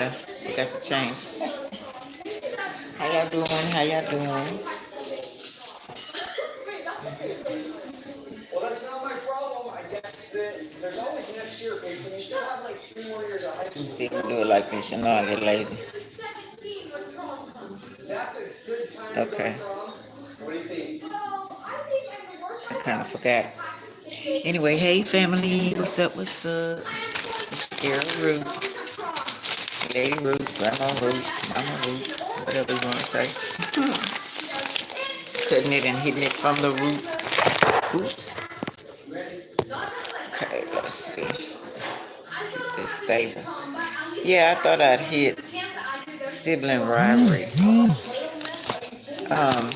Forgot to change. How y'all doing? How y'all doing? Well, that's not my problem. I guess that there's always next year, Paige, and you still have like 3 more years of high school. Let me see if we do it like this. You know I get lazy. That's a good time to okay. Go from. What do you think? I kind of forgot. Anyway, hey family, what's up? What's up? It's Carol Root, Lady Root, Grandma Root, Mama Root, whatever you want to say. Cutting it and hitting it from the root. Oops. Okay, let's see. Keep this stable. Yeah, I thought I'd hit sibling rivalry. Um,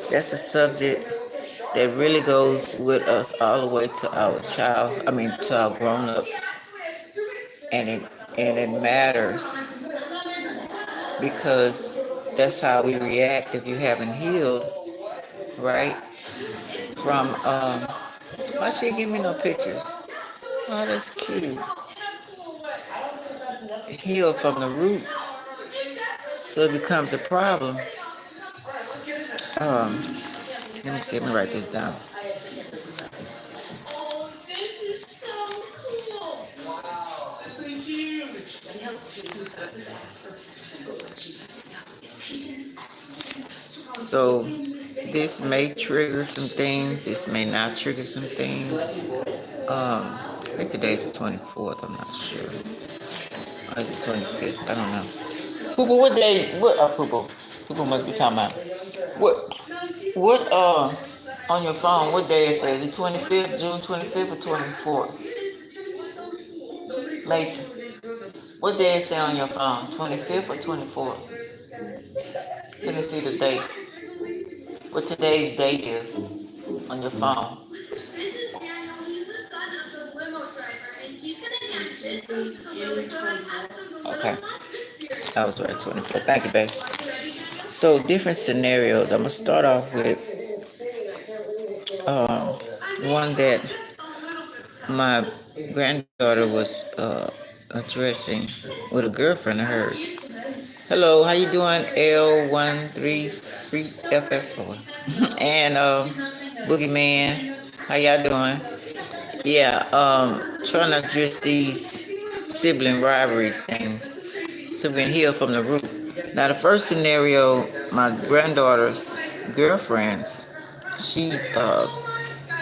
that's a subject that really goes with us all the way to our to our grown up, and it matters because that's how we react if you haven't healed, right? From why she give me no pictures? Oh, that's cute. Heal from the root, so it becomes a problem. Let me see. Let me write this down. So this may trigger some things. This may not trigger some things. I think today's the 24th. I'm not sure. Or is it 25th? I don't know. Poo-poo, what day? What? Poo-poo. Poo-poo must be talking about. What? On your phone, what day it says? The 25th, June 25th or 24th? Mason, what day it say on your phone? 25th or 24th? Let me see the date. What today's date is on your phone. Okay. I was right, 24. Thank you, babe. So different scenarios. I'm gonna start off with one that my granddaughter was addressing with a girlfriend of hers. Hello, how you doing? L13FF and Boogeyman. How y'all doing? Yeah, trying to address these sibling rivalries things so we can heal from the root. Now, the first scenario, my granddaughter's girlfriends, she's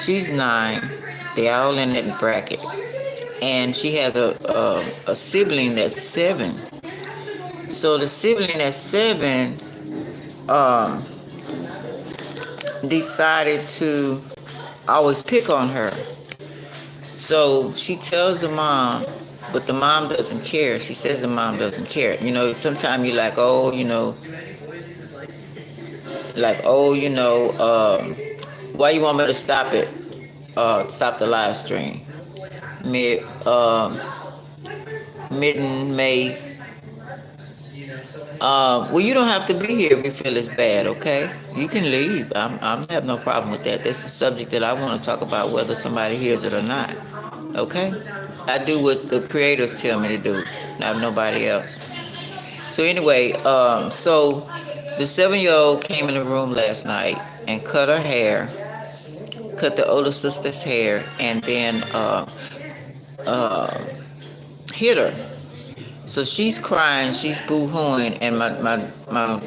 she's 9. They all in that bracket, and she has a sibling that's 7. So the sibling that's 7 decided to always pick on her. So she tells the mom, but the mom doesn't care. She says the mom doesn't care. You know, sometimes you're like, oh, why you want me to stop it? Stop the live stream. Mid May. Well, you don't have to be here if you feel it's bad, okay? You can leave. I have no problem with that. That's a subject that I want to talk about, whether somebody hears it or not. Okay? I do what the creators tell me to do, not nobody else. So anyway, so the 7-year-old came in the room last night and cut her hair, cut the older sister's hair, and then hit her. So she's crying, she's boo-hooing, and my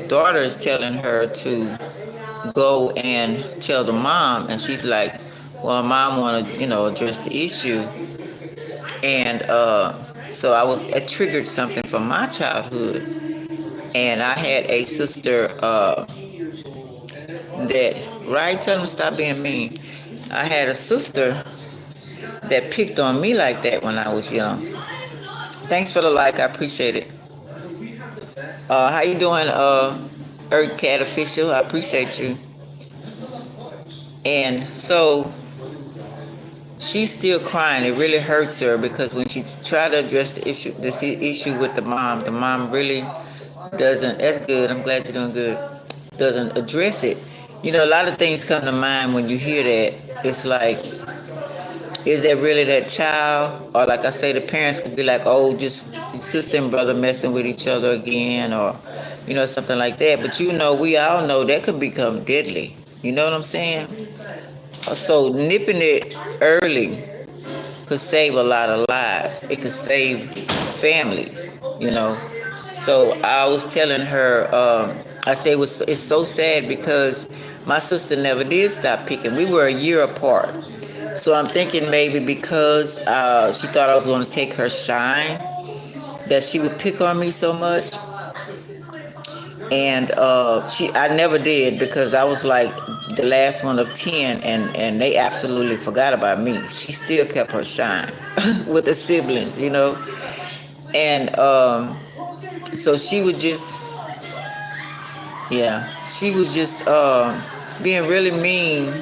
daughter is telling her to go and tell the mom, and she's like, well, mom want to, address the issue. And so it triggered something from my childhood. And I had a sister tell them to stop being mean. I had a sister that picked on me like that when I was young. Thanks for the like, I appreciate it. How you doing, Earth Cat Official? I appreciate you. And so she's still crying. It really hurts her because when she tried to address the issue with the mom really doesn't. That's good. I'm glad you're doing good. Doesn't address it. A lot of things come to mind when you hear that. It's like Is that really that child? Or like I say, the parents could be like, oh, just sister and brother messing with each other again, or, something like that. But we all know that could become deadly. You know what I'm saying? So nipping it early could save a lot of lives. It could save families. So I was telling her, I said it's so sad because my sister never did stop picking. We were a year apart. So I'm thinking maybe because she thought I was going to take her shine, that she would pick on me so much. And I never did because I was like the last one of 10, and they absolutely forgot about me. She still kept her shine with the siblings. And so she would just, yeah, she was just being really mean.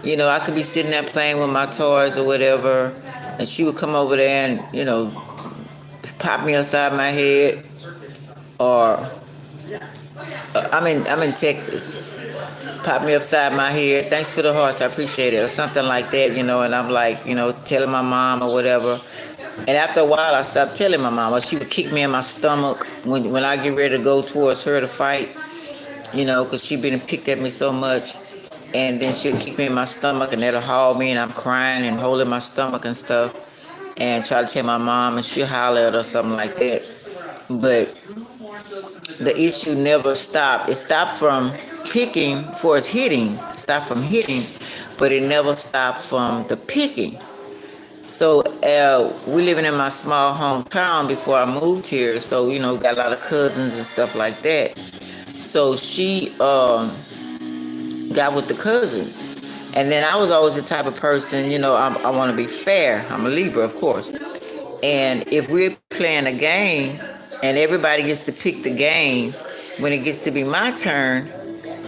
I could be sitting there playing with my toys or whatever, and she would come over there and, pop me upside my head. Or I'm in Texas. Pop me upside my head. Thanks for the hearts. I appreciate it. Or something like that. And I'm like, telling my mom or whatever. And after a while, I stopped telling my mom. Or she would kick me in my stomach when I get ready to go towards her to fight. Because she been picked at me so much. And then she'll kick me in my stomach, and that'll haul me, and I'm crying and holding my stomach and stuff. And try to tell my mom, and she'll holler at her or something like that. But the issue never stopped. It stopped from picking for its hitting. It stopped from hitting, but it never stopped from the picking. So we living in my small hometown before I moved here. So got a lot of cousins and stuff like that. So she got with the cousins. And then I was always the type of person, I want to be fair. I'm a Libra, of course. And if we're playing a game and everybody gets to pick the game, when it gets to be my turn,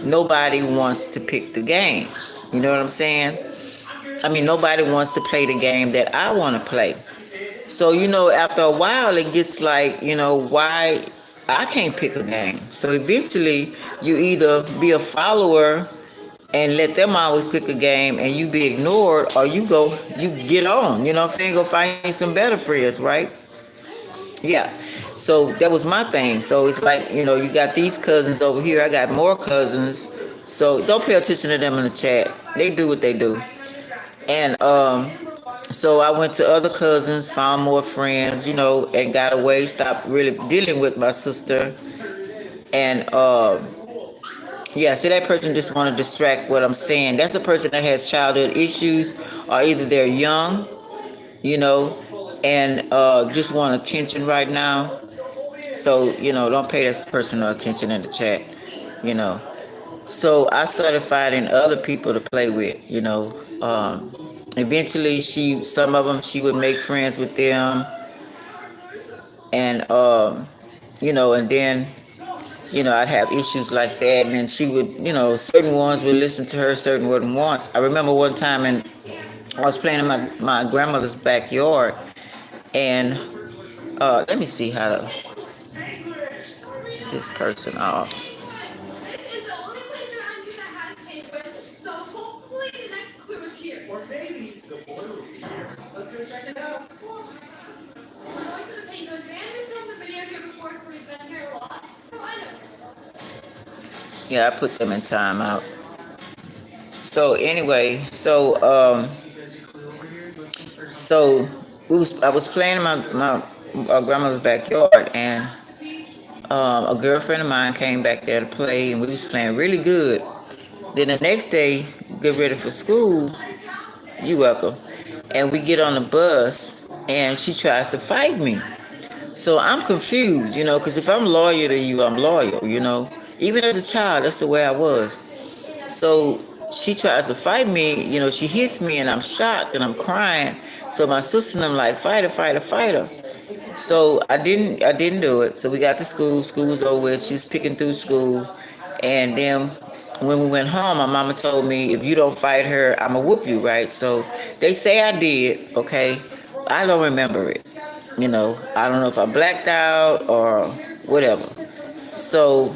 nobody wants to pick the game. You know what I'm saying? I mean, nobody wants to play the game that I want to play. So, after a while, it gets like, why I can't pick a game. So eventually, you either be a follower and let them always pick a game and you be ignored, or you get on, what I'm saying? Go find you some better friends, right? Yeah. So that was my thing. So it's like, you got these cousins over here. I got more cousins. So don't pay attention to them in the chat. They do what they do. And so I went to other cousins, found more friends, and got away, stopped really dealing with my sister. And yeah, see, that person just want to distract what I'm saying. That's a person that has childhood issues, or either they're young, and just want attention right now. So, don't pay that person no attention in the chat, you know. So I started finding other people to play with. Eventually, some of them, she would make friends with them, and and then I'd have issues like that, and then she would, certain ones would listen to her, certain wouldn't want. I remember one time, and I was playing in my grandmother's backyard, and let me see how to this person off. Yeah, I put them in timeout. So anyway, so I was playing in my grandmother's backyard, and a girlfriend of mine came back there to play, and we was playing really good. Then the next day, get ready for school. You welcome. And we get on the bus, and she tries to fight me. So I'm confused, because if I'm loyal to you, I'm loyal. Even as a child, that's the way I was. So she tries to fight me, she hits me, and I'm shocked and I'm crying. So my sister and I'm like, fight her, fight her, fight her. So I didn't do it. So we got to school. School was over with. She was picking through school. And then when we went home, my mama told me, if you don't fight her, I'ma whoop you, right? So they say I did, okay? I don't remember it. I don't know if I blacked out or whatever. So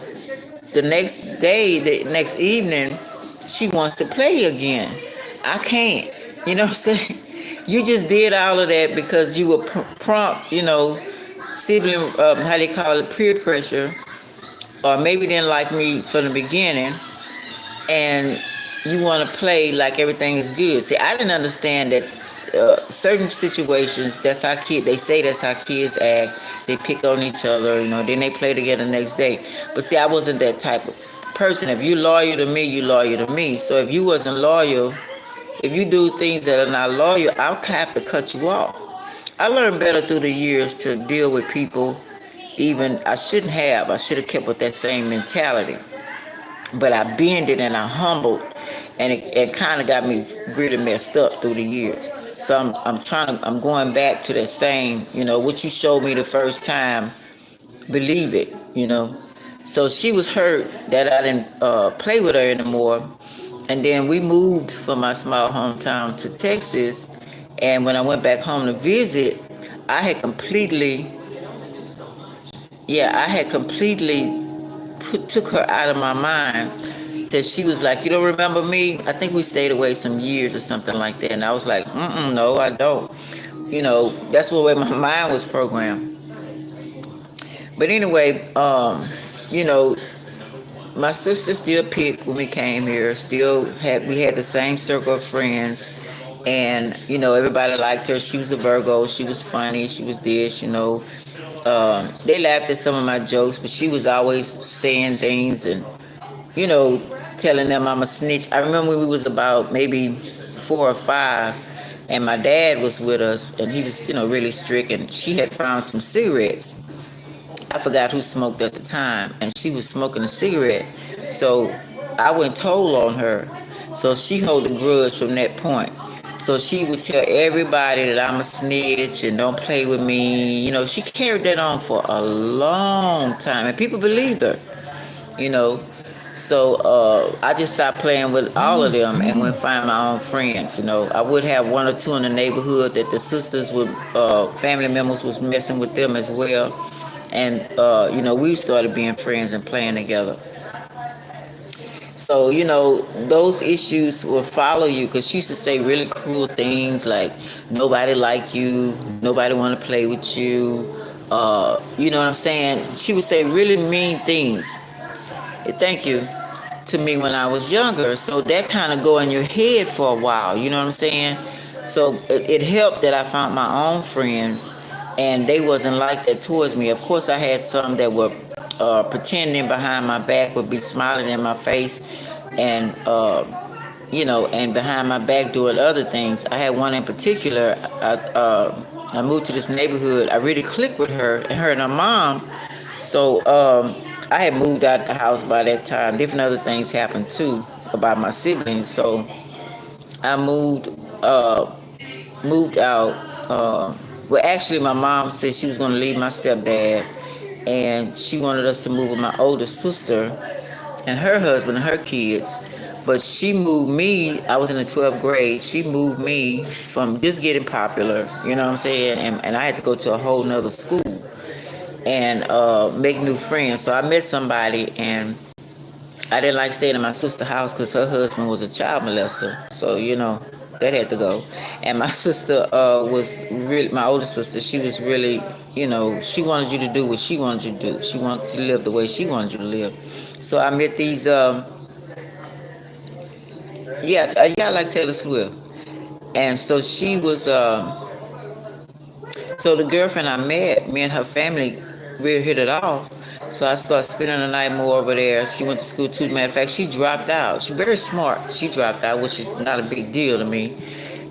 the next evening, she wants to play again. I can't. You know what I'm saying? You just did all of that because you were prompt, sibling, how they call it, peer pressure, or maybe didn't like me from the beginning, and you want to play like everything is good. See, I didn't understand that certain situations, they say that's how kids act. They pick on each other, then they play together the next day. But see, I wasn't that type of person. If you loyal to me, you loyal to me. So if you wasn't loyal, if you do things that are not loyal, I'll have to cut you off. I learned better through the years to deal with people. Even I shouldn't have. I should have kept with that same mentality. But I bended and I humbled, and it kind of got me really messed up through the years. So I'm going back to that same, what you showed me the first time, believe it. So she was hurt that I didn't play with her anymore. And then we moved from my small hometown to Texas. And when I went back home to visit, I had completely, I had completely took her out of my mind. That she was like, you don't remember me? I think we stayed away some years or something like that. And I was like, no, I don't. That's the way my mind was programmed. But anyway, you know, my sister still picked when we came here. We had the same circle of friends, and everybody liked her. She was a Virgo. She was funny. She was this. They laughed at some of my jokes, but she was always saying things and you know telling them I'm a snitch. I remember when we was about maybe 4 or 5, and my dad was with us, and he was really strict, and she had found some cigarettes. I forgot who smoked at the time, and she was smoking a cigarette. So I went told on her. So she hold a grudge from that point. So she would tell everybody that I'm a snitch and don't play with me. She carried that on for a long time, and people believed her. You know, so I just stopped playing with all of them and went find my own friends. I would have one or two in the neighborhood that the sisters would, family members was messing with them as well, and we started being friends and playing together. So those issues will follow you because she used to say really cruel things like nobody like you, nobody want to play with you. You know what I'm saying? She would say really mean things. Thank you. To me when I was younger. So that kind of go in your head for a while. You know what I'm saying? So it helped that I found my own friends, and they wasn't like that towards me. Of course, I had some that were pretending behind my back, would be smiling in my face, and and behind my back doing other things. I had one in particular. I moved to this neighborhood. I really clicked with her and her mom. So I had moved out the house by that time. Different other things happened too about my siblings. So I moved out. Well, actually, my mom said she was going to leave my stepdad, and she wanted us to move with my older sister and her husband and her kids. But she moved me. I was in the 12th grade. She moved me from just getting popular. You know what I'm saying? And I had to go to a whole nother school and make new friends. So I met somebody, and I didn't like staying in my sister's house because her husband was a child molester. So that had to go. And my sister was really my older sister. She was really, she wanted you to do what she wanted you to do. She wanted you to live the way she wanted you to live. So I met these. Yeah, I like Taylor Swift. And so she was. So the girlfriend I met, me and her family, we hit it off. So I started spending the night more over there. She went to school too. Matter of fact, she dropped out. She's very smart. She dropped out, which is not a big deal to me.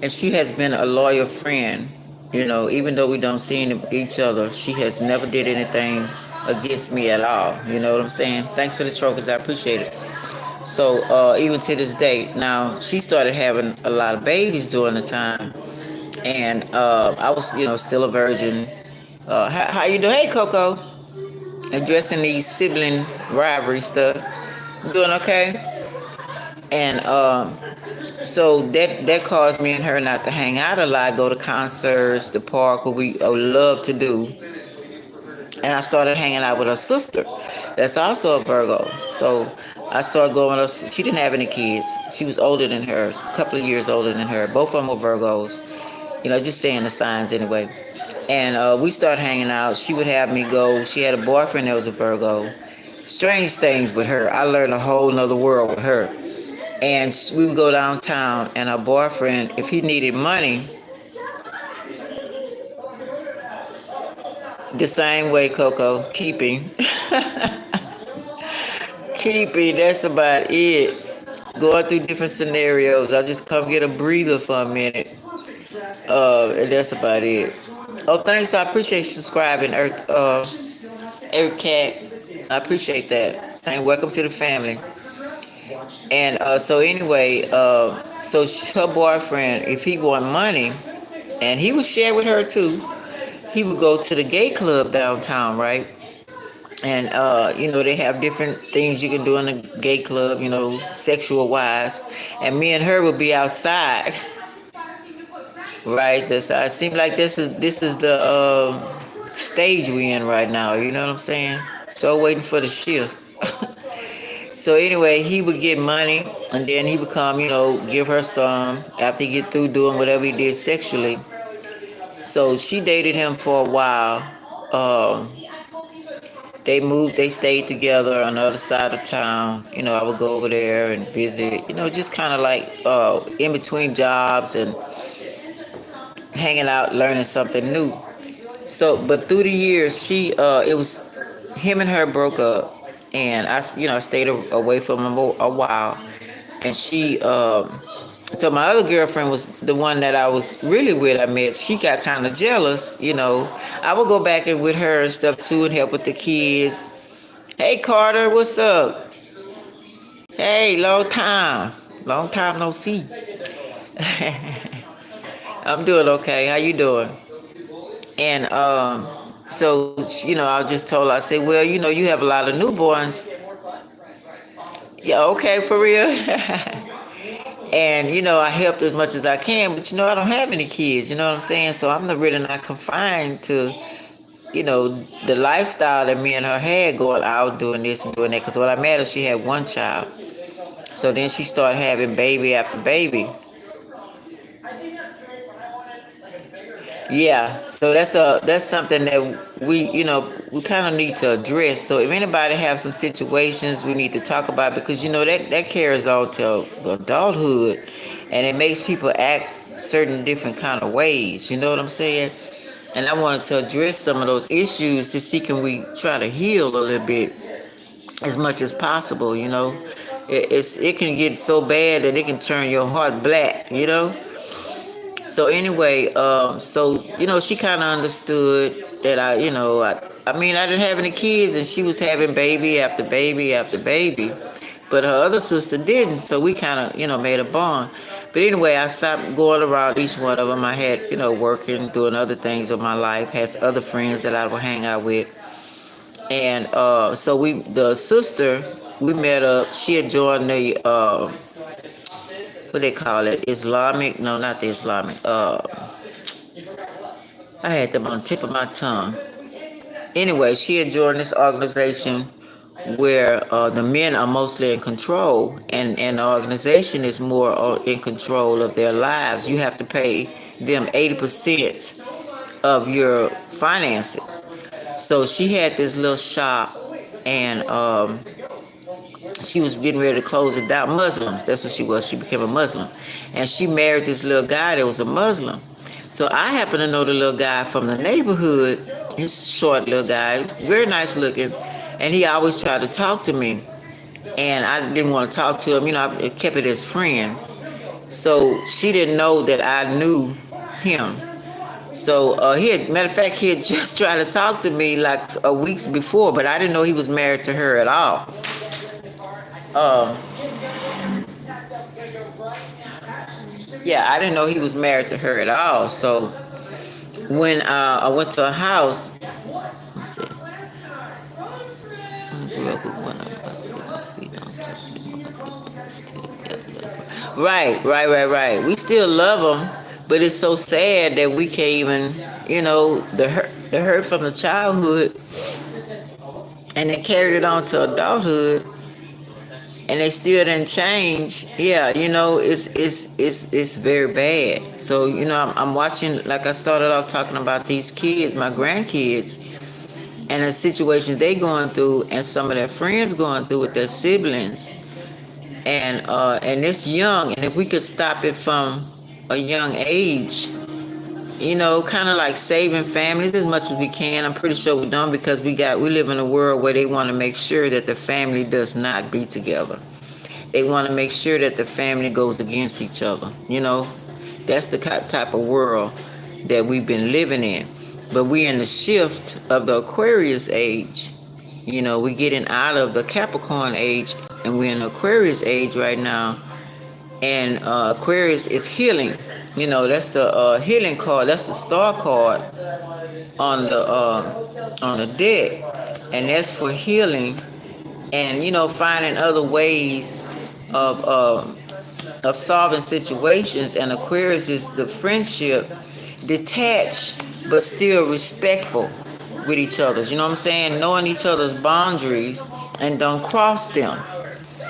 And she has been a loyal friend. Even though we don't see each other, she has never did anything against me at all. You know what I'm saying? Thanks for the trophies. I appreciate it. So even to this day, now she started having a lot of babies during the time, and I was, still a virgin. How you doing? Hey, Coco. Addressing these sibling rivalry stuff. You doing okay? And so that caused me and her not to hang out a lot, go to concerts, the park, what we love to do. And I started hanging out with her sister. that's also a Virgo. So I started going up. She didn't have any kids. She was older than her, a couple of years older than her. Both of them were Virgos. Just saying the signs anyway. And we started hanging out. She would have me go. She had a boyfriend that was a Virgo. Strange things with her. I learned a whole nother world with her. And we would go downtown, and her boyfriend, if he needed money, the same way, Coco, keeping. Keeping, that's about it. Going through different scenarios. I just come get a breather for a minute. And that's about it. Oh, thanks. I appreciate you subscribing, Earth Cat. I appreciate that. And welcome to the family. And so anyway, her boyfriend, if he want money, and he would share with her too, he would go to the gay club downtown, right? And they have different things you can do in the gay club, sexual wise. And me and her would be outside, right? It seems like this is the stage we in right now. You know what I'm saying? So waiting for the shift. So anyway, he would get money, and then he would come, give her some after he get through doing whatever he did sexually. So she dated him for a while. They stayed together on the other side of town. I would go over there and visit, just kind of like in between jobs and hanging out, learning something new. So, but through the years, it was him and her broke up, and I stayed away from him a while, and so my other girlfriend was the one that I was really with. I met. She got kind of jealous. I would go back and with her and stuff too, and help with the kids. Hey Carter, what's up? Hey, long time no see. I'm doing okay. How you doing? And so I just told her. I said, well, you have a lot of newborns. Yeah, okay, for real. And I helped as much as I can, but I don't have any kids. You know what I'm saying? So I'm really not confined to the lifestyle that me and her had, going out doing this and doing that. Because what I met her, she had one child. So then she started having baby after baby. Yeah, so that's something that we kind of need to address. So if anybody have some situations we need to talk about, because that carries on to adulthood, and it makes people act certain different kind of ways. You know what I'm saying? And I wanted to address some of those issues to see can we try to heal a little bit as much as possible. It can get so bad that it can turn your heart black. So anyway, she kind of understood that I mean, I didn't have any kids, and she was having baby after baby after baby, but her other sister didn't. So we kind of, made a bond. But anyway, I stopped going around each one of them. I had, working, doing other things in my life. Had other friends that I would hang out with, and so the sister, we met up. She had joined the what they call it, Islamic? No, not the Islamic. I had them on the tip of my tongue. Anyway, she had joined this organization where the men are mostly in control, and the organization is more in control of their lives. You have to pay them 80% of your finances. So she had this little shop, and she was getting ready to close it down. Muslims, that's what she was. She became a Muslim. And she married this little guy that was a Muslim. So I happen to know the little guy from the neighborhood. He's a short little guy, very nice looking. And he always tried to talk to me. And I didn't want to talk to him. I kept it as friends. So she didn't know that I knew him. So matter of fact, he had just tried to talk to me like a weeks before, but I didn't know he was married to her at all. Yeah, I didn't know he was married to her at all. So when I went to her house, let's see. Right. We still love them, but it's so sad that we can't even, the hurt from the childhood and they carried it on to adulthood, and they still didn't change. Yeah, it's very bad. So I'm watching. Like I started off talking about these kids, my grandkids, and the situations they going through, and some of their friends going through with their siblings, and it's young. And if we could stop it from a young age, kind of like saving families as much as we can. I'm pretty sure we don't, because we live in a world where they want to make sure that the family does not be together. They want to make sure that the family goes against each other. That's the type of world that we've been living in. But we're in the shift of the Aquarius age. We're getting out of the Capricorn age, and we're in the Aquarius age right now. And Aquarius is healing. That's the healing card. That's the star card on the deck, and that's for healing, and finding other ways of uh, of solving situations. And Aquarius is the friendship, detached but still respectful with each other. You know what I'm saying? Knowing each other's boundaries and don't cross them.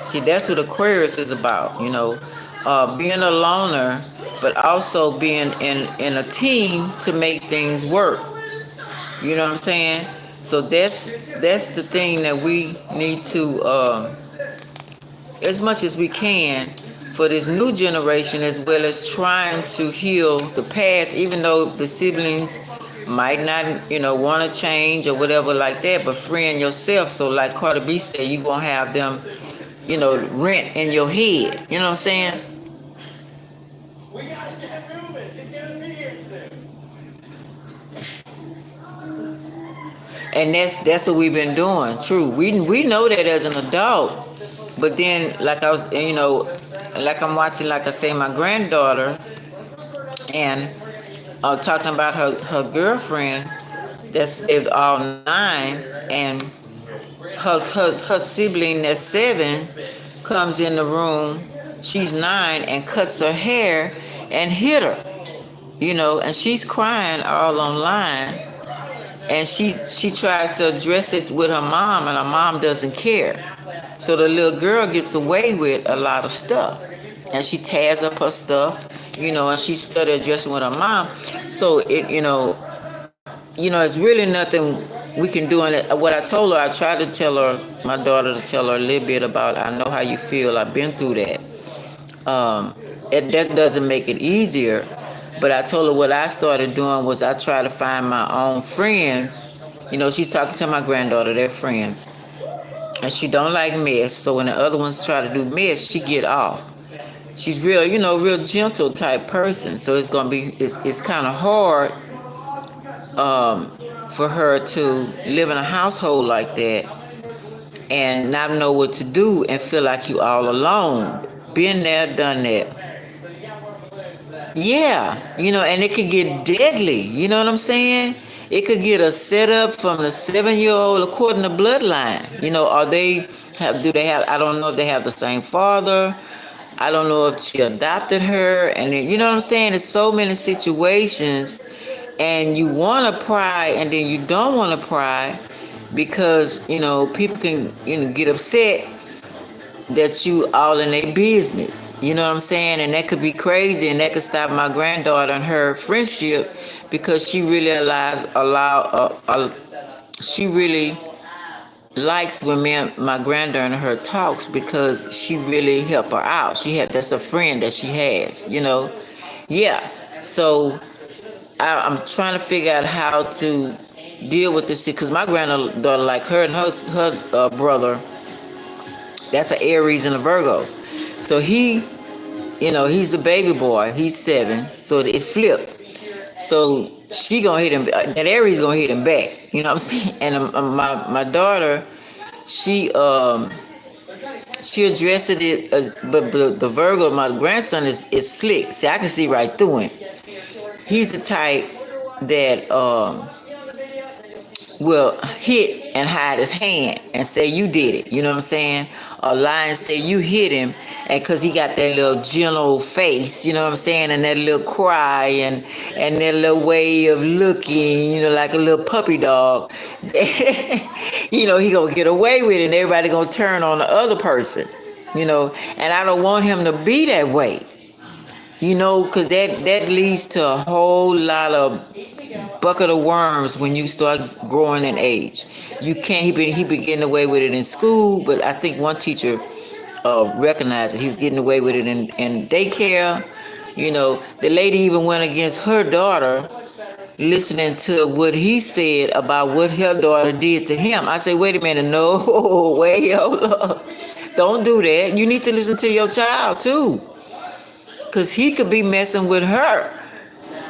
See, that's what Aquarius is about. Being a loner, but also being in a team to make things work. You know what I'm saying? So that's the thing that we need to, as much as we can, for this new generation, as well as trying to heal the past, even though the siblings might not, want to change or whatever like that, but freeing yourself. So like Carter B said, you won't have them, rent in your head. You know what I'm saying? We gotta get moving. It's gonna be here soon. And that's what we've been doing. True, we know that as an adult, but then like I was, like I'm watching, like I say, my granddaughter, and talking about her girlfriend. They're all 9, and her sibling that's 7 comes in the room. She's 9 and cuts her hair and hit her. And she's crying all online, and she tries to address it with her mom, and her mom doesn't care. So the little girl gets away with a lot of stuff, and she tears up her stuff, and she started addressing with her mom. So it's really nothing we can do. And what I told her, I tried to tell her, my daughter, to tell her a little bit about, I know how you feel, I've been through that. That doesn't make it easier, but I told her what I started doing was I try to find my own friends. She's talking to my granddaughter, they're friends, and she don't like mess. So when the other ones try to do mess, she get off. She's real, real gentle type person. So it's kind of hard for her to live in a household like that and not know what to do and feel like you all alone. Been there, done that. Yeah, and it could get deadly. You know what I'm saying? It could get a setup from the 7-year-old according to bloodline. Are do they have, I don't know if they have the same father. I don't know if she adopted her. And then, you know what I'm saying? There's so many situations, and you want to pry and then you don't want to pry because, people can, get upset that you all in their business. You know what I'm saying? And that could be crazy, and that could stop my granddaughter and her friendship, because she really she really likes when my granddaughter and her talks, because she really help her out. That's a friend that she has, Yeah. So I'm trying to figure out how to deal with this, because my granddaughter, like her and her brother, that's an Aries and a Virgo. So he's the baby boy. He's 7, so it's flipped. So she gonna hit him. That Aries gonna hit him back. You know what I'm saying? And my daughter, she addressed it as, but the Virgo, my grandson, is slick. See, I can see right through him. He's the type that will hit and hide his hand and say you did it. You know what I'm saying? Or lie and say you hit him and because he got that little gentle face, you know what I'm saying, and that little cry, and that little way of looking, like a little puppy dog. He gonna get away with it, and everybody gonna turn on the other person, and I don't want him to be that way. Because that leads to a whole lot of bucket of worms when you start growing in age. You can't. He been getting away with it in school, but I think one teacher recognized that he was getting away with it in daycare. The lady even went against her daughter, listening to what he said about what her daughter did to him. I said, wait a minute, no, wait, hold up. Don't do that. You need to listen to your child too, because he could be messing with her.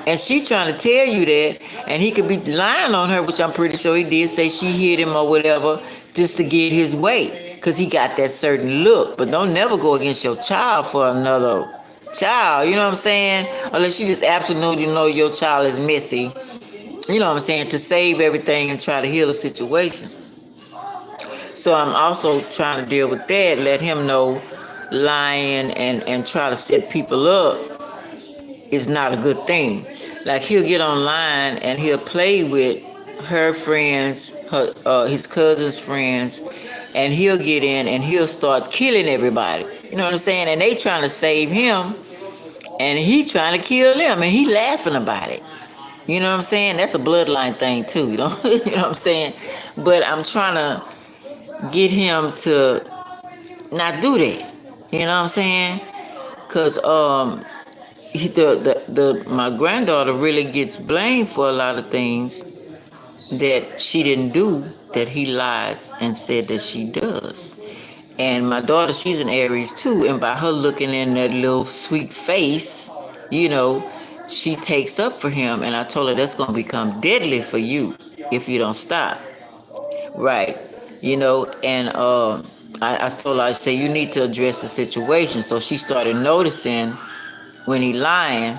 And she's trying to tell you that, and he could be lying on her, which I'm pretty sure he did, say she hit him or whatever, just to get his way, because he got that certain look. But don't never go against your child for another child, you know what I'm saying? Unless you just absolutely know your child is messy, you know what I'm saying, to save everything and try to heal a situation. So I'm also trying to deal with that, let him know lying and try to set people up is not a good thing. Like, he'll get online and he'll play with her friends, his cousin's friends, and he'll get in and he'll start killing everybody. You know what I'm saying? And they trying to save him, and he trying to kill them, and he laughing about it. You know what I'm saying? That's a bloodline thing too. You know, you know what I'm saying? But I'm trying to get him to not do that. You know what I'm saying? Cause my granddaughter really gets blamed for a lot of things that she didn't do, that he lies and said that she does. And my daughter, she's an Aries too, and by her looking in that little sweet face, you know, she takes up for him. And I told her that's gonna become deadly for you if you don't stop. Right. And I told her, I said, you need to address the situation. So she started noticing when he lying,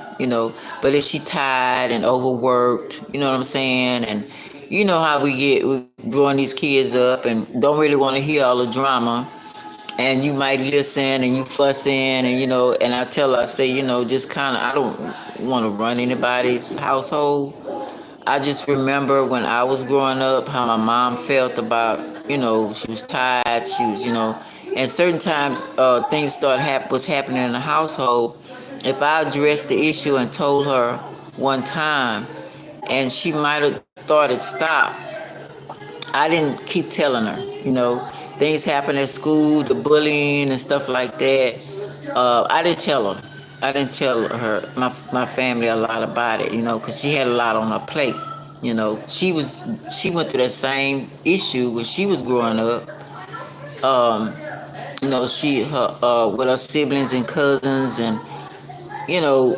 but if she tired and overworked, you know what I'm saying? And you know how we growing these kids up and don't really want to hear all the drama. And you might listen and you fussing and, and I tell her, I say, just kind of, I don't want to run anybody's household. I just remember when I was growing up how my mom felt about, she was tired, she was, and certain times things was happening in the household. If I addressed the issue and told her one time, and she might have thought it stopped, I didn't keep telling her, things happen at school, the bullying and stuff like that. I didn't tell her. I didn't tell her, my family, a lot about it, because she had a lot on her plate. She went through that same issue when she was growing up. She her with her siblings and cousins and you know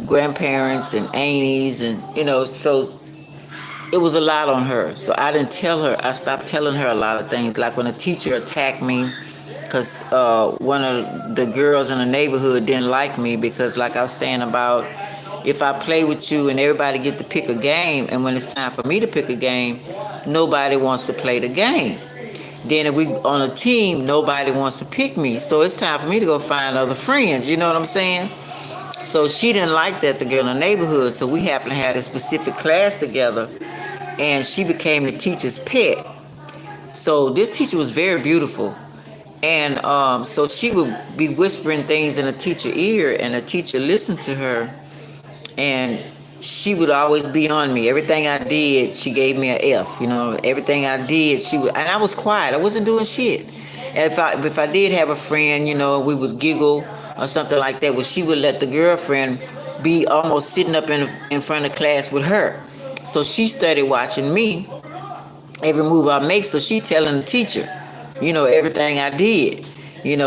grandparents and aunties and so it was a lot on her. So I didn't tell her. I stopped telling her a lot of things. Like when a teacher attacked me, because one of the girls in the neighborhood didn't like me because, like I was saying about, if I play with you and everybody get to pick a game, and when it's time for me to pick a game, nobody wants to play the game. Then if we on a team, nobody wants to pick me. So it's time for me to go find other friends. You know what I'm saying? So she didn't like that, the girl in the neighborhood. So we happened to have a specific class together, and she became the teacher's pet. So this teacher was very beautiful. And so she would be whispering things in the teacher's ear, and the teacher listened to her, and she would always be on me. Everything I did, she gave me an F. Everything I did, and I was quiet. I wasn't doing shit. And if I did have a friend, we would giggle or something like that. Well, she would let the girlfriend be almost sitting up in front of class with her. So she started watching me, every move I make. So she telling the teacher, everything I did.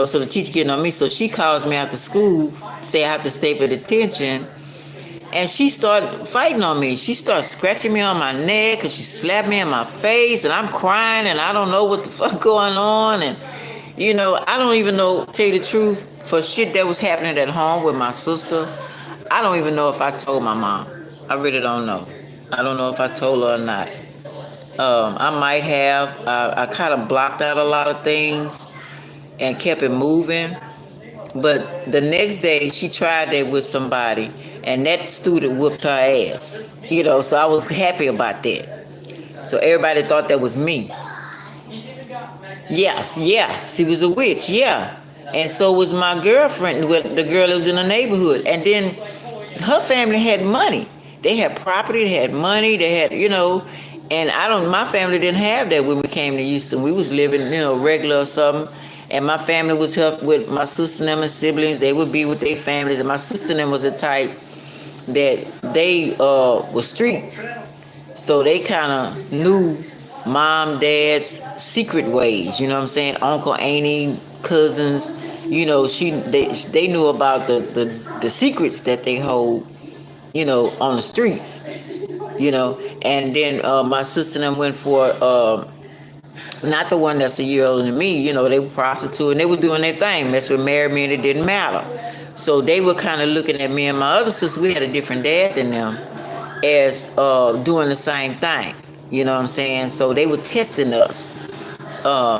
So the teacher getting on me. So she calls me after school, say I have to stay for detention. And she started fighting on me. She started scratching me on my neck, and she slapped me in my face, and I'm crying, and I don't know what the fuck going on. And, I don't even know, tell you the truth, for shit that was happening at home with my sister, I don't even know if I told my mom. I really don't know. I don't know if I told her or not. I might have. I kind of blocked out a lot of things and kept it moving. But the next day, she tried that with somebody, and that student whooped her ass. So I was happy about that. So everybody thought that was me. Yes, yeah, she was a witch, yeah. And so was my girlfriend, with the girl that was in the neighborhood. And then her family had money. They had property, they had money, they had, and my family didn't have that when we came to Houston. We was living, regular or something. And my family was helped with my sister and them and siblings. They would be with their families. And my sister and them was the type that they was street. So they kind of knew mom, dad's secret ways. You know what I'm saying? Uncle, auntie, cousins. They knew about the secrets that they hold. On the streets. And then my sister and them went for not the one that's a year older than me. They were prostitute and they were doing their thing. That's what married me and it didn't matter. So they were kind of looking at me and my other sister. We had a different dad than them, as doing the same thing. You know what I'm saying? So they were testing us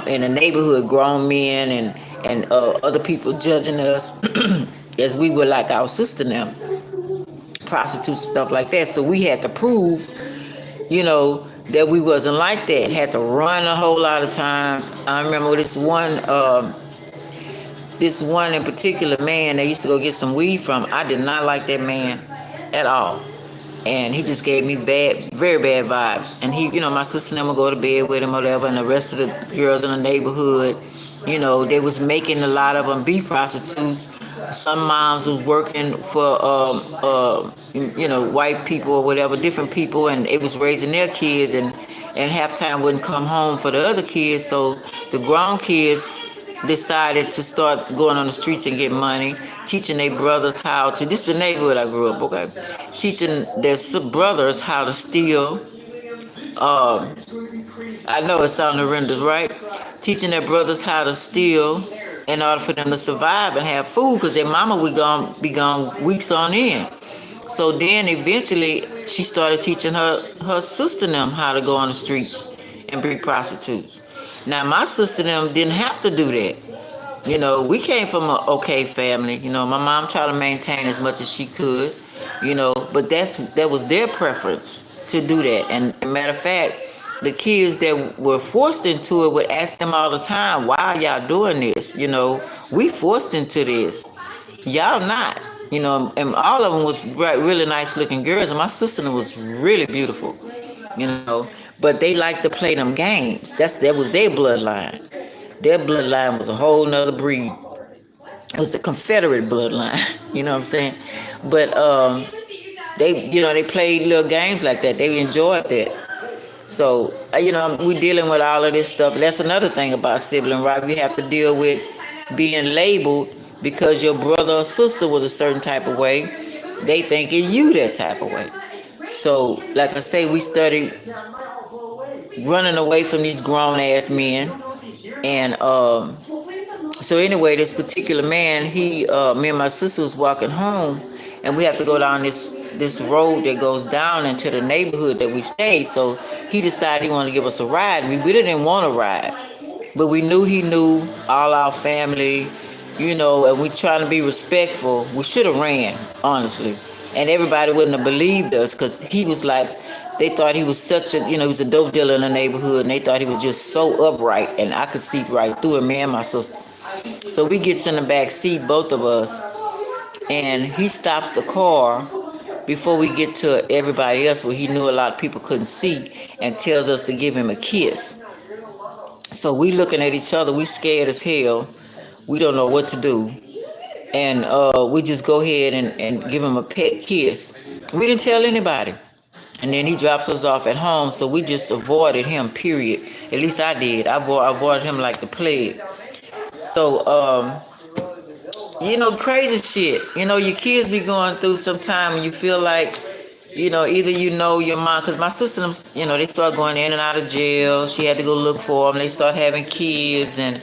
in the neighborhood, grown men and other people judging us as we were like our sister and them, prostitutes and stuff like that. So we had to prove, that we wasn't like that. Had to run a whole lot of times. I remember this one in particular man they used to go get some weed from. I did not like that man at all. And he just gave me very bad vibes. And my sister and them would go to bed with him or whatever, and the rest of the girls in the neighborhood, they was making a lot of them be prostitutes. Some moms was working for, white people or whatever, different people, and it was raising their kids, and halftime wouldn't come home for the other kids. So the grown kids decided to start going on the streets and get money, teaching their brothers how to. This is the neighborhood I grew up, okay? Teaching their brothers how to steal. Um, I know it sounds horrendous, right? Teaching their brothers how to steal in order for them to survive and have food, because their mama would be gone weeks on end. So then eventually she started teaching her sister and them how to go on the streets and be prostitutes. Now my sister and them didn't have to do that. We came from an okay family. My mom tried to maintain as much as she could. But that was their preference to do that. And matter of fact, the kids that were forced into it would ask them all the time, "Why are y'all doing this? We forced into this. Y'all not." And all of them was really nice looking girls, and my sister was really beautiful. But they like to play them games. That was their bloodline. Their bloodline was a whole nother breed. It was a Confederate bloodline. You know what I'm saying? But they played little games like that. They enjoyed that. So we dealing with all of this stuff. That's another thing about sibling rivalry. You have to deal with being labeled because your brother or sister was a certain type of way. They thinking you that type of way. So, like I say, we started running away from these grown ass men, and so anyway, this particular man, me and my sister was walking home, and we have to go down this road that goes down into the neighborhood that we stayed. So he decided he wanted to give us a ride. We really didn't want to ride, but we knew he knew all our family, and we trying to be respectful. We should have ran, honestly, and everybody wouldn't have believed us because he was like, they thought he was such a, he was a dope dealer in the neighborhood, and they thought he was just so upright, and I could see right through it, me and my sister. So we gets in the back seat, both of us, and he stops the car before we get to everybody else where he knew a lot of people couldn't see, and tells us to give him a kiss. So we looking at each other, we scared as hell. We don't know what to do. And we just go ahead and give him a pet kiss. We didn't tell anybody. And then he drops us off at home, so we just avoided him, period. At least I did. I avoided him like the plague. So, crazy shit. Your kids be going through some time when you feel like, either your mom, because my sister, they start going in and out of jail. She had to go look for them. They start having kids and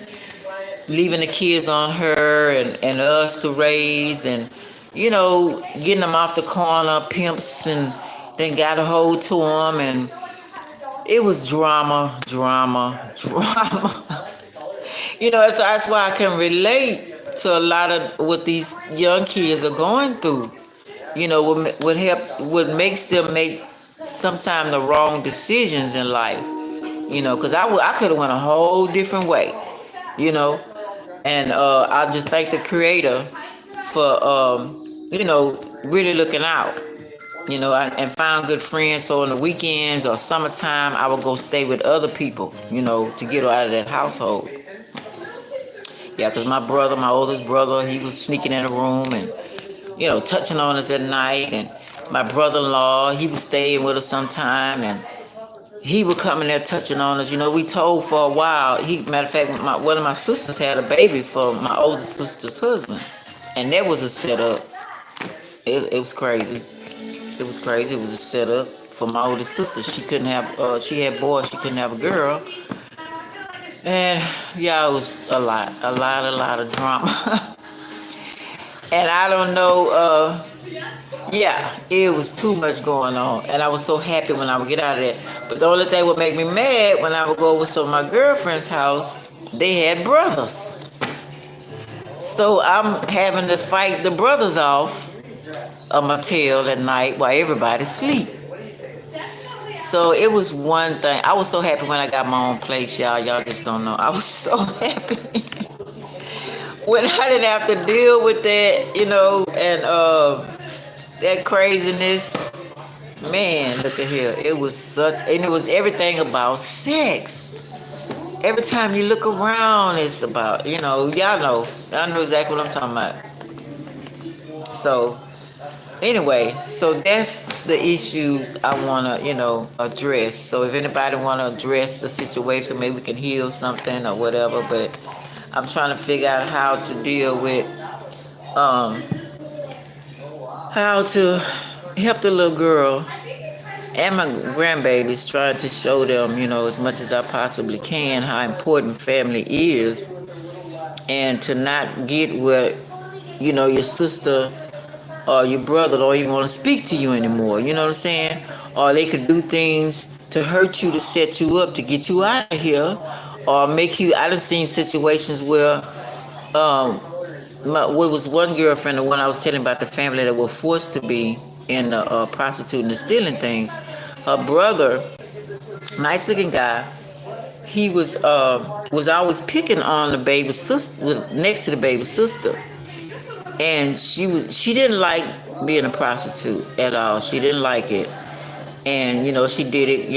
leaving the kids on her and us to raise, and, getting them off the corner, pimps, and then got a hold to them, and it was drama. So that's why I can relate to a lot of what these young kids are going through. What help, what makes them make sometimes the wrong decisions in life. Because I could have went a whole different way. You know, and I just thank the Creator for really looking out. And found good friends. So on the weekends or summertime, I would go stay with other people. To get her out of that household. Yeah, because my brother, my oldest brother, he was sneaking in the room and touching on us at night. And my brother-in-law, he was staying with us sometime, and he would come in there touching on us. We told for a while. Matter of fact, one of my sisters had a baby for my oldest sister's husband, and that was a setup. It was crazy. It was crazy. It was a setup for my oldest sister. She couldn't have. She had boys. She couldn't have a girl. And yeah, it was a lot of drama. And I don't know. Yeah, it was too much going on, and I was so happy when I would get out of there. But the only thing would make me mad when I would go over to my girlfriend's house, they had brothers. So I'm having to fight the brothers off of my tail at night while everybody sleep. So it was one thing. I was so happy when I got my own place, y'all. Y'all just don't know. I was so happy when I didn't have to deal with that, and that craziness. Man, look at here. It was and it was everything about sex. Every time you look around, it's about, y'all know exactly what I'm talking about. So, anyway, so that's the issues I want to, address. So if anybody want to address the situation, maybe we can heal something or whatever. But I'm trying to figure out how to deal with, how to help the little girl and my grandbabies, trying to show them, as much as I possibly can, how important family is, and to not get what, your sister or your brother don't even want to speak to you anymore. You know what I'm saying? Or they could do things to hurt you, to set you up, to get you out of here, or make you. I done seen situations where, what was one girlfriend, the one I was telling about, the family that were forced to be in prostituting and stealing things. Her brother, nice looking guy, he was always picking on the baby sister, next to the baby sister, and she didn't like being a prostitute at all. She didn't like it, and she did it,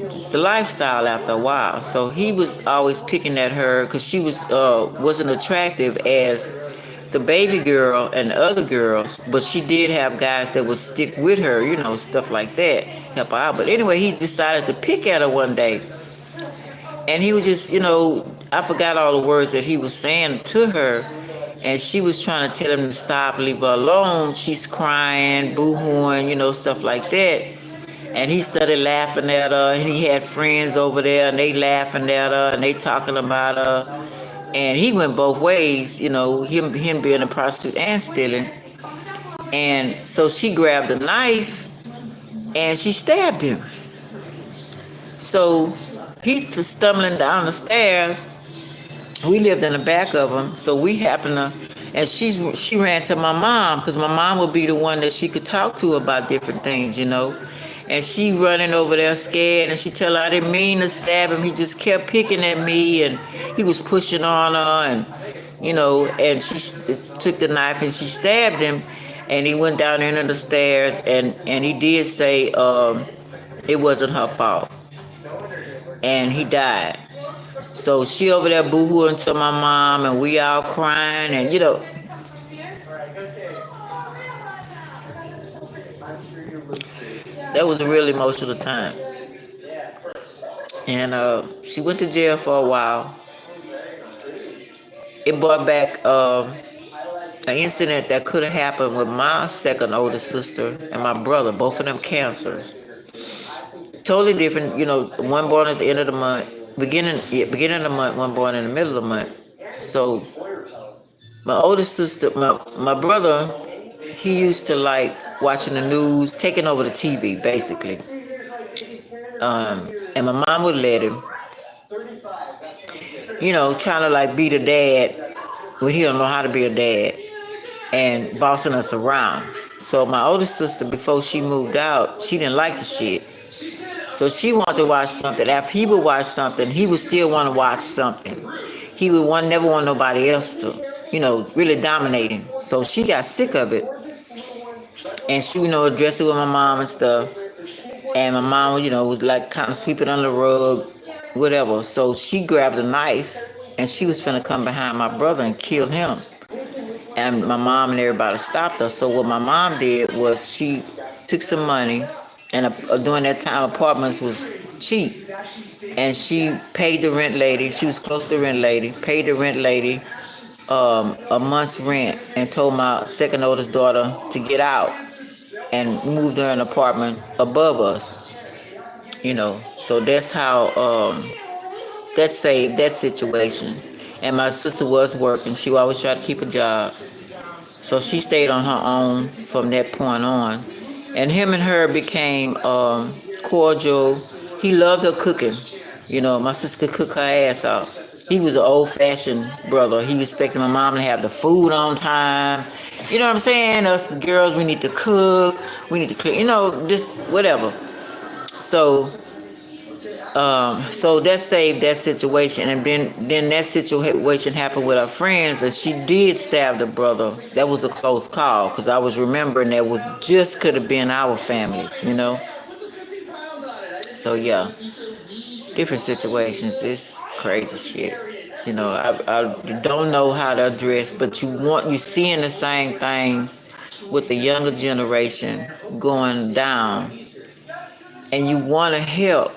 just the lifestyle after a while. So he was always picking at her because she wasn't attractive as the baby girl and the other girls, but she did have guys that would stick with her, stuff like that, help her out. But anyway, he decided to pick at her one day, and he was just, I forgot all the words that he was saying to her, and she was trying to tell him to stop, leave her alone. She's crying, boo-hooing, stuff like that. And he started laughing at her, and he had friends over there, and they laughing at her, and they talking about her. And he went both ways, him being a prostitute and stealing. And so she grabbed a knife, and she stabbed him. So he's stumbling down the stairs. We lived in the back of him, so we happened to, and she ran to my mom, because my mom would be the one that she could talk to about different things, And she running over there scared, and she tell her I didn't mean to stab him. He just kept picking at me, and he was pushing on her, and and she took the knife and she stabbed him, and he went down into the stairs, and he did say it wasn't her fault, and he died. So she over there boo-hooing to my mom, and we all crying, and that was a really emotional time. And she went to jail for a while. It brought back an incident that could have happened with my second oldest sister and my brother, both of them cancers. Totally different, one born at the end of the month, beginning of the month, one born in the middle of the month. So my oldest sister, my brother, he used to like watching the news, taking over the TV, basically. And my mom would let him, trying to like be the dad, when he don't know how to be a dad and bossing us around. So my older sister, before she moved out, she didn't like the shit. So she wanted to watch something. After he would watch something, he would still want to watch something. He would never want nobody else to, really dominate him. So she got sick of it, and she, address it with my mom and stuff. And my mom, was like kind of sweep it under the rug, whatever. So she grabbed a knife, and she was finna come behind my brother and kill him. And my mom and everybody stopped her. So what my mom did was she took some money, and during that time apartments was cheap, and she paid the rent lady. She was close to the rent lady. Paid the rent lady a month's rent, and told my second oldest daughter to get out and moved her in an apartment above us. So that's how that saved that situation. And my sister was working. She always tried to keep a job. So she stayed on her own from that point on. And him and her became cordial. He loved her cooking. My sister could cook her ass off. He was an old-fashioned brother. He respected my mom to have the food on time. You know what I'm saying? Us the girls, we need to cook. We need to clean. Just whatever. So that saved that situation, and then that situation happened with our friends, and she did stab the brother. That was a close call, because I was remembering that was just could have been our family. So yeah, different situations. It's crazy shit. I don't know how to address, but you seeing the same things with the younger generation going down, and you want to help.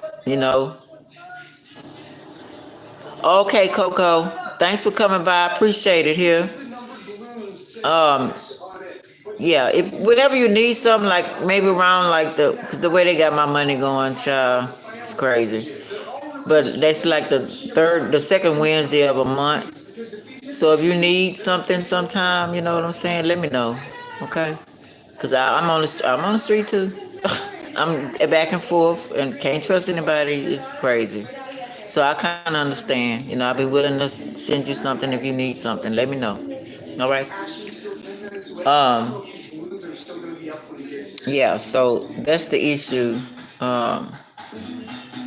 Okay, Coco. Thanks for coming by. I appreciate it here. Um, yeah, if whenever you need something, like maybe around like the way they got my money going, child, it's crazy. But that's like the second Wednesday of a month. So if you need something sometime, you know what I'm saying, let me know, okay? Cause I'm on the street too. I'm back and forth and can't trust anybody. It's crazy. So I kind of understand. I'll be willing to send you something if you need something. Let me know. All right. Um. Yeah. So that's the issue. Um.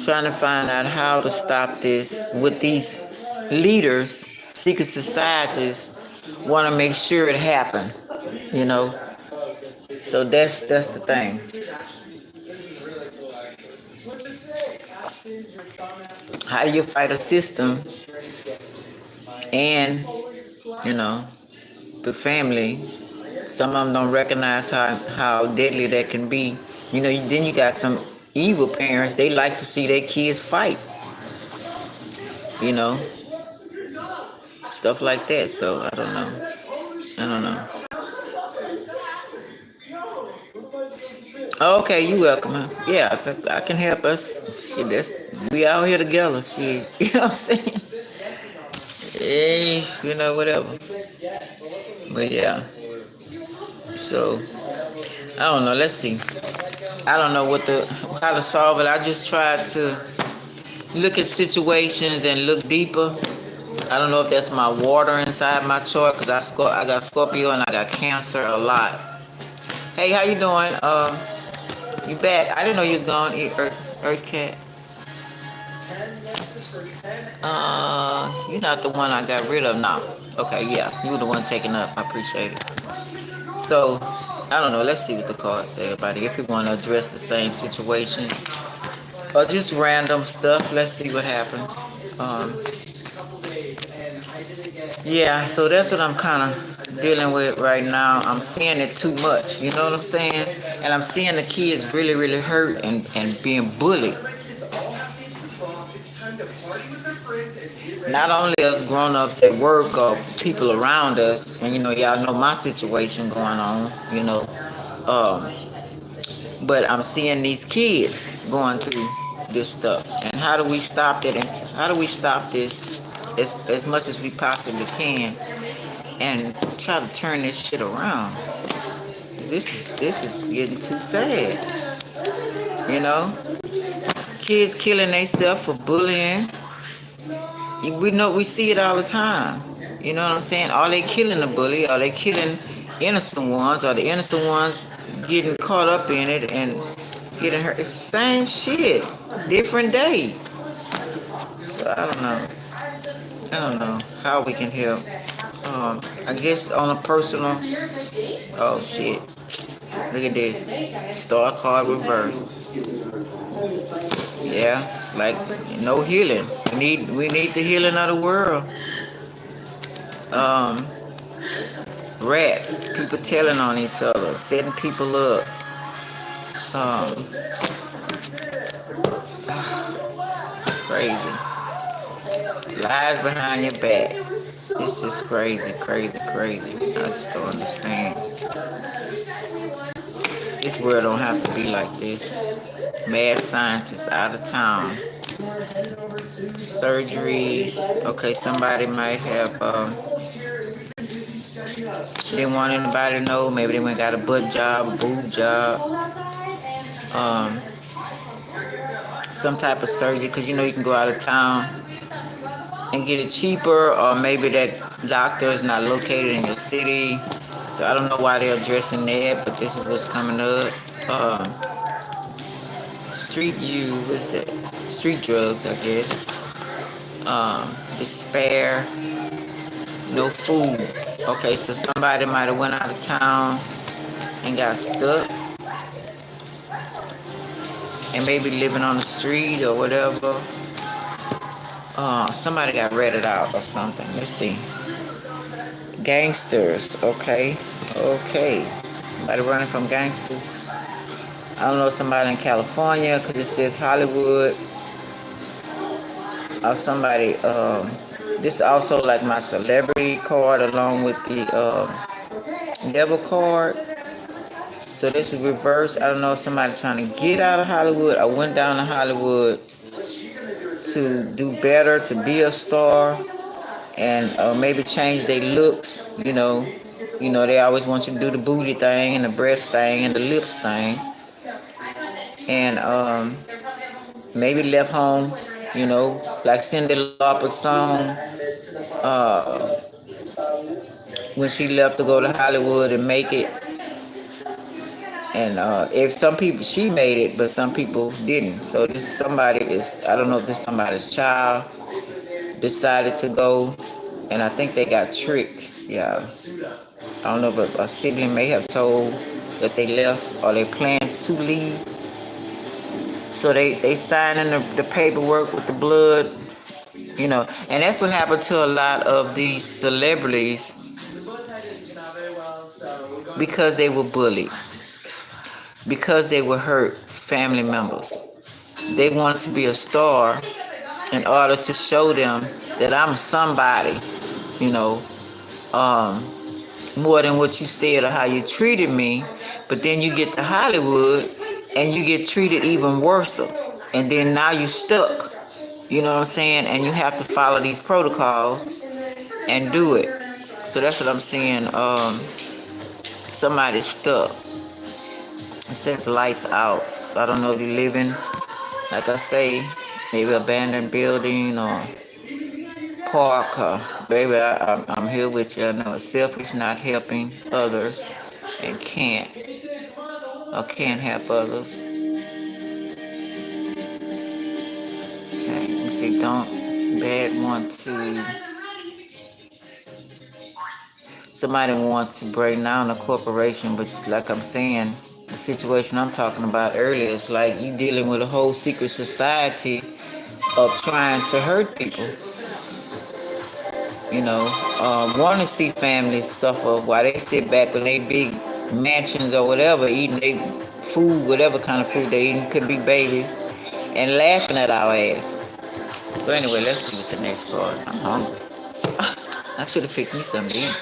Trying to find out how to stop this with these leaders, secret societies, want to make sure it happen. You know. So that's the thing. How do you fight a system and you know the family? Some of them don't recognize how deadly that can be. Then you got some evil parents. They like to see their kids fight. You know, stuff like that. So I don't know. I don't know. Okay, you welcome. Huh? Yeah, I can help us. Shit, we out here together. Shit, you know what I'm saying? Hey, whatever. But yeah. So I don't know. Let's see. I don't know how to solve it. I just tried to look at situations and look deeper. I don't know if that's my water inside my chart, because I got Scorpio and I got Cancer a lot. Hey, how you doing? You back? I didn't know you was gone. Earth Cat. You're not the one I got rid of now. Okay, yeah, you were the one taking up. I appreciate it. So I don't know. Let's see what the cards say about it. If you want to address the same situation or just random stuff, let's see what happens. Yeah, so that's what I'm kind of dealing with right now. I'm seeing it too much, you know what I'm saying? And I'm seeing the kids really, really hurt and being bullied. Not only us grown-ups at work or people around us, and y'all know my situation going on, um, but I'm seeing these kids going through this stuff. And how do we stop it? And how do we stop this as much as we possibly can and try to turn this shit around? This is getting too sad. Kids killing themselves for bullying. We see it all the time. You know what I'm saying? Are they killing the bully? Are they killing innocent ones? Are the innocent ones getting caught up in it and getting hurt? It's the same shit, different day. So I don't know. I don't know how we can help. I guess on a personal. Oh shit! Look at this. Star card reverse. Yeah, it's like no healing. We need the healing of the world. Um, Rats, people telling on each other, setting people up. Um, Crazy. Lies behind your back. It's just crazy, crazy, crazy. I just don't understand. This world don't have to be like this. Mad scientists out of town. Surgeries. Okay, somebody might have didn't want anybody to know. Maybe they went got a butt job, a boob job, um, some type of surgery. Cause you know you can go out of town and get it cheaper, or maybe that doctor is not located in your city. So I don't know why they're addressing that, but this is what's coming up. Um, Street use, what is it? Street drugs, I guess. Despair, no food. Okay, so somebody might have went out of town and got stuck and maybe living on the street or whatever. Somebody got ratted out or something. Let's see. Gangsters, okay. Okay. Somebody running from gangsters. I don't know, somebody in California because it says Hollywood. Or somebody, this is also like my celebrity card along with the devil card. So this is reverse. I don't know if somebody trying to get out of Hollywood. I went down to Hollywood to do better, to be a star, and maybe change their looks. They always want you to do the booty thing and the breast thing and the lips thing, and maybe left home. Like Cyndi Lauper's song, when she left to go to Hollywood and make it. And if some people, she made it, but some people didn't. So I don't know if this somebody's child decided to go, and I think they got tricked. Yeah. I don't know, but a sibling may have told that they left or their plans to leave. So they signing the paperwork with the blood, and that's what happened to a lot of these celebrities because they were bullied, because they were hurt family members. They wanted to be a star in order to show them that I'm somebody, you know, um, more than what you said or how you treated me. But then you get to Hollywood and you get treated even worse. And then now you're stuck, you know what I'm saying? And you have to follow these protocols and do it. So that's what I'm saying. Somebody's stuck. It says lights out. So I don't know if you're living, like I say, maybe abandoned building or park. Baby, I'm here with you. I know it's selfish not helping others and can't help others. Let me see, don't bad want to. Somebody wants to break down a corporation, but like I'm saying, the situation I'm talking about earlier is like you dealing with a whole secret society of trying to hurt people. Want to see families suffer while they sit back with their big mansions or whatever, eating their food, whatever kind of food they eating, could be babies, and laughing at our ass. So anyway, let's see what the next card. I'm hungry. I should have fixed me something to eat.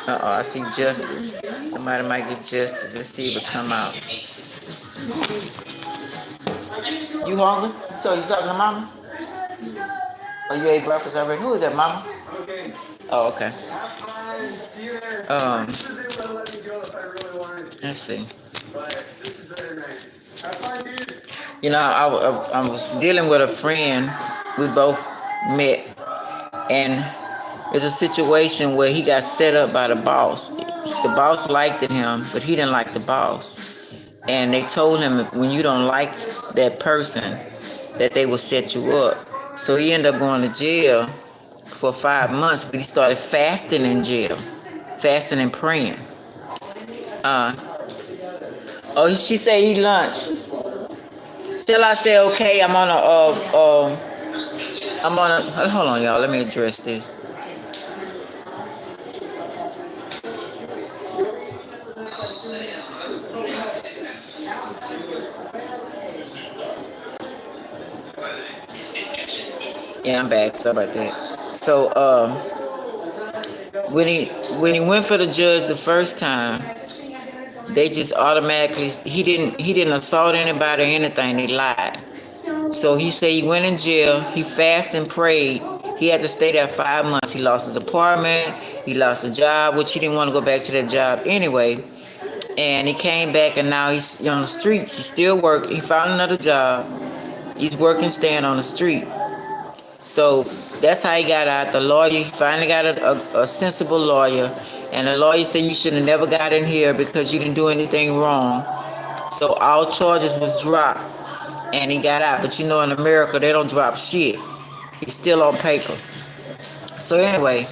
I see justice. Somebody might get justice. Let's see if it come out. You hungry? So you talking to mama? Oh, you ate breakfast already? Who is that, mama? Oh, okay. Let's see. I was dealing with a friend. We both met And it's a situation where he got set up by the boss. The boss liked him, but he didn't like the boss. And they told him when you don't like that person, that they will set you up. So he ended up going to jail for 5 months, but he started fasting in jail, fasting and praying. Uh, oh, she said eat lunch. Till I say okay, I'm on a, hold on, y'all. Let me address this. Yeah, I'm back. Sorry about that. So, when he went for the judge the first time, they just automatically he didn't assault anybody or anything. They lied. So he said he went in jail. He fasted and prayed. He had to stay there 5 months. He lost his apartment. He lost a job, which he didn't want to go back to that job anyway. And he came back, and now he's on the streets. He still work. He found another job. He's working, staying on the street. So that's how he got out. The lawyer, he finally got a sensible lawyer. And the lawyer said you should have never got in here because you didn't do anything wrong. So all charges was dropped. And he got out. But you know in America, they don't drop shit. He's still on paper. So anyway,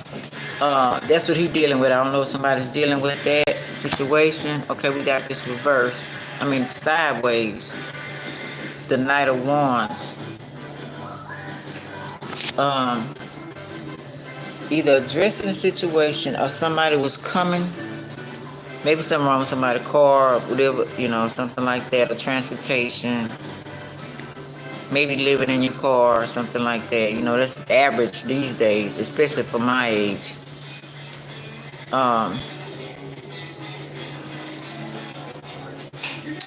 that's what he's dealing with. I don't know if somebody's dealing with that situation. Okay, we got this reverse. I mean, sideways. The Knight of Wands. Either addressing the situation or somebody was coming. Maybe something wrong with somebody's car or whatever, something like that, or transportation. Maybe living in your car or something like that. That's average these days, especially for my age.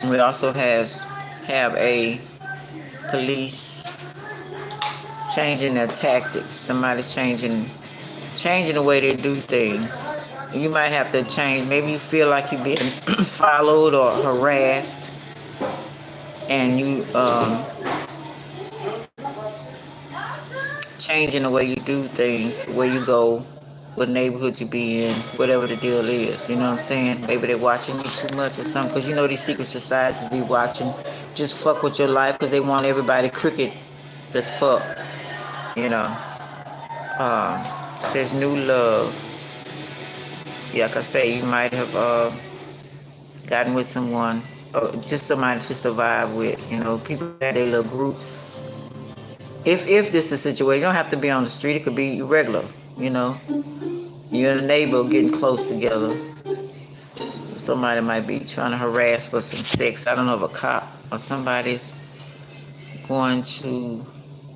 We also have a police changing their tactics. Somebody changing the way they do things. You might have to change. Maybe you feel like you're being followed or harassed, and you changing the way you do things, where you go, what neighborhood you be in, whatever the deal is. You know what I'm saying? Maybe they're watching you too much or something, because these secret societies be watching. Just fuck with your life because they want everybody crooked as fuck. Says new love. Yeah, like I say, you might have gotten with someone, or just somebody to survive with. People have their little groups. If this is a situation, you don't have to be on the street. It could be regular. You and a neighbor getting close together. Somebody might be trying to harass for some sex. I don't know if a cop or somebody's going to,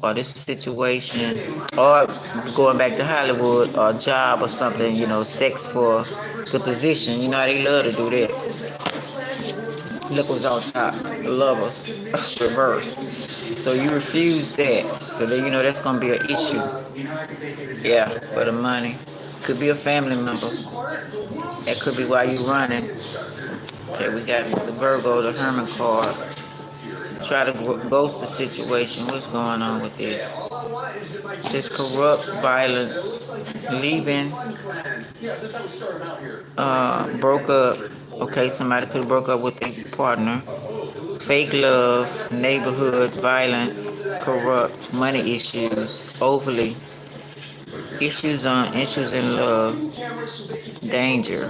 or this situation, or going back to Hollywood, or a job or something, sex for the position. How they love to do that. Look what's on top. The lovers. Reverse. So you refuse that. So then that's going to be an issue. Yeah, for the money. Could be a family member. That could be why you're running. Okay, we got the Virgo, the Hermit card. Try to ghost the situation. What's going on with this? It says corrupt, violence, leaving, broke up. Okay, somebody could have broke up with their partner. Fake love, neighborhood, violent, corrupt, money issues, overly, issues in love, danger.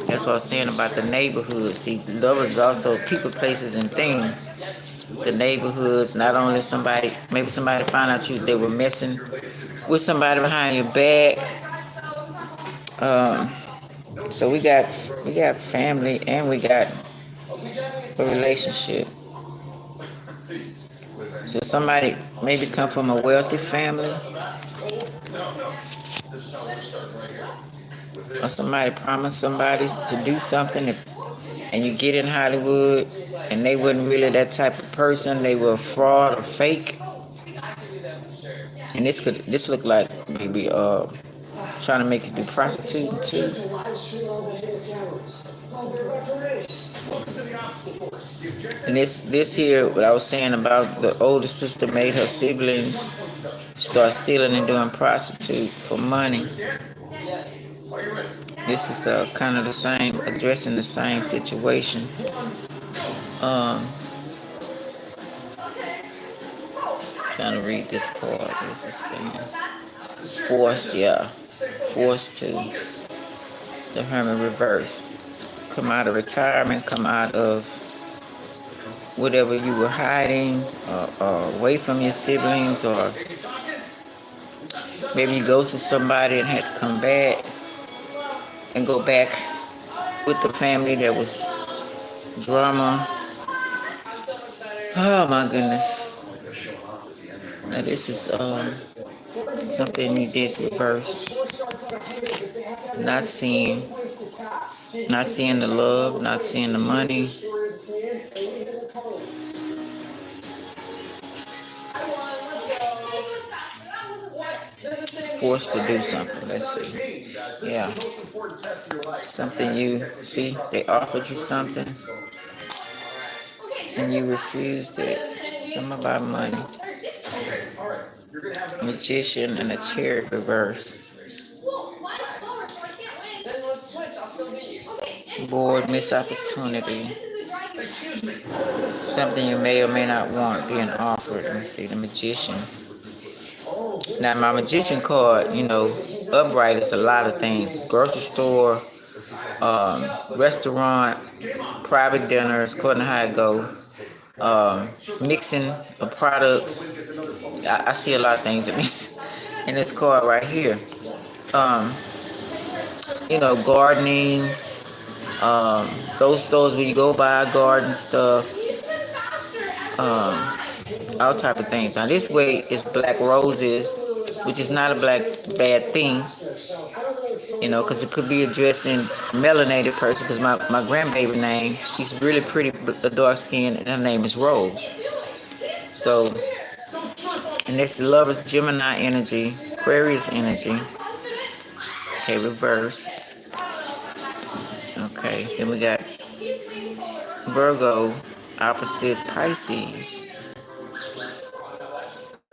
That's what I was saying about the neighborhood. See, lovers is also people, places, and things. The neighborhoods, not only maybe somebody found out they were messing with somebody behind your back. So we got family, and we got a relationship. So somebody maybe come from a wealthy family, or somebody promised somebody to do something, and you get in Hollywood, and they wasn't really that type of person. They were a fraud or fake. And this look like maybe trying to make you do prostituting too. And this here, what I was saying about the older sister made her siblings start stealing and doing prostitute for money. This is kind of the same, addressing the same situation. Um, Trying to read this card. This is saying force, yeah, force to the Hermit reverse. Come out of retirement. Come out of whatever you were hiding, or away from your siblings, or maybe you ghosted somebody and had to come back and go back with the family. That was drama. Oh my goodness. Now this is something you did reverse. Not seeing, not seeing the love, not seeing the money. Forced to do something. Let's see. Yeah. Something you see, they offered you something and you refused it. Something about money. Magician and a chariot reverse. Bored, missed opportunity. Something you may or may not want being offered. Let me see, the magician. Now my magician card, upright is a lot of things. Grocery store, restaurant, private dinners, according to how it go. Mixing of products. I see a lot of things in this card right here. Um, Gardening, those stores where you go buy garden stuff, all type of things. Now this way is black roses, which is not a bad thing, because it could be addressing melanated person. Because my grandbaby name, she's really pretty, dark skin, and her name is Rose. So, and it's the Lover's Gemini energy, Aquarius energy. Okay, reverse. Okay, then we got Virgo, opposite Pisces.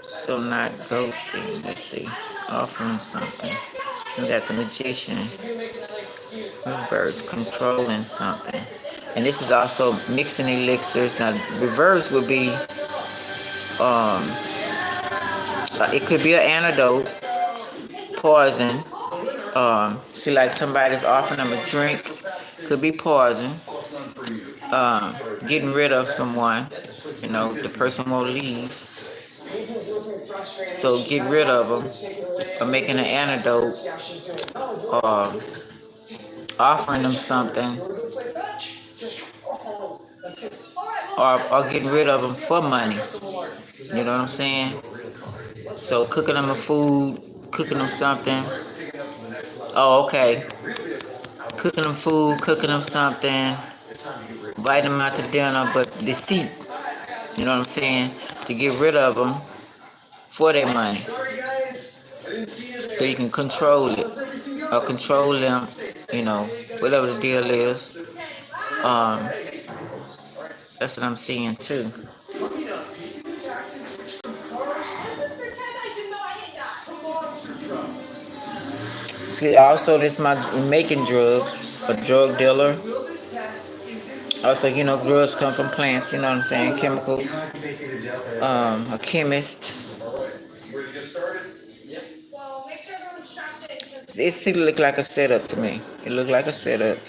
So not ghosting. Let's see, offering something. We got the Magician, reverse, controlling something. And this is also mixing elixirs. Now, reverse would be, it could be an antidote, poison. See, like somebody's offering them a drink. Could be poison. Getting rid of someone. The person won't leave. So get rid of them. Or making an antidote. Or offering them something. Or getting rid of them for money. You know what I'm saying? So cooking them a food, cooking them something. Oh, okay. Cooking them food, cooking them something, inviting them out to dinner, but deceit. You know what I'm saying? To get rid of them for their money. So you can control it. Or control them, whatever the deal is. That's what I'm seeing too. See, also this my making drugs, a drug dealer. Also, drugs come from plants, you know what I'm saying? Chemicals. A chemist. It still look like a setup to me. It looked like a setup.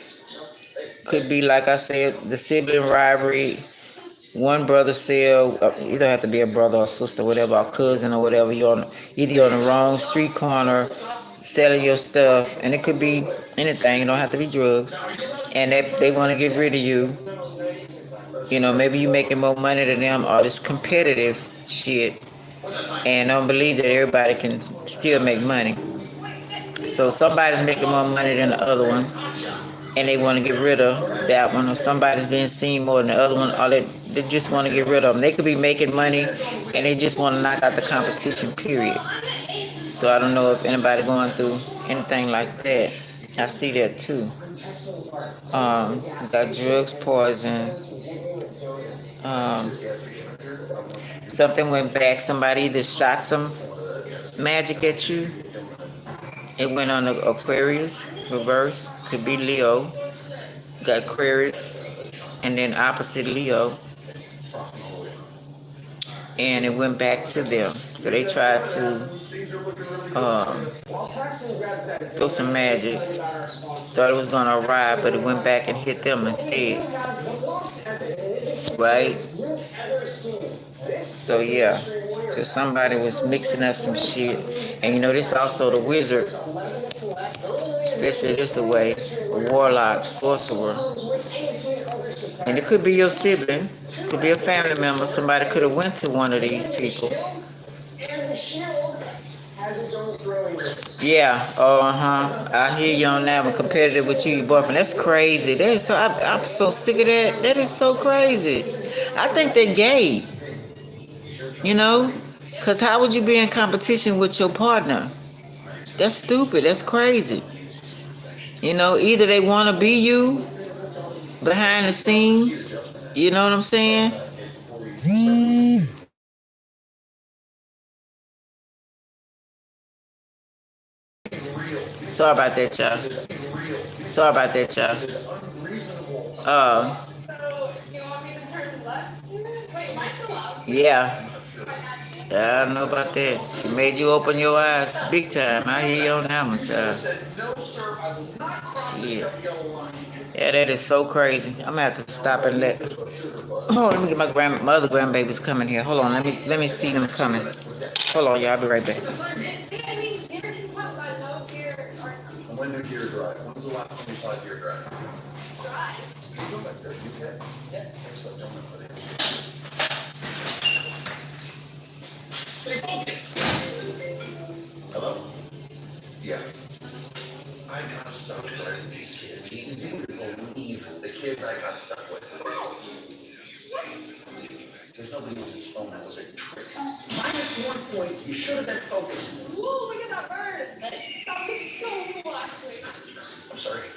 Could be, like I said, the sibling rivalry. One brother sell, you don't have to be a brother or sister, whatever, or cousin or whatever. Either you're on the wrong street corner selling your stuff, and it could be anything. It don't have to be drugs. And they want to get rid of you. Maybe you making more money than them, all this competitive shit, and don't believe that everybody can still make money. So somebody's making more money than the other one, and they want to get rid of that one, or somebody's being seen more than the other one, or they just want to get rid of them. They could be making money, and they just want to knock out the competition, period. So I don't know if anybody going through anything like that. I see that too. Got drugs, poison. Something went back. Somebody either shot magic at you. It went on the Aquarius reverse. Could be Leo. Got Aquarius and then opposite Leo. And it went back to them. So they tried to throw some magic. Thought it was gonna arrive, but it went back and hit them instead. Right? So yeah. So somebody was mixing up some shit. And you know this also the wizard, especially this away, a warlock, sorcerer. And it could be your sibling, could be a family member. Somebody could have went to one of these people. Yeah, I hear you on that one. Competitive with you, your boyfriend. That's crazy. That is so. I'm so sick of that. That is so crazy. I think they're gay. You know, cause how would you be in competition with your partner? That's stupid. That's crazy. You know, either they want to be you behind the scenes. You know what I'm saying? Sorry about that, y'all. Sorry about that, y'all. Yeah. I don't know about that. She made you open your eyes big time. I hear you on that one, child. Shit. Yeah, that is so crazy. I'm gonna have to stop and let. Oh, let me get my other grandbabies coming here. Hold on, let me see them coming. Hold on, y'all. I'll be right back. When did gear drive? When was the last time you saw gear drive? You go back there. You can. Yeah. Excellent. Stay focused. Hello? Yeah. I got stuck with these kids. You wouldn't believe the kids I got stuck with. There's nobody on this phone that was a trick. Minus 1 point, you should have been focused. Woo, look at that bird. That was so cool, actually. I'm sorry.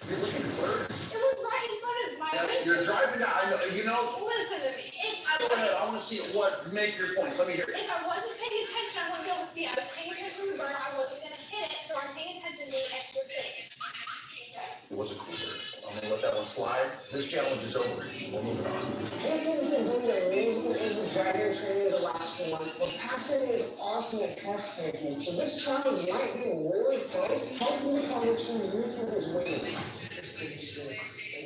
You're looking at birds. It was right in front of my window. You're driving down. I know. You know. Listen to me. Go ahead. I want to see it. What? Make your point. Let me hear it. If I wasn't paying attention, I wouldn't be able to see it. I was paying attention to the bird. I wasn't going to hit it, so I'm paying attention to the extra safe. It was a cool bird. I'm going to let that one slide. This challenge is over. We're moving on. Anthony's been doing an amazing driving training the last few months, but Paxton is awesome at test taking. So this challenge might be really close. Text in the comments who you think is winning.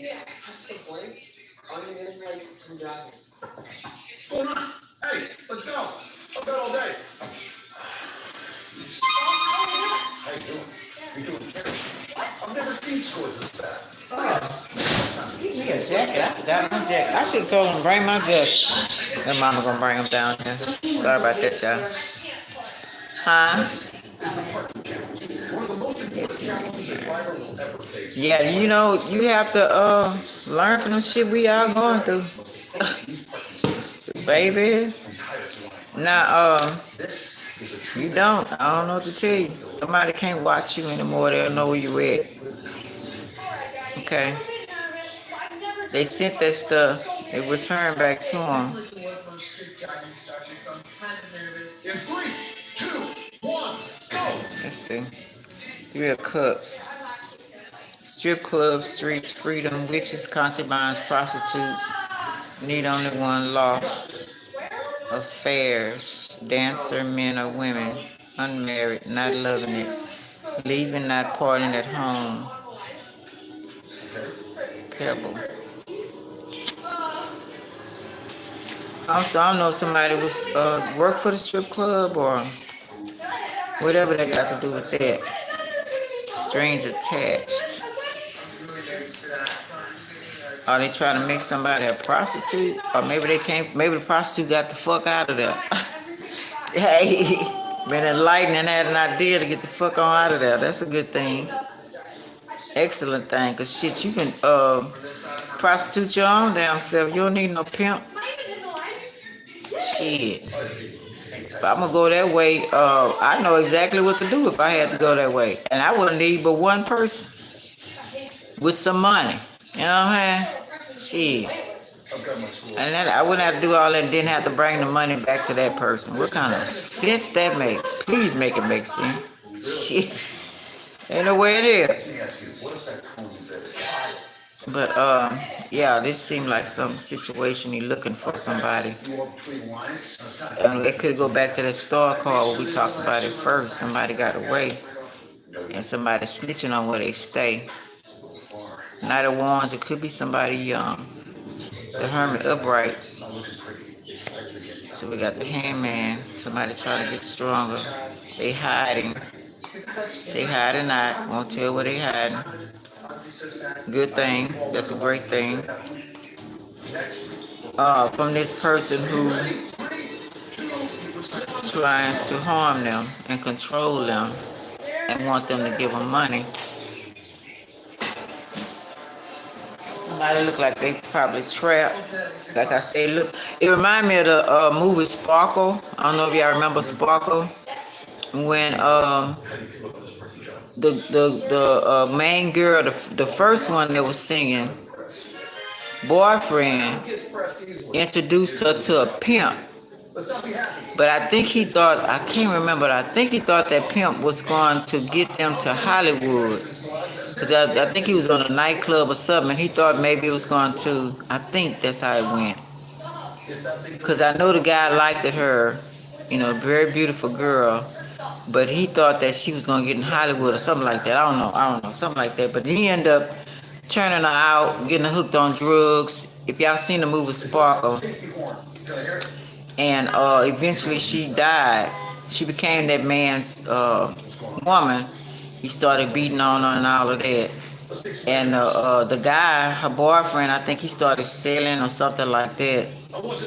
Yeah, half the points aren't even like from driving. What's going on? Hey, let's go. I've got all day. How you doing? You're doing terrible. I've never seen scores this bad. Oh, give me a jacket. I forgot my jacket. I should have told him to bring my jacket. Then mama gonna bring him down here. Sorry about that, y'all. Huh? Yeah, you know, you have to learn from the shit we all going through. Baby. Now, you don't. I don't know what to tell you. Somebody can't watch you anymore. They'll know where you at. Okay. They sent that stuff. It returned back to them. In 3, 2, 1, go. Let's see. 3 of Cups. Strip clubs, streets, freedom, witches, concubines, prostitutes. Need only one lost. Affairs, dancer, men or women, unmarried, not loving it, leaving, not partying at home. Pebble. Also, I don't know if somebody was work for the strip club or whatever they got to do with that. Strings attached. Are they trying to make somebody a prostitute? Or maybe they can't, maybe the prostitute got the fuck out of there. Hey, been enlightened and had an idea to get the fuck on out of there. That's a good thing. Excellent thing. Cause shit, you can prostitute your own damn self. You don't need no pimp. Shit. If I'm gonna go that way, I know exactly what to do if I had to go that way. And I wouldn't need but one person with some money. You know what I'm saying? Shit. And then I wouldn't have to do all that and didn't have to bring the money back to that person. What kind of sense that make? Please make it make sense. Shit. Ain't no way it is. But yeah, this seemed like some situation he looking for somebody. And it could go back to that star card where we talked about it first. Somebody got away and somebody snitching on where they stay. Knight of Wands, it could be somebody young. The Hermit upright. So we got the Hangman. Somebody trying to get stronger. They hiding. They hiding not. Won't tell where they hiding. Good thing. That's a great thing. From this person who trying to harm them and control them and want them to give them money. Somebody look like they probably trapped. Like I said, look, it remind me of the movie Sparkle. I don't know if y'all remember Sparkle, when the main girl, the first one that was singing, boyfriend introduced her to a pimp. But I think he thought, I can't remember, I think he thought that pimp was going to get them to Hollywood. Because I think he was on a nightclub or something, and he thought maybe it was going to, I think that's how it went. Because I know the guy liked her, you know, very beautiful girl, but he thought that she was going to get in Hollywood or something like that. I don't know, something like that. But he ended up turning her out, getting her hooked on drugs. If y'all seen the movie Sparkle, and eventually she died. She became that man's woman. He started beating on her and all of that. And the guy, her boyfriend, I think he started selling or something like that.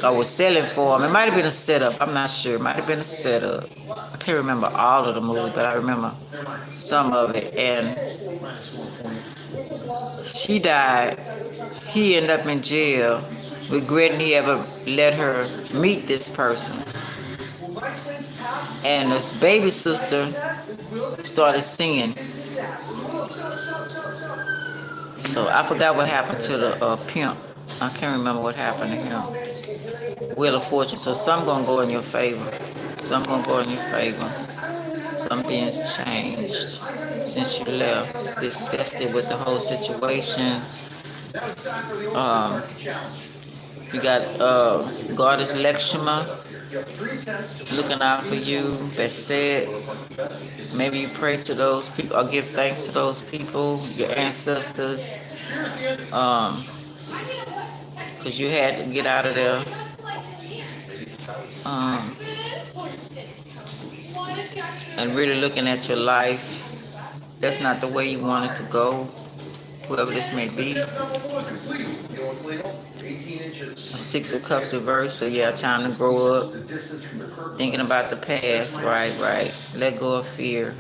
Or was selling for him. It might have been a setup. I'm not sure. It might have been a setup. I can't remember all of the movie, but I remember some of it. And she died. He ended up in jail, regretting he ever let her meet this person. And this baby sister started singing. So I forgot what happened to the pimp. I can't remember what happened to him. Wheel of Fortune. So some gonna go in your favor. Some gonna go in your favor. Something's changed since you left. Disgusted with the whole situation. You got Goddess Lakshma looking out for you. Basset. Maybe you pray to those people or give thanks to those people, your ancestors, because you had to get out of there. And really looking at your life. That's not the way you want it to go, whoever this may be. A Six of Cups reverse, so yeah, time to grow up. Thinking about the past, right. Let go of fear.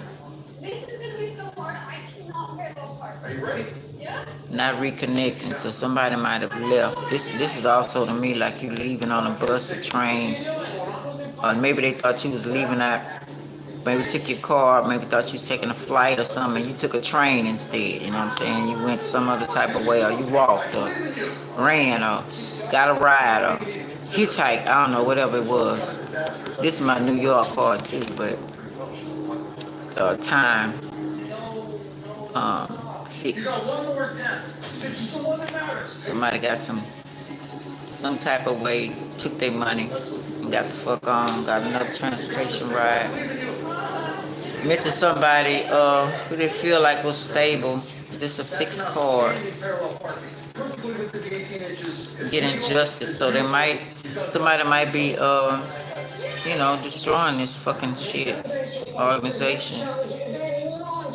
Not reconnecting, so somebody might have left. This is also to me like you leaving on a bus or train. Or maybe they thought you was leaving out. Maybe took your car, maybe thought you was taking a flight or something. You took a train instead, you know what I'm saying? You went some other type of way, or you walked, or ran, or got a ride, or hitchhiked, I don't know, whatever it was. This is my New York card too, but time fixed. Somebody got some type of way, took their money, and got the fuck on, got another transportation ride. Met to somebody who they feel like was stable. Just a fixed card. Getting justice. So somebody might be, destroying this fucking shit organization.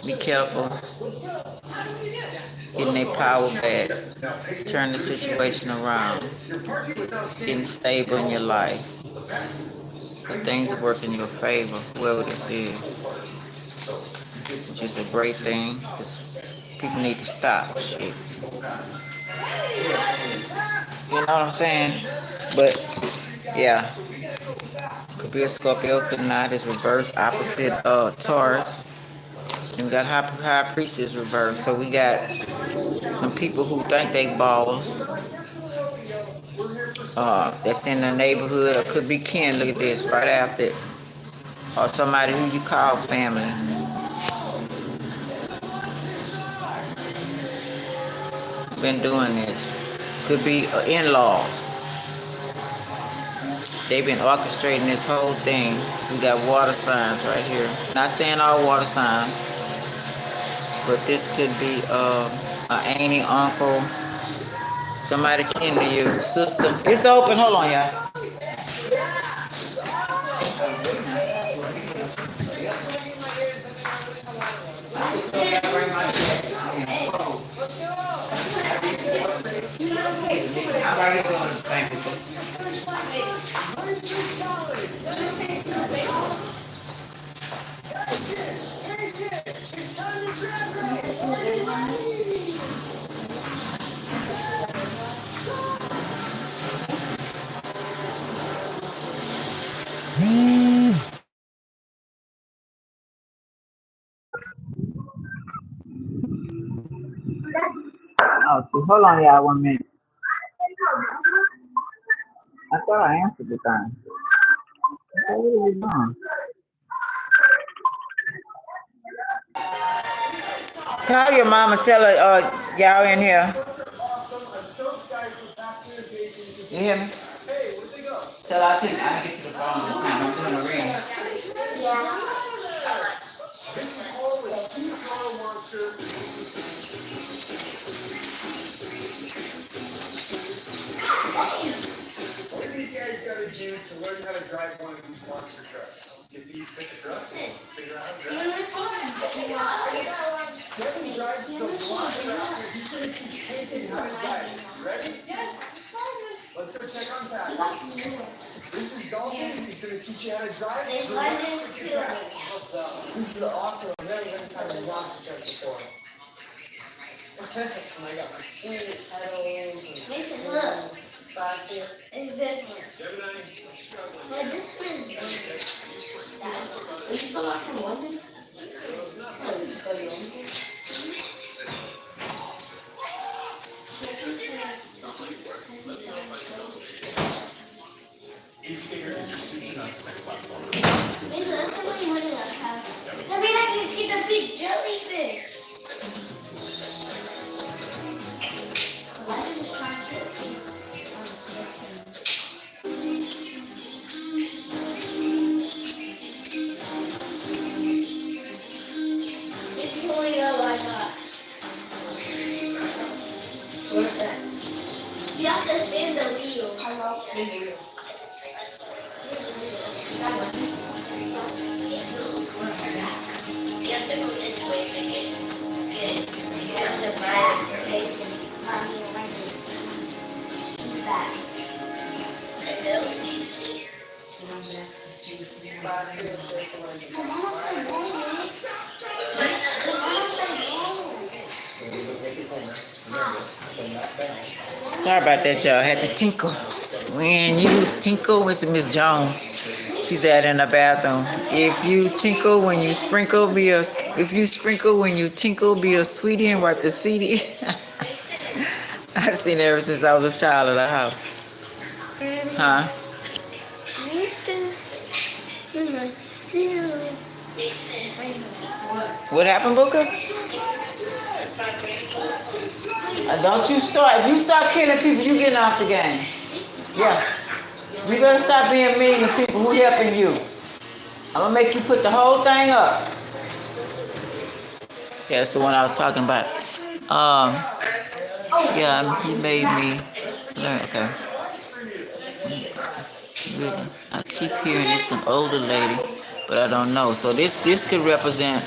Be careful. Getting their power back. Turn the situation around. Getting stable in your life. But things work in your favor, whoever this is. Which is a great thing, because people need to stop shit. You know what I'm saying? But, yeah. Could be a Scorpio, could not. It's reverse, opposite Taurus. And we got High Priestess reverse. So we got some people who think they balls. that's in the neighborhood, or could be kin. Look at this right after it, or somebody who you call family. Been doing this. Could be in-laws. They've been orchestrating this whole thing. We got water signs right here. Not saying all water signs, but this could be an auntie, uncle, somebody kin to you, sister. It's open. Hold on, y'all. Oh, so hold on, y'all, 1 minute. I thought I answered the time. What are we doing? Call your mama, tell her y'all in here. You hear me? Tell her I didn't get to the phone in time. I'm doing a ring. Yeah. This is always Chief Carl Monster. What do these guys got to do to learn how to drive one of these monster trucks? If you pick a truck, figure out how to drive. Kevin drives the block truck. He's going to teach Nathan how to drive. Ready? Yes. Let's go check on Pat. This is Dalton. He's going to teach you how to drive. This is awesome. I've never been inside a monster truck before. And I got my seat, pedals, and Mason, look. Faster. Exactly. Well, this one. Are you still not from London? No, you go to London. Maybe that's the only money I have. That means I can get a big jellyfish. Why does it try to kill me? It's only like that. What's that? You have to spin the wheel. I love the wheel. You have to go this way to get the fire facing back. Sorry about that, y'all. Had to tinkle. When you tinkle with Miss Jones, she's out in the bathroom. If you tinkle when you sprinkle, if you sprinkle when you tinkle, be a sweetie and wipe the CD. I've seen it ever since I was a child at the house. Huh? What happened, Booker? Don't you start. If you start killing people, you getting off the game. Yeah. You better stop being mean to people who helping you. I'm gonna make you put the whole thing up. Yeah, that's the one I was talking about. Yeah, he made me learn. Okay. Really, I keep hearing it's an older lady, but I don't know. So this could represent,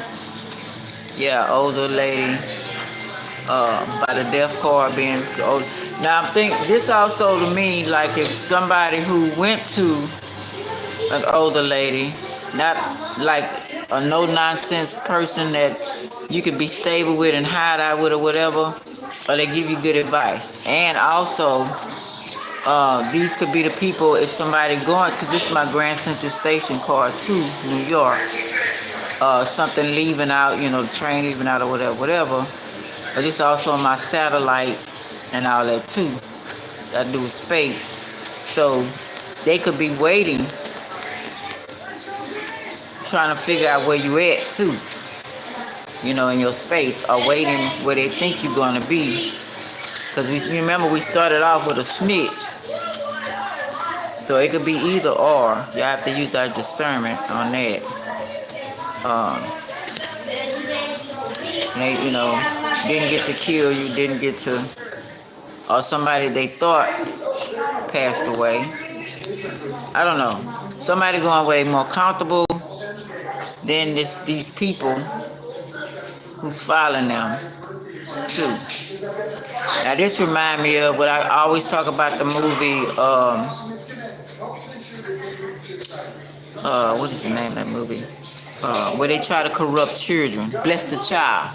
yeah, older lady. By the death card being old. Now I'm thinking this also to me, like if somebody who went to an older lady, not like a no nonsense person that you could be stable with and hide out with or whatever, or they give you good advice. And also these could be the people if somebody going, because this is my Grand Central Station card to New York, something leaving out, the train leaving out or whatever. But it's also my satellite and all that too. Got to do with space. So they could be waiting, trying to figure out where you at too, in your space, or waiting where they think you're going to be. Because we remember we started off with a snitch. So it could be either or. Y'all have to use our discernment on that. They, didn't get to kill you, didn't get to, or somebody they thought passed away. I don't know. Somebody going way more comfortable than these people who's following them too. Now this remind me of what I always talk about, the movie, what is the name of that movie? Where they try to corrupt children. Bless the Child.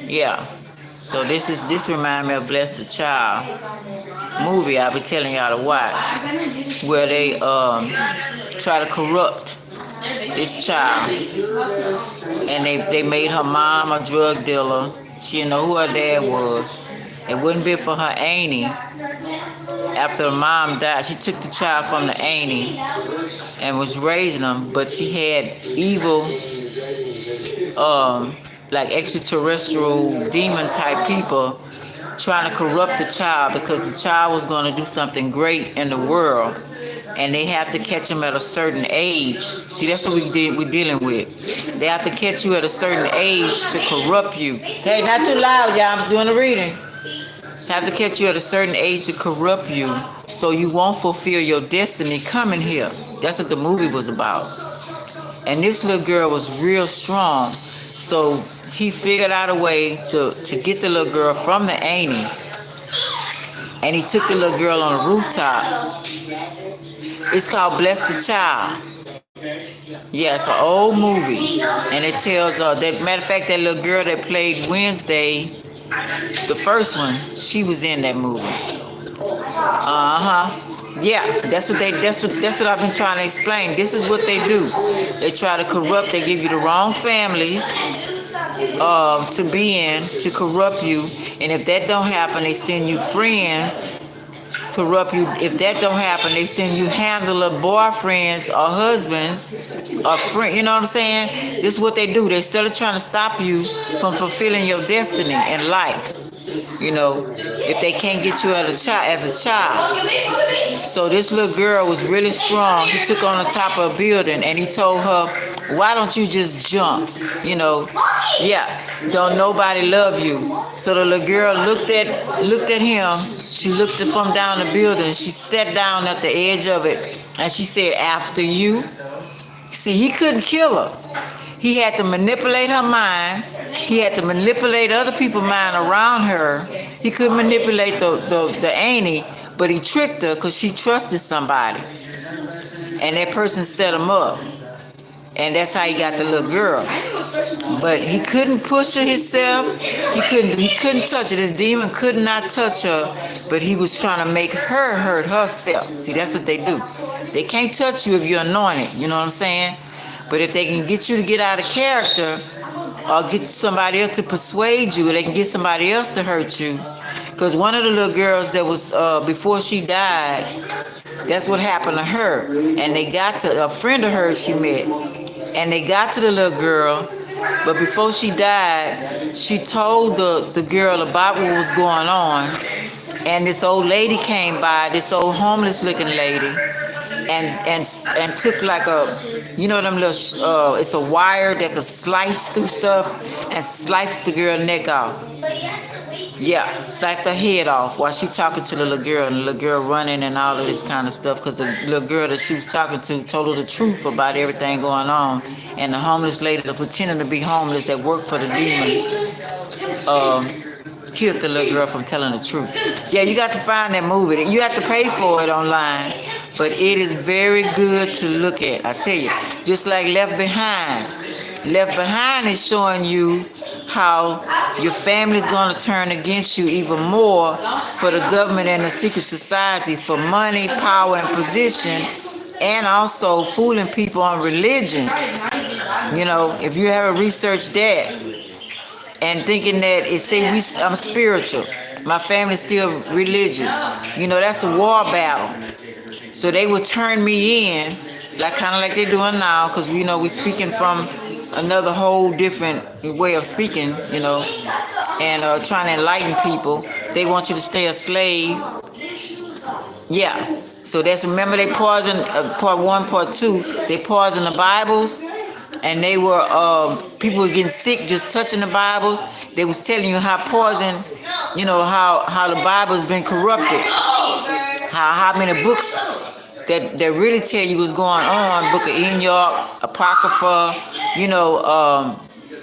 Yeah. So this remind me of Bless the Child movie I'll be telling y'all to watch, where they try to corrupt this child, and they made her mom a drug dealer. She didn't know who her dad was. It wouldn't be for her auntie. After the mom died, she took the child from the auntie and was raising them, but she had evil, like extraterrestrial demon type people trying to corrupt the child, because the child was going to do something great in the world, and they have to catch him at a certain age. See, that's what we're dealing with. They have to catch you at a certain age to corrupt you. Hey, not too loud, y'all. I'm doing the reading. Have to catch you at a certain age to corrupt you, so you won't fulfill your destiny coming here. That's what the movie was about. And this little girl was real strong, so he figured out a way to get the little girl from the auntie, and he took the little girl on a rooftop. It's called Bless the Child. Yeah, it's an old movie, and it tells that, matter of fact, that little girl that played Wednesday, the first one, she was in that movie. Yeah, that's what I've been trying to explain. This is what they do. They try to corrupt. They give you the wrong families to be in, to corrupt you. And if that don't happen, they send you friends corrupt you. If that don't happen, they send you handler boyfriends or husbands or friends. You know what I'm saying? This is what they do. They're still trying to stop you from fulfilling your destiny in life. If they can't get you as a child. So this little girl was really strong. He took her on the top of a building and he told her, why don't you just jump? Yeah, don't nobody love you. So the little girl looked at him. She looked from down the building. She sat down at the edge of it and she said, after you. See, he couldn't kill her. He had to manipulate her mind. He had to manipulate other people's mind around her. He couldn't manipulate the auntie, but he tricked her because she trusted somebody. And that person set him up. And that's how he got the little girl. But he couldn't push her himself. He couldn't touch her. This demon could not touch her, but he was trying to make her hurt herself. See, that's what they do. They can't touch you if you're anointed. You know what I'm saying? But if they can get you to get out of character, or get somebody else to persuade you, they can get somebody else to hurt you. Because one of the little girls that was, before she died, that's what happened to her. And they got to, a friend of hers she met, and they got to the little girl, but before she died, she told the girl about what was going on. And this old lady came by, this old homeless looking lady, and took like a, them little, it's a wire that could slice through stuff, and sliced the girl's neck off. Yeah, sliced her head off while she talking to the little girl, and the little girl running and all of this kind of stuff, because the little girl that she was talking to told her the truth about everything going on. And the homeless lady that pretended to be homeless that worked for the demons killed the little girl from telling the truth. Yeah, you got to find that movie. You have to pay for it online, but it is very good to look at. I tell you, just like Left Behind. Left Behind is showing you how your family's going to turn against you even more for the government and the secret society for money, power, and position, and also fooling people on religion. If you ever research that and thinking that I'm spiritual, My family's still religious. You know, that's a war battle. So they would turn me in, like kind of like they're doing now, because you know we're speaking from another whole different way of speaking, you know, and trying to enlighten people. They want you to stay a slave. Yeah. So that's, remember they pausing part one, part two. They pausing the Bibles, and they were people were getting sick just touching the Bibles. They was telling you how poison, you know, how the Bible's been corrupted, how many books that really tell you what's going on. Book of Enoch, Apocrypha, you know,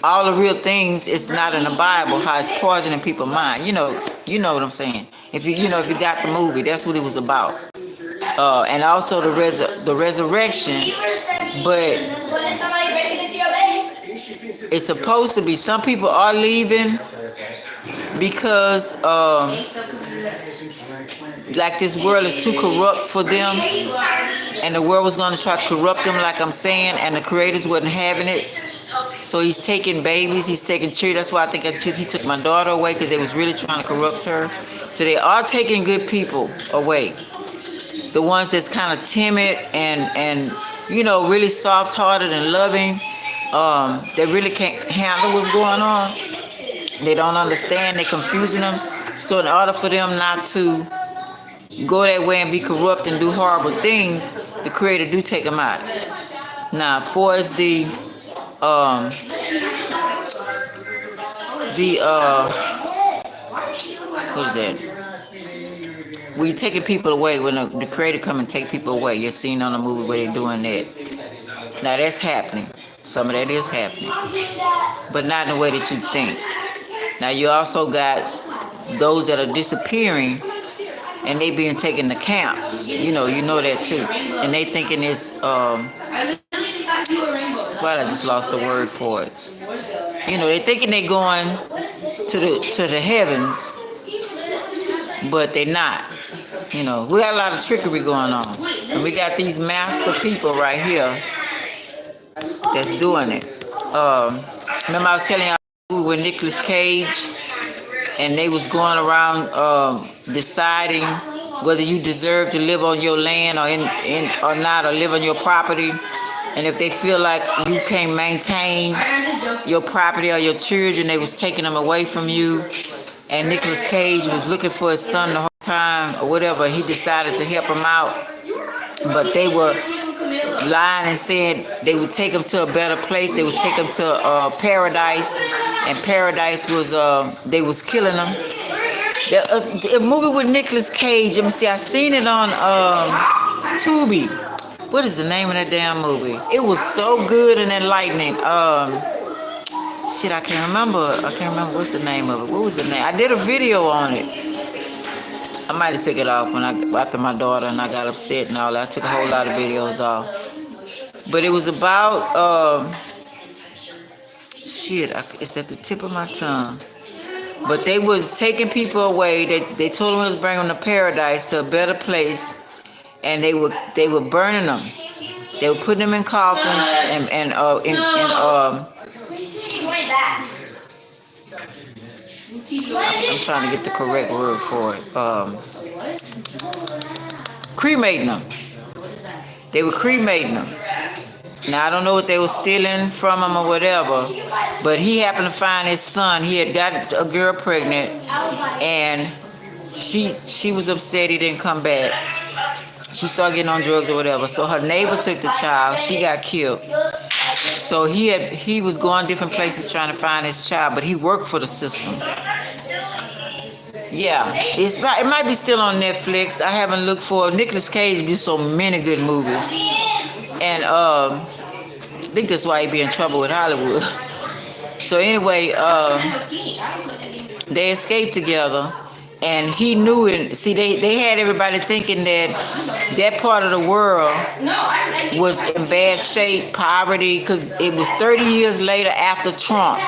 all the real things is not in the Bible. How it's poisoning people's mind. You know what I'm saying. If you got the movie, that's what it was about. And also the resurrection, but it's supposed to be. Some people are leaving because like this world is too corrupt for them, and the world was going to try to corrupt them, like I'm saying, and the creators wasn't having it. So he's taking babies, he's taking children. That's why I think he took my daughter away, because they was really trying to corrupt her. So they are taking good people away. The ones that's kind of timid and you know, really soft-hearted and loving, they really can't handle what's going on. They don't understand, they're confusing them. So in order for them not to go that way and be corrupt and do horrible things, the creator do take them out. Now, for as the what is that? We taking people away when the creator come and take people away. You're seeing on the movie where they're doing that. Now that's happening. Some of that is happening, but not in the way that you think. Now you also got those that are disappearing, and they being taken to camps. You know that too, and they thinking it's well, I just lost the word for it. You know, they thinking they going to the heavens, but they're not. You know, we got a lot of trickery going on, and we got these master people right here that's doing it. Remember I was telling y'all with Nicolas Cage, and they was going around deciding whether you deserve to live on your land or not, or live on your property. And if they feel like you can't maintain your property or your children, they was taking them away from you. And Nicolas Cage was looking for his son the whole time or whatever. He decided to help him out, but they were lying and saying they would take him to a better place. They would take him to paradise, and paradise was they was killing him. The movie with Nicolas Cage. Let me see. I seen it on Tubi. What is the name of that damn movie? It was so good and enlightening. Shit, I can't remember. What's the name of it. What was the name? I did a video on it. I might have took it off after my daughter and I got upset and all that. I took a whole lot of videos off. But it was about it's at the tip of my tongue. But they was taking people away. They told them it was bringing them to paradise, to a better place, and they were burning them. They were putting them in coffins and I'm trying to get the correct word for it. Cremating them. They were cremating them. Now I don't know what they were stealing from him or whatever, but he happened to find his son. He had got a girl pregnant, and she was upset he didn't come back. She started getting on drugs or whatever. So her neighbor took the child. She got killed. So he was going different places trying to find his child, but he worked for the system. Yeah, it might be still on Netflix. I haven't looked for it. Nicolas Cage do so many good movies, and I think that's why he be in trouble with Hollywood. So anyway, they escaped together, and he knew it. See, they had everybody thinking that part of the world was in bad shape, poverty, because it was 30 years later after Trump.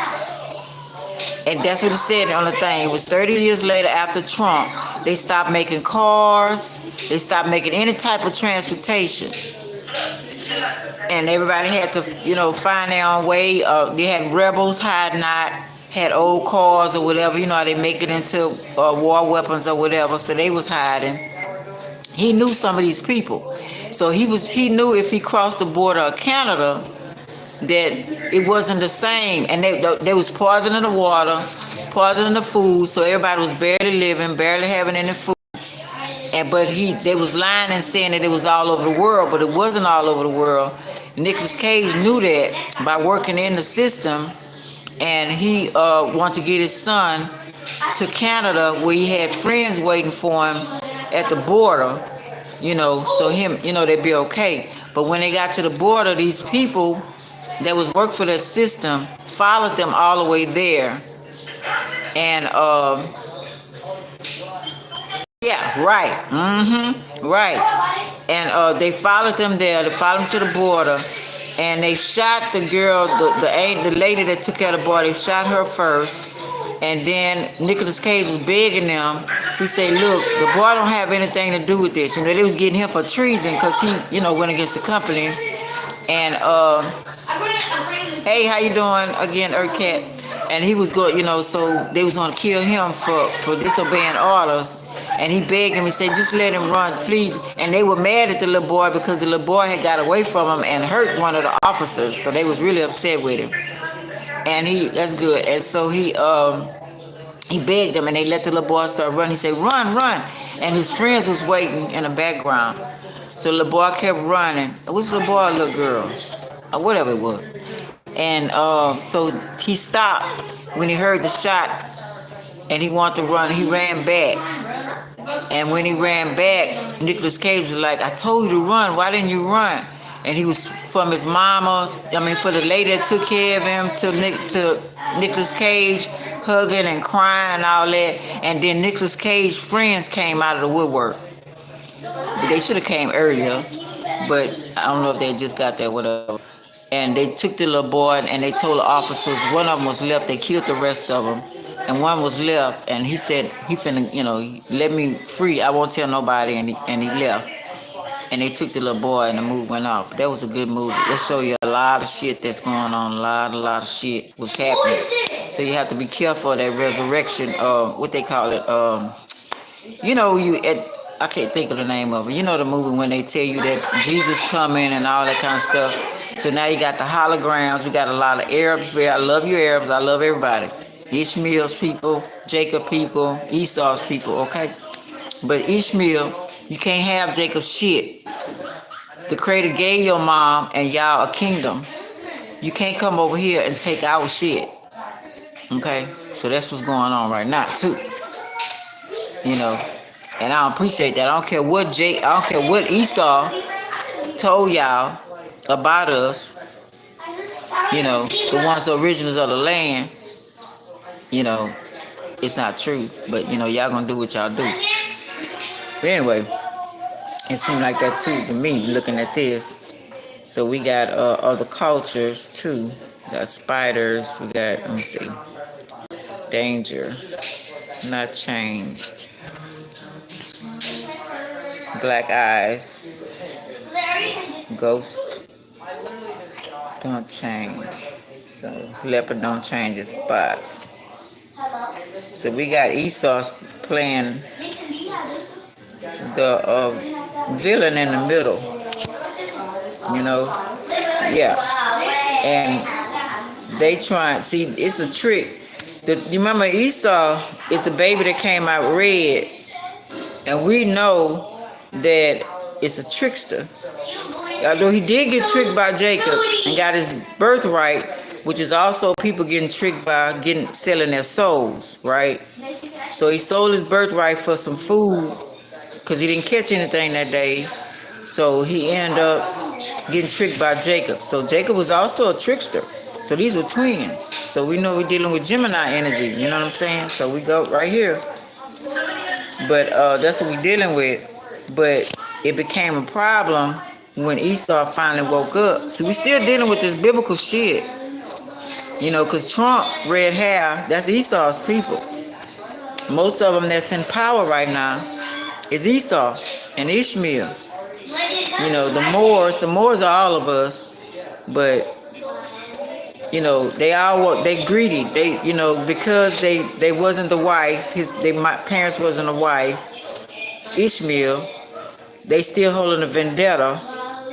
And that's what it said on the thing. It was 30 years later after Trump. They stopped making cars. They stopped making any type of transportation. And everybody had to, find their own way. They had rebels hiding out. had old cars or whatever. You know how they make it into war weapons or whatever. So they was hiding. He knew some of these people, so he knew if he crossed the border of Canada that it wasn't the same, and they was poisoning the water, poisoning the food, so everybody was barely living, barely having any food. And but they was lying and saying that it was all over the world, but it wasn't all over the world. Nicolas Cage knew that by working in the system, and he wanted to get his son to Canada where he had friends waiting for him at the border, so they'd be okay. But when they got to the border, these people that was work for that system followed them all the way there, and yeah, right, right, and they followed them there. They followed them to the border, and they shot the girl, the lady that took care of the boy. They shot her first, and then Nicolas Cage was begging them. He said, "Look, the boy don't have anything to do with this. They was getting him for treason because he, went against the company." And hey, how you doing again, Urcat? And he was going, so they was gonna kill him for disobeying orders. And he begged him. He said, "Just let him run, please." And they were mad at the little boy because the little boy had got away from him and hurt one of the officers. So they was really upset with him. And that's good. And so he begged them, and they let the little boy start running. He said, "Run, run!" And his friends was waiting in the background. So the little boy kept running. Which little boy, or little girl, or whatever it was. And so he stopped when he heard the shot, and he wanted to run. He ran back. And when he ran back, Nicolas Cage was like, "I told you to run. Why didn't you run?" And he was from his mama. For the lady that took care of him to Nicolas Cage, hugging and crying and all that. And then Nicolas Cage's friends came out of the woodwork. They should have came earlier, but I don't know if they just got there, whatever. And they took the little boy, and they told the officers one of them was left. They killed the rest of them. And one was left, and he said he finna, let me free. I won't tell nobody, and he left. And they took the little boy, and the movie went off. That was a good movie. It show you a lot of shit that's going on. A lot of shit was happening. So you have to be careful of that resurrection. What they call it? I can't think of the name of it. The movie when they tell you that Jesus coming and all that kind of stuff. So now you got the holograms. We got a lot of Arabs. I love you Arabs. I love everybody. Ishmael's people, Jacob people, Esau's people, okay? But Ishmael, you can't have Jacob's shit. The Creator gave your mom and y'all a kingdom. You can't come over here and take our shit. Okay? So that's what's going on right now, too. And I don't appreciate that. I don't care what Esau told y'all about us. The ones the originals of the land. It's not true, but y'all gonna do what y'all do. But anyway, it seemed like that too to me looking at this. So we got other cultures too. We got spiders. We got, let me see, danger, not changed, black eyes, ghost, don't change. So leopard don't change its spots. So we got Esau playing the villain in the middle, yeah. And they try. See, it's a trick. You remember Esau is the baby that came out red, and we know that it's a trickster. Although he did get tricked by Jacob and got his birthright, which is also people getting tricked by selling their souls, right? So he sold his birthright for some food because he didn't catch anything that day. So he ended up getting tricked by Jacob. So Jacob was also a trickster. So these were twins. So we know we're dealing with Gemini energy. You know what I'm saying? So we go right here. But that's what we're dealing with. But it became a problem when Esau finally woke up. So we still dealing with this biblical shit. Because Trump, red hair, that's Esau's people. Most of them that's in power right now is Esau and Ishmael. The Moors are all of us, but They greedy. Because they wasn't the wife. My parents wasn't a wife. Ishmael, they still holding a vendetta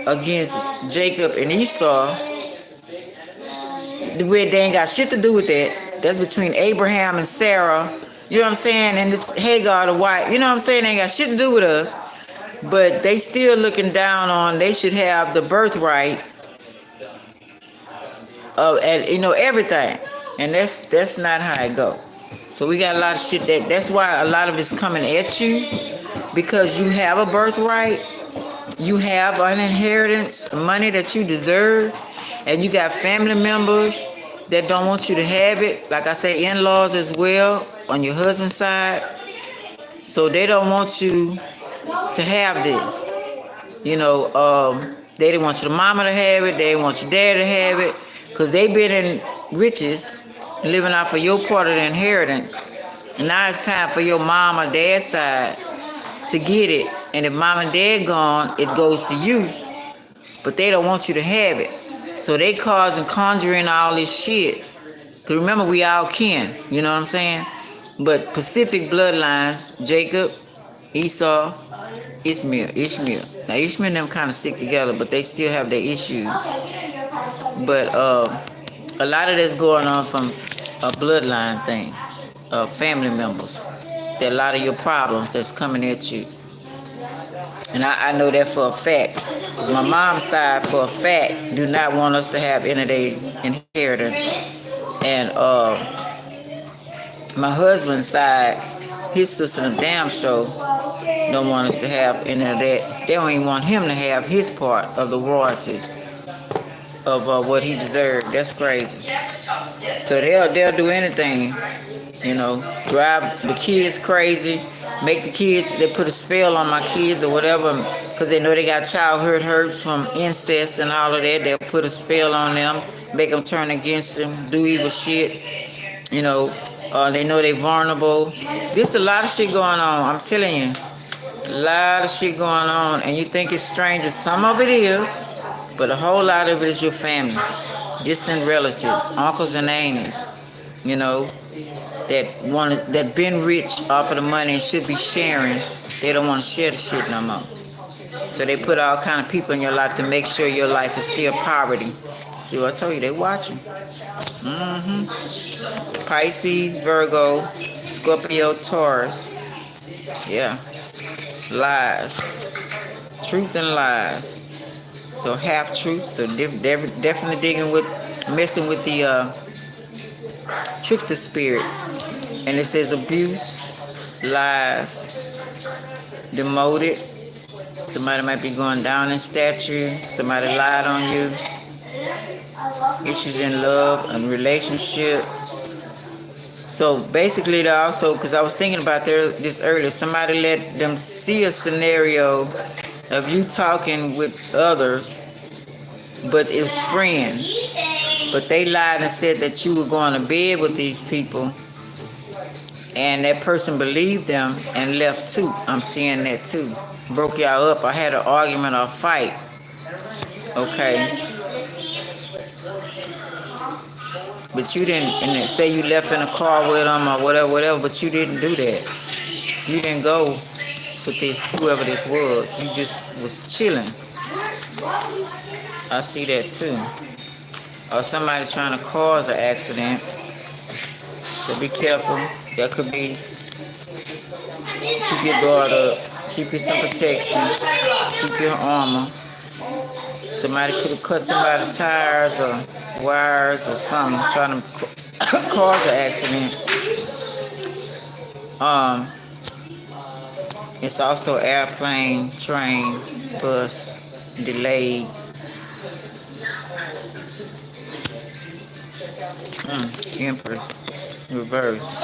against Jacob and Esau. They ain't got shit to do with that. That's between Abraham and Sarah. You know what I'm saying? And this Hagar, the wife. You know what I'm saying? They ain't got shit to do with us. But they still looking down on. They should have the birthright of, and everything. And that's not how it go. So we got a lot of shit that's why a lot of it's coming at you, because you have a birthright, you have an inheritance, money that you deserve, and you got family members that don't want you to have it. Like I say, in-laws as well on your husband's side. So they don't want you to have this. They didn't want your mama to have it. They didn't want your dad to have it, because they been in riches, living off of your part of the inheritance. And now it's time for your mom or dad's side to get it. And if mom and dad gone, it goes to you. But they don't want you to have it. So they causing, conjuring all this shit. Because remember, we all kin. You know what I'm saying? But Pacific bloodlines, Jacob, Esau, Ishmael. Now Ishmael and them kind of stick together, but they still have their issues. But a lot of that's going on from a bloodline thing, family members. That a lot of your problems that's coming at you. And I know that for a fact. Because my mom's side, for a fact, do not want us to have any of their inheritance. And my husband's side, his sister and damn show don't want us to have any of that. They don't even want him to have his part of the royalties of what he deserved. That's crazy. So they'll do anything, drive the kids crazy, make the kids, they put a spell on my kids or whatever, because they know they got childhood hurts from incest and all of that. They'll put a spell on them, make them turn against them, do evil shit. They know they vulnerable. There's a lot of shit going on, I'm telling you. A lot of shit going on, and you think it's strange. Some of it is, but a whole lot of it is your family, distant relatives, uncles and aunties, that been rich off of the money and should be sharing. They don't want to share the shit no more. So they put all kind of people in your life to make sure your life is still poverty. See what I told you? They watching. Pisces, Virgo, Scorpio, Taurus. Yeah. Lies. Truth and lies. So half truth. So they're definitely messing with the trickster spirit. And it says abuse, lies, demoted. Somebody might be going down in stature. Somebody lied on you. Issues in love and relationship. So basically, they also, because I was thinking about this earlier, somebody let them see a scenario of you talking with others, but it was friends. But they lied and said that you were going to bed with these people, and that person believed them and left too. I'm seeing that too. Broke y'all up. I had an argument or a fight. Okay. But you didn't, and say you left in a car with them or whatever, but you didn't do that. You didn't go with this, whoever this was. You just was chilling. I see that too. Or somebody trying to cause an accident. So be careful. That could be, keep your guard up, keep you some protection, keep your armor. Somebody could have cut somebody's tires or wires or something, trying to cause an accident. It's also airplane, train, bus, delayed. Empress, reverse.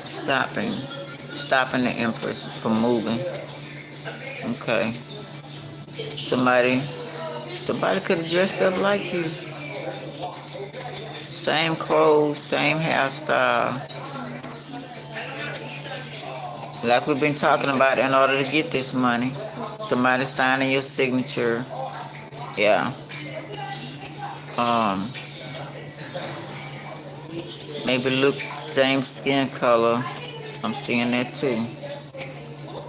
Stopping the Empress from moving. Okay. Somebody could have dressed up like you. Same clothes, same hairstyle. Like we've been talking about, in order to get this money, somebody signing your signature. Yeah. Um, Maybe look same skin color. I'm seeing that too.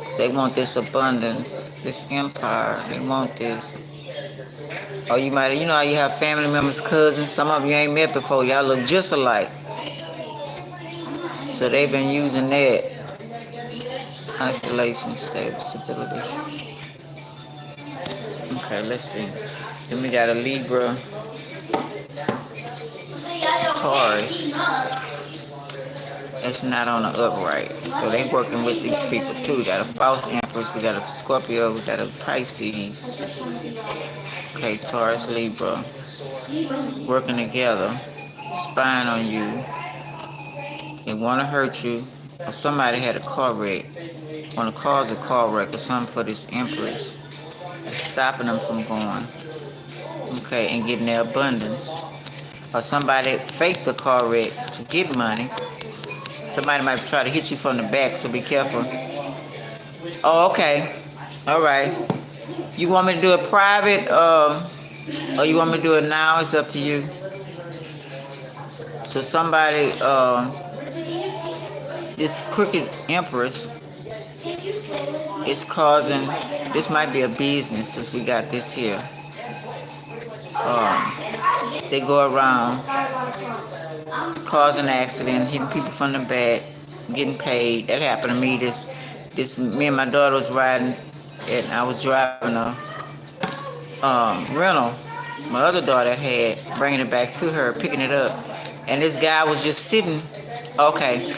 'Cause they want this abundance, this empire. They want this. Or you might, how you have family members, cousins. Some of you ain't met before. Y'all look just alike. So they've been using that. Isolation, stability. Okay, let's see. Then we got a Libra, Taurus. It's not on the upright. So they working with these people too. We got a false empress. We got a Scorpio. We got a Pisces. Okay, Taurus, Libra. Working together. Spying on you. They want to hurt you. Or somebody had a car wreck. Want to cause a car wreck or something for this empress. Stopping them from going. Okay, and getting their abundance. Or somebody faked the car wreck to get money. Somebody might try to hit you from the back, so be careful. Oh, okay. All right. You want me to do it private, or you want me to do it now? It's up to you. So somebody, this crooked empress is causing, this might be a business since we got this here. They go around causing accident, hitting people from the back, getting paid. That happened to me. Me and my daughter was riding, and I was driving a rental. My other daughter had, bringing it back to her, picking it up, and this guy was just sitting. Okay.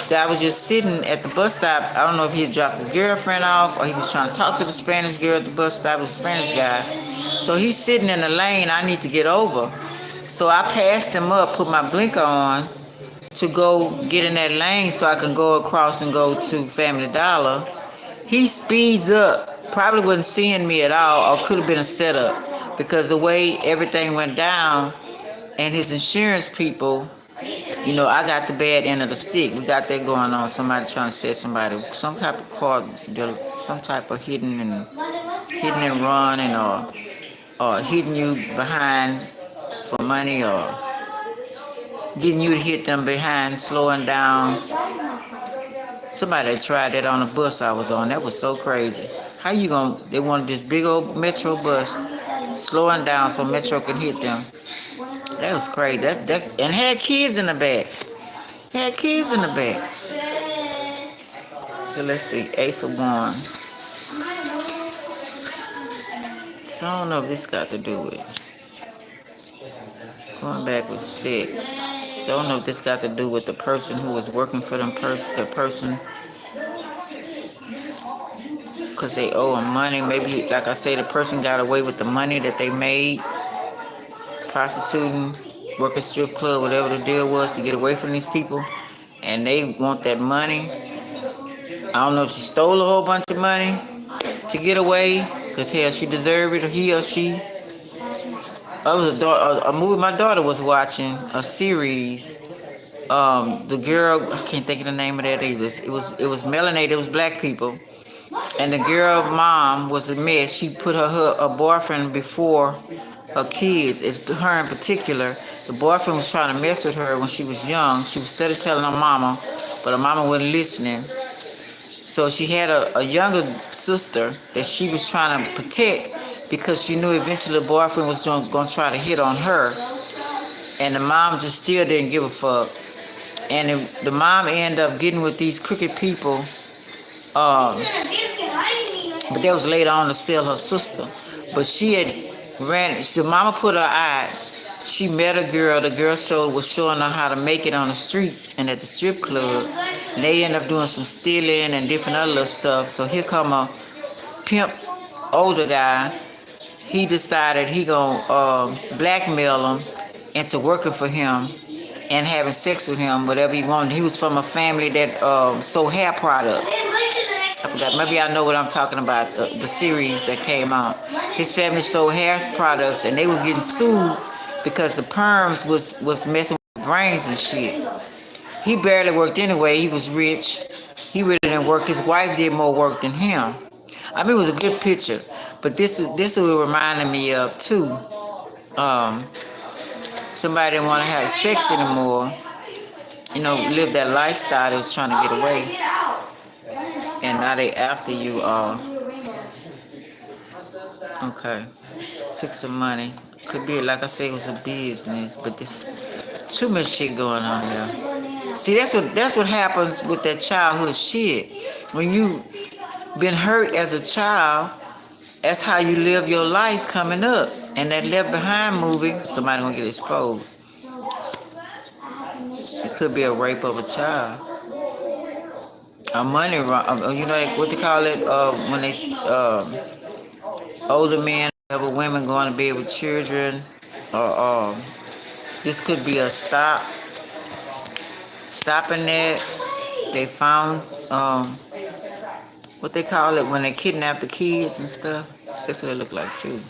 Guy was just sitting at the bus stop. I don't know if he had dropped his girlfriend off or he was trying to talk to the Spanish girl at the bus stop. It was a Spanish guy. So he's sitting in the lane I need to get over. So I passed him up, put my blinker on to go get in that lane so I can go across and go to Family Dollar. He speeds up, probably wasn't seeing me at all, or could have been a setup, because the way everything went down and his insurance people, I got the bad end of the stick. We got that going on. Somebody trying to set somebody, some type of car, some type of hitting and run, or hitting you behind for money, or getting you to hit them behind, slowing down. Somebody tried that on the bus I was on. That was so crazy. How you gonna? They wanted this big old metro bus slowing down so metro can hit them. That was crazy. And had kids in the back. So let's see. Ace of Wands. So I don't know if this got to do with it. Going back with 6. So I don't know if this got to do with the person who was working for them. The person. Because they owe them money. Maybe, like I say, the person got away with the money that they made. Prostituting, working strip club, whatever the deal was, to get away from these people, and they want that money. I don't know if she stole a whole bunch of money to get away, because hell, she deserved it, or he or she. I was a movie my daughter was watching, a series. The girl, I can't think of the name of that either. It was melanated, it was black people. And the girl mom was a mess. She put her boyfriend before her kids. It's her in particular. The boyfriend was trying to mess with her when she was young. She was steady telling her mama, but her mama wasn't listening. So she had a younger sister that she was trying to protect, because she knew eventually the boyfriend was going to try to hit on her. And the mom just still didn't give a fuck. And the mom ended up getting with these crooked people. But that was later on to sell her sister. But she had the mama put her eye. She met a girl. The girl was showing her how to make it on the streets and at the strip club. And they ended up doing some stealing and different other stuff. So here come a pimp, older guy. He decided he gonna blackmail him into working for him and having sex with him, whatever he wanted. He was from a family that sold hair products. I forgot. Maybe I know what I'm talking about. The series that came out. His family sold hair products, and they was getting sued because the perms was messing with brains and shit. He barely worked anyway. He was rich. He really didn't work. His wife did more work than him. I mean, it was a good picture. But this was reminding me of too. Um, Somebody didn't want to have sex anymore. Live that lifestyle. They was trying to get away, and now they after you. Okay, took some money. Could be like I said, it was a business, but this too much shit going on there. See, that's what happens with that childhood shit. When you been hurt as a child, that's how you live your life coming up. And that Left Behind movie, somebody gonna get exposed. It could be a rape of a child. A money run. What they call it when they older men, or women going to bed with children, or this could be a stopping that. They found what they call it when they kidnap the kids and stuff. That's what it look like too.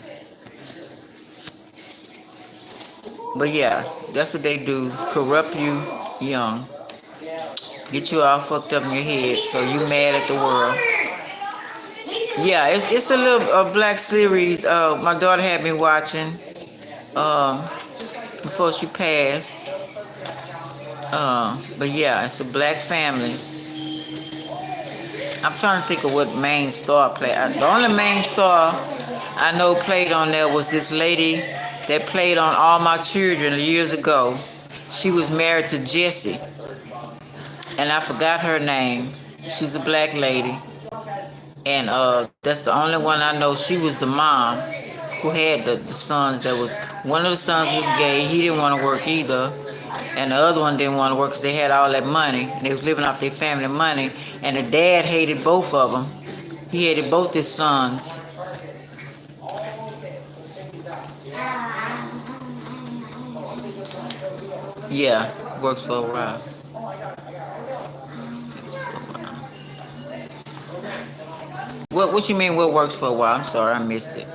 But yeah, that's what they do. Corrupt you young. Get you all fucked up in your head so you mad at the world. Yeah, it's a little black series. My daughter had me watching before she passed. But yeah, it's a black family. I'm trying to think of what main star played. The only main star I know played on there was this lady that played on All My Children years ago. She was married to Jesse, and I forgot her name. She was a black lady, and that's the only one I know. She was the mom who had the sons. That was one of the sons was gay. He didn't want to work either. And the other one didn't want to work because they had all that money. And they was living off their family money. And the dad hated both of them. He hated both his sons. Yeah, works for a while. What you mean what works for a while? I'm sorry, I missed it.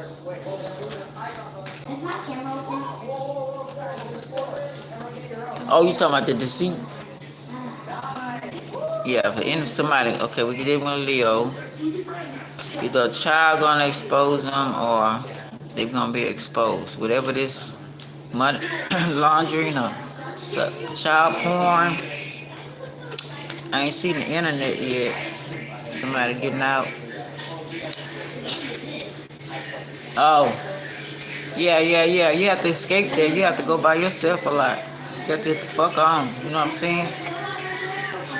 Oh, you talking about the deceit? Yeah, if somebody, okay, we did one Leo. Either a child gonna expose them or they're gonna be exposed. Whatever this money laundering or child porn. I ain't seen the internet yet. Somebody getting out. Oh, yeah. You have to escape there. You have to go by yourself a lot. You have to get the fuck on. You know what I'm saying?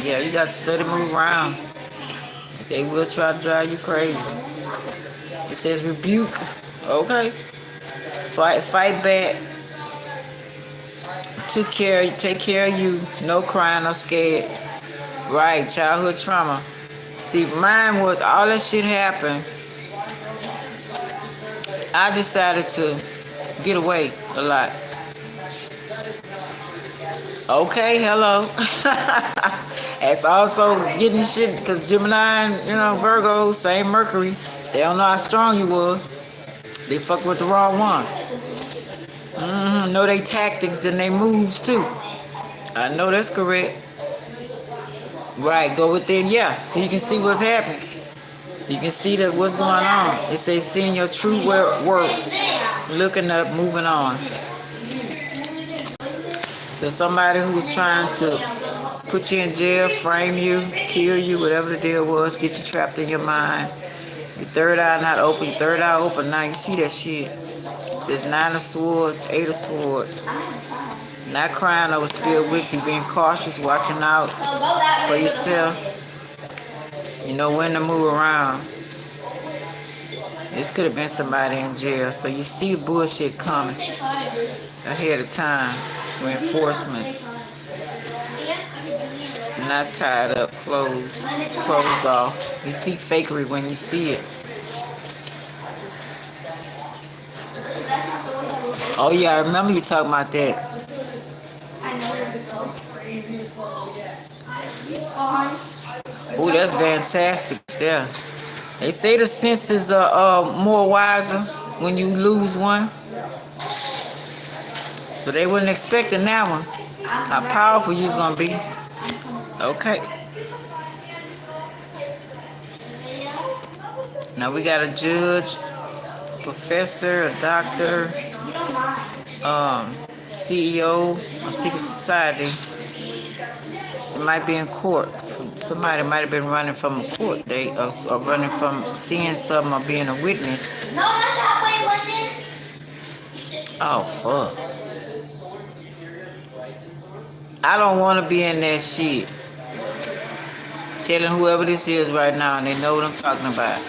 Yeah, you got to study, move around. They will try to drive you crazy. It says rebuke. Okay. Fight back. Take care of you. No crying or scared. Right, childhood trauma. See, mine was all that shit happened. I decided to get away a lot. Okay, hello. That's also getting shit because Gemini and Virgo, same Mercury. They don't know how strong you was. They fuck with the wrong one. Know they tactics and they moves too. I know that's correct. Right, go within, yeah, so you can see what's happening. So you can see that what's going on. It says seeing your true worth, looking up, moving on. So somebody who was trying to put you in jail, frame you, kill you, whatever the deal was, get you trapped in your mind. Your third eye not open, your third eye open. Now you see that shit. It says 9 of Swords, 8 of Swords. Not crying over spilled wicked, being cautious, watching out for yourself. You know when to move around. This could have been somebody in jail. So you see bullshit coming ahead of time. Reinforcements. Not tied up, closed off. You see fakery when you see it. Oh yeah, I remember you talking about that. Oh, that's fantastic. Yeah. They say the senses are more wiser when you lose one. So they wasn't expecting that one. How powerful you was gonna be. Okay. Now we got a judge, professor, a doctor, um, CEO, a secret society. It might be in court. Somebody might have been running from a court date or running from seeing something or being a witness. No, not that way, London. Oh, fuck. I don't want to be in that shit. Telling whoever this is right now, and they know what I'm talking about.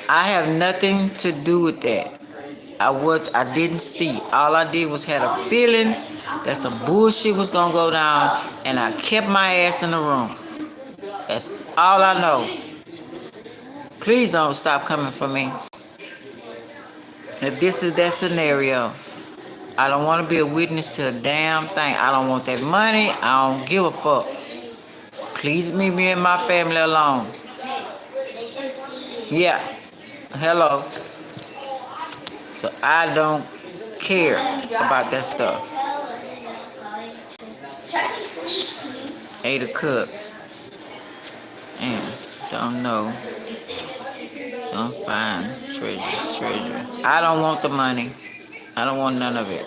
I have nothing to do with that. I didn't see. All I did was had a feeling that some bullshit was gonna go down, and I kept my ass in the room. That's all I know. Please don't stop coming for me. If this is that scenario, I don't want to be a witness to a damn thing. I don't want that money. I don't give a fuck. Please leave me and my family alone. Yeah. Hello. So I don't care about that stuff. Eight of Cups. And don't know. Don't find treasure. I don't want the money. I don't want none of it.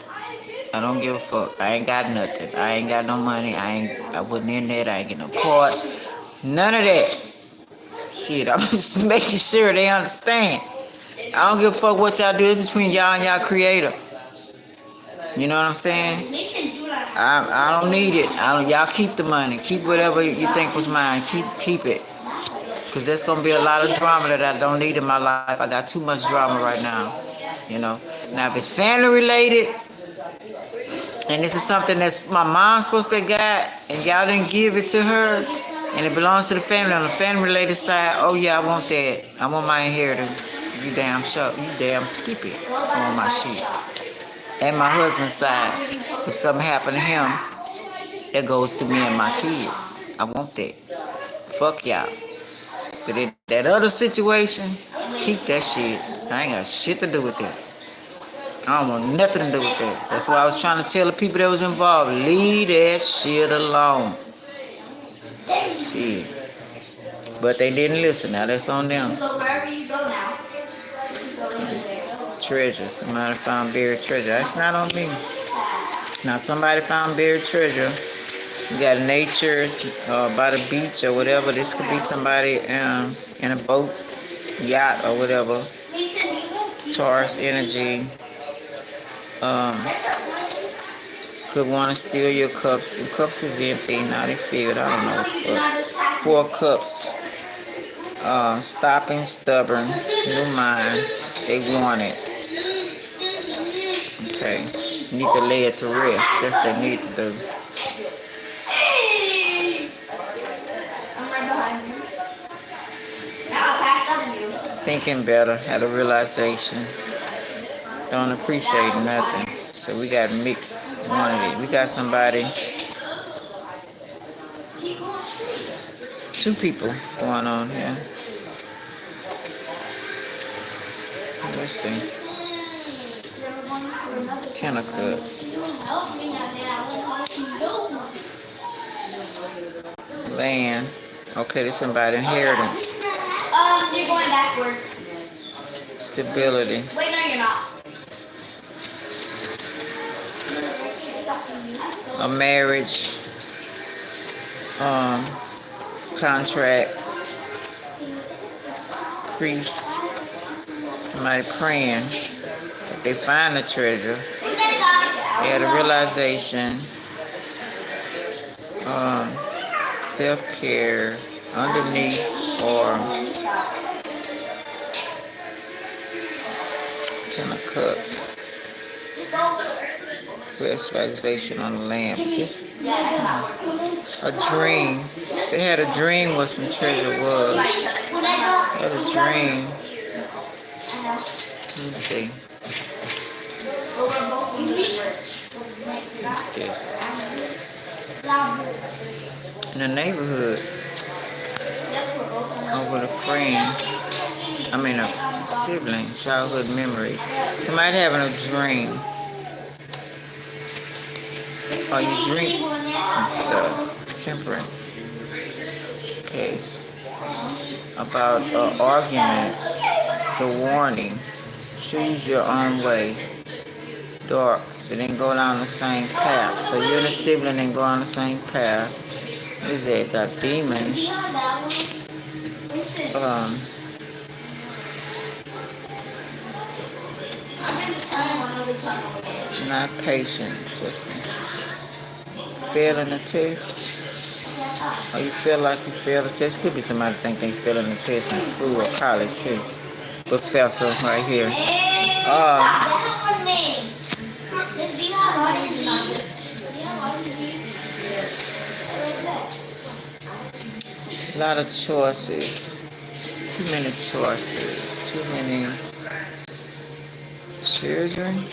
I don't give a fuck. I ain't got nothing. I ain't got no money. I wasn't in that. I ain't get no part. None of that. Shit, I'm just making sure they understand. I don't give a fuck what y'all do. It's between y'all and y'all creator. You know what I'm saying? I don't need it. Y'all keep the money. Keep whatever you think was mine. Keep it. Because there's going to be a lot of drama that I don't need in my life. I got too much drama right now. You know? Now, if it's family related, and this is something that's my mom's supposed to have got, and y'all didn't give it to her, and it belongs to the family on the family related side, oh yeah, I want that. I want my inheritance. You damn sure. You damn skip it. I want my shit. And my husband's side, if something happened to him, that goes to me and my kids. I want that. Fuck y'all. But in that other situation, keep that shit. I ain't got shit to do with that. I don't want nothing to do with that. That's why I was trying to tell the people that was involved, leave that shit alone. Shit. But they didn't listen. Now that's on them. You go wherever you go now. Treasure. Somebody found buried treasure. That's not on me. Now somebody found buried treasure. You got nature by the beach or whatever. This could be somebody in a boat, yacht or whatever. Taurus energy. Could want to steal your cups. The cups is empty. Now they filled. I don't know what the fuck. 4 cups. Stopping, stubborn, new mind. They want it. Okay. Need to lay it to rest. That's what they need to do. Thinking better. Had a realization. Don't appreciate nothing. So we got mixed quantity. We got somebody. 2 people going on here. Let's see. 10 of Cups. Land. Okay, there's somebody inheritance. You're going backwards. Stability. Wait, no, you're not. A marriage. Contract. Priest. Somebody praying that they find the treasure. They had a realization. Self-care underneath or 10 of Cups. Rest, relaxation on the lamp. Just a dream. They had a dream what some treasure was. They had a dream. Let me see. What's this? In the neighborhood. Or with a friend. I mean a sibling. Childhood memories. Somebody having a dream. Or you drink some stuff. Temperance. Okay, about argument. It's a warning. Choose your own way. Dark, so they go down the same path. So you and a sibling and go on the same path. What is that? Got demons. Um, Not patient, Justin. Failing the test. Or you feel like you failed the test. Could be somebody think they failing the test in school or college too. Professor right here. A lot of choices. Too many choices. Too many children.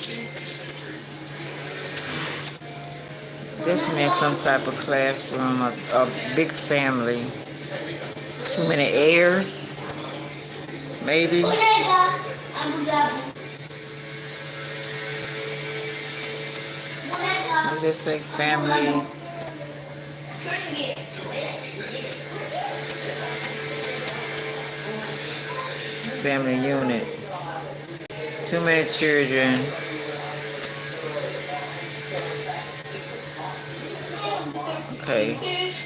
Definitely some type of classroom, a big family. Too many heirs, maybe. Does it say family? Family unit. Too many children. Okay,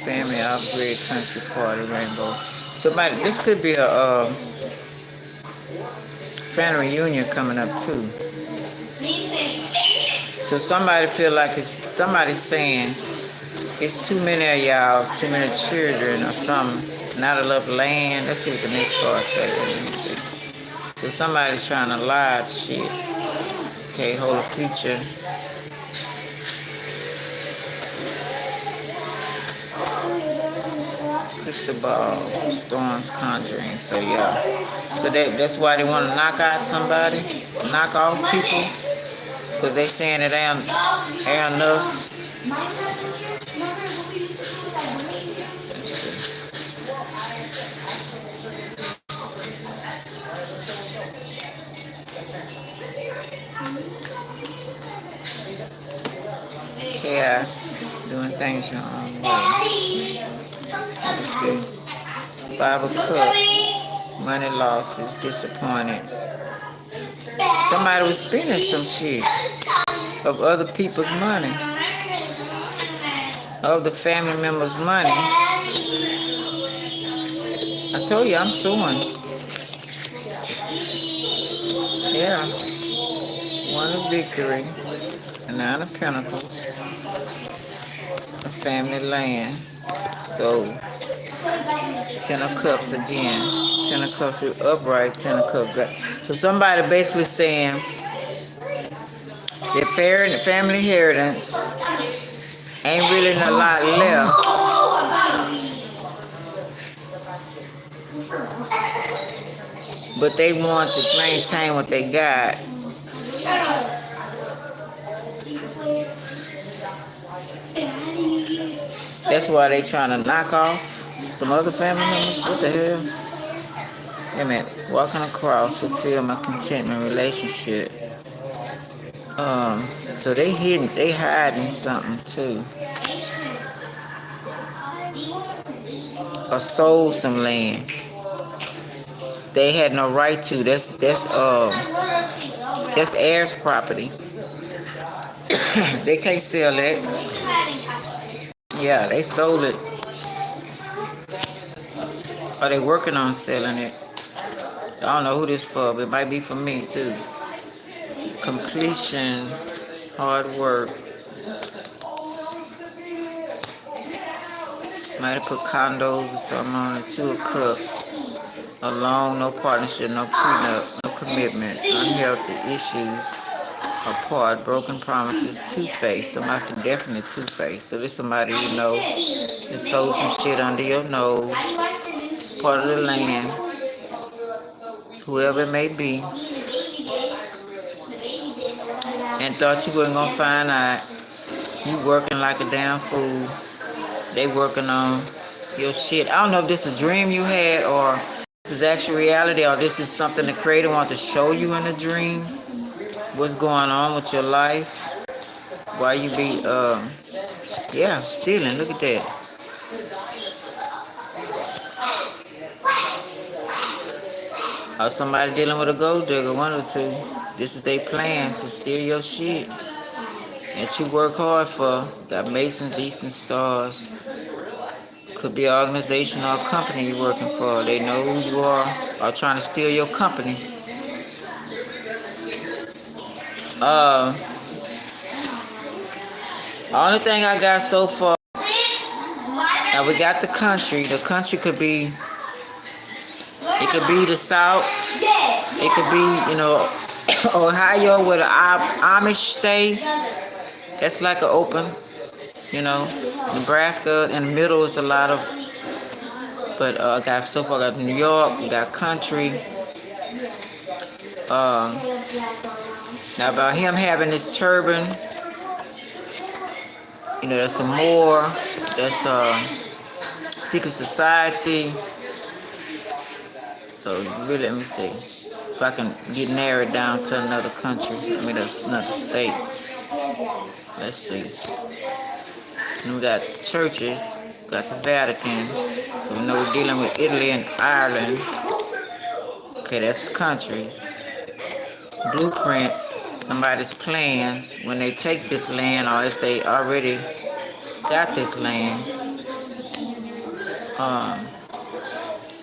family upgrade country party rainbow. Somebody, this could be a family reunion coming up too. So somebody feel like somebody's saying it's too many of y'all, too many children or something. Not enough land. Let's see what the next card says. Let me see. So somebody's trying to lie shit. Okay, hold a future. Crystal ball, storms conjuring. So yeah. So that's why they want to knock out somebody, knock off people, because they saying it ain't enough. Let's see. Chaos, doing things your own way. What's this? 5 of Cups, money losses, disappointed. Somebody was spending some shit of other people's money, of the family members' money. I told you I'm suing. Yeah. 1 of victory, a 9 of pentacles, a family land. So 10 of cups again. 10 of cups upright, 10 of cups back. So somebody basically saying their family inheritance ain't really a lot left. But they want to maintain what they got. That's why they trying to knock off some other family members. What the hell? Wait a minute. Walking across, fulfill my contentment relationship. So they hiding something too. Or sold some land. They had no right to. That's heirs' property. They can't sell that. Yeah, they sold it. Are they working on selling it? I don't know who this for, but it might be for me too. Completion, hard work. Might have put condos or something on the 2 of cups. Alone, no partnership, no prenup, no commitment, unhealthy issues, apart, broken promises, two-faced. Somebody can definitely two-faced. So this somebody you know that sold some shit under your nose, part of the land, whoever it may be, and thought you wasn't gonna find out. You working like a damn fool. They working on your shit. I don't know if this is a dream you had or this is actual reality or this is something the creator wants to show you in a dream. What's going on with your life? Why you be stealing. Look at that. or somebody dealing with a gold digger, one or two. This is their plan to steal your shit that you work hard for. Got Masons, Eastern Stars. Could be an organization or a company you're working for. They know who you are or trying to steal your company. Uh, only thing I got so far. Now we got the country. The country could be. It could be the South. It could be, Ohio where the Amish stay. That's like an open, Nebraska in the middle is a lot of, but I got so far. I got New York. We got country. Now about him having this turban, that's some more. That's secret society. So really, let me see if I can get narrowed down to another country. That's another state. Let's see. And we got churches. We got the Vatican. So we know we're dealing with Italy and Ireland. Okay, that's countries. Blueprints. Somebody's plans when they take this land, or if they already got this land.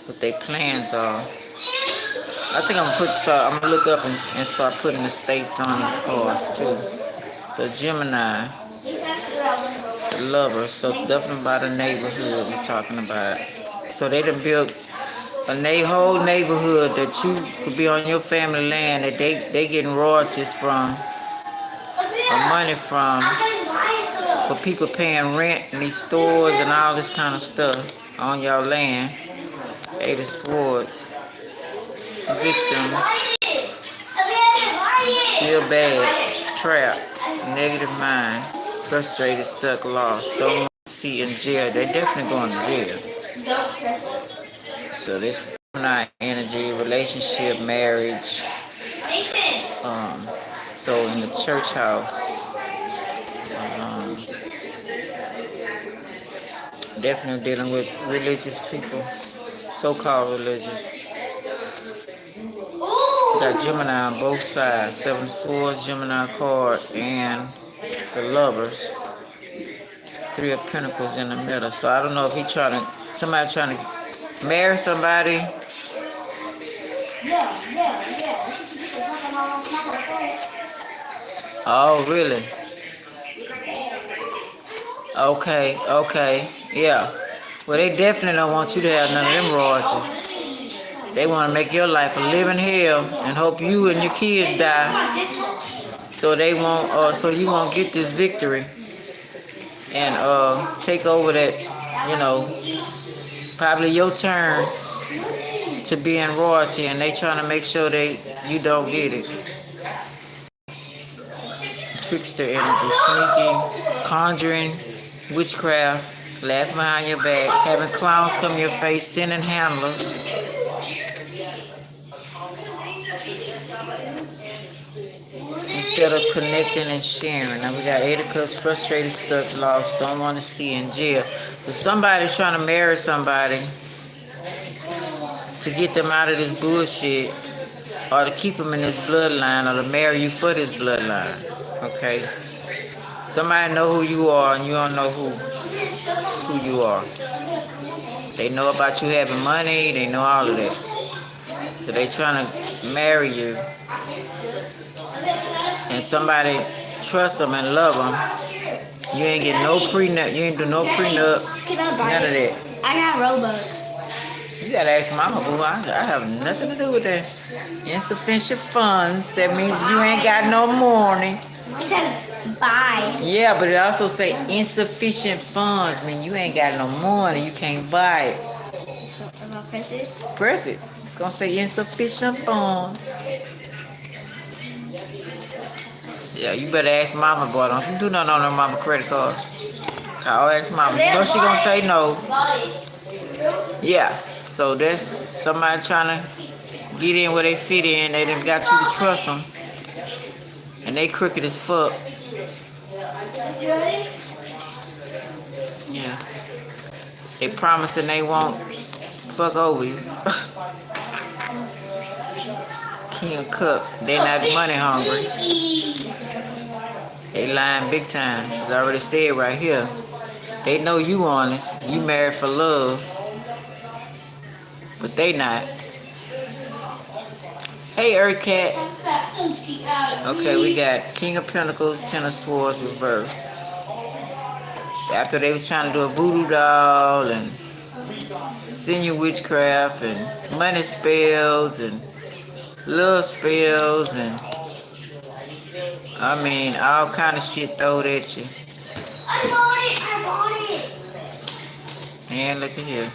What their plans are. I think I'm gonna look up and start putting the states on these cards too. So Gemini, the lovers, so definitely by the neighborhood we're talking about. So they done built a whole neighborhood that you could be on your family land that they getting royalties from, or money from, for people paying rent in these stores and all this kind of stuff on your land. Eight of Swords. Victims. Feel bad. Trapped. Negative mind. Frustrated, stuck, lost. Don't want to see in jail. They definitely going to jail. So this Gemini energy, relationship, marriage. So in the church house. Definitely dealing with religious people. So-called religious. We got Gemini on both sides. Seven of Swords, Gemini card, and the Lovers. Three of Pentacles in the middle. So I don't know if somebody trying to marry somebody. Oh, really? Okay. Yeah. Well, they definitely don't want you to have none of them royalties. They want to make your life a living hell and hope you and your kids die. So they won't. So you won't get this victory and take over that. Probably your turn to be in royalty, and they trying to make sure you don't get it. Trickster energy, sneaky, conjuring, witchcraft, laughing behind your back, having clowns come your face, sending handlers. Instead of connecting and sharing. Now we got Eight of Cups, frustrated, stuck, lost, don't want to see in jail. But somebody's trying to marry somebody to get them out of this bullshit, or to keep them in this bloodline, or to marry you for this bloodline. Okay? Somebody know who you are and you don't know who you are. They know about you having money, they know all of that. So they trying to marry you. And somebody trust them and love them. You ain't get no prenup. You ain't do no prenup. None of that. I got Robux. You gotta ask mama, boo. I have nothing to do with that. Insufficient funds. That means you ain't got no money. It says buy. Yeah, but it also say insufficient funds. I mean, you ain't got no money. You can't buy it. So if I press it? Press it. It's gonna say insufficient funds. Yeah, you better ask mama, boy. Don't you do nothing on her mama credit card. I'll ask mama. You know she gonna say no. Yeah. So that's somebody trying to get in where they fit in. They done got you to trust them. And they crooked as fuck. Yeah. They promising they won't fuck over you. King of Cups. They not money hungry. They lying big time. As I already said right here. They know you honest. You married for love. But they not. Hey, Earth Cat. Okay, we got King of Pentacles, Ten of Swords reverse. After they was trying to do a voodoo doll and senior witchcraft and money spells and love spells and I mean all kind of shit thrown at you. I bought it. And look at here.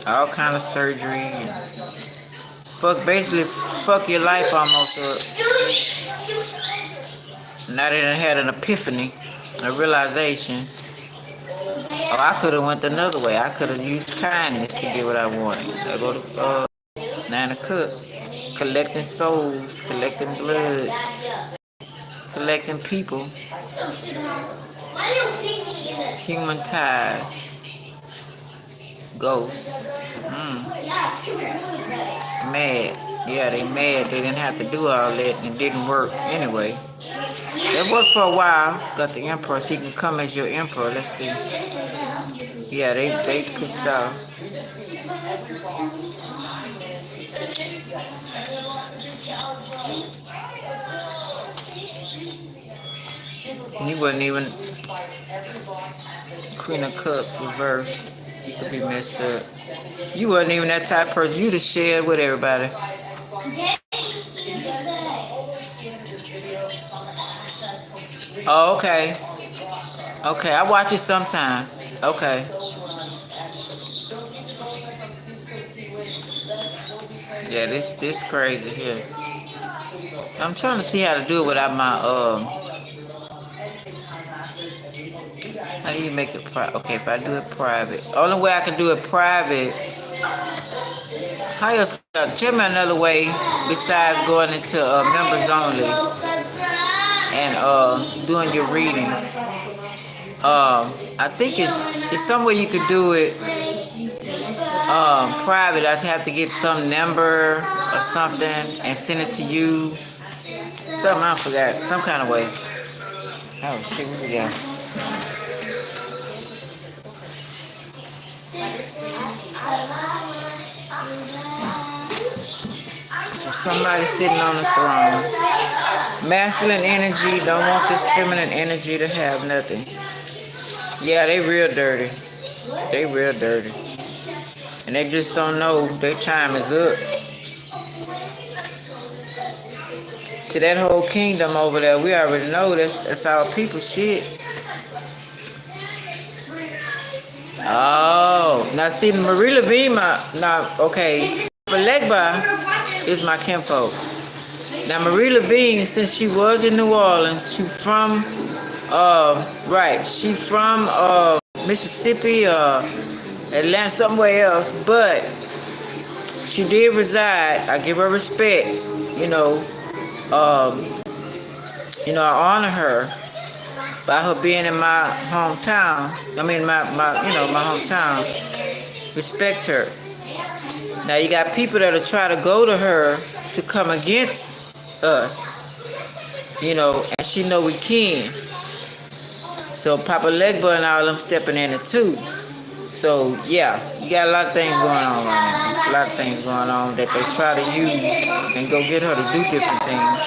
All kind of surgery and basically fuck your life almost up. Now they done had an epiphany, a realization. Oh, I could have went another way. I could have used kindness to get what I wanted. I go to Nine of Cups, collecting souls, collecting blood, collecting people, human ties, ghosts. Mad. Yeah, they mad. They didn't have to do all that and it didn't work anyway. It worked for a while. Got the Empress. He can come as your emperor. Let's see. Yeah, they pissed off. He wasn't even Queen of Cups reversed. You could be messed up. You wasn't even that type of person. You just shared with everybody. Oh, okay. Okay, I watch it sometime. Okay. Yeah, this crazy here. I'm trying to see how to do it without my how do you make it private? Okay, if I do it private. Only way I can do it private. How else? Tell me another way besides going into members only and doing your reading. I think it's some way you could do it private. I'd have to get some number or something and send it to you. Something I forgot. Some kind of way. Oh shit, what we got? So somebody sitting on the throne. Masculine energy don't want this feminine energy to have nothing. Yeah, they real dirty. They real dirty. And they just don't know their time is up. See that whole kingdom over there, we already know that's our people shit. Oh, now see Marie Levine, okay. Legba is my kinfolk. Now Marie Levine, since she was in New Orleans, she from she from Mississippi or Atlanta, somewhere else, but she did reside. I give her respect, I honor her by her being in my hometown. I mean my hometown. Respect her. Now you got people that'll try to go to her to come against us, and she know we can. So Papa Legba and all them stepping in it too. So yeah, you got a lot of things going on right now. There's a lot of things going on that they try to use and go get her to do different things.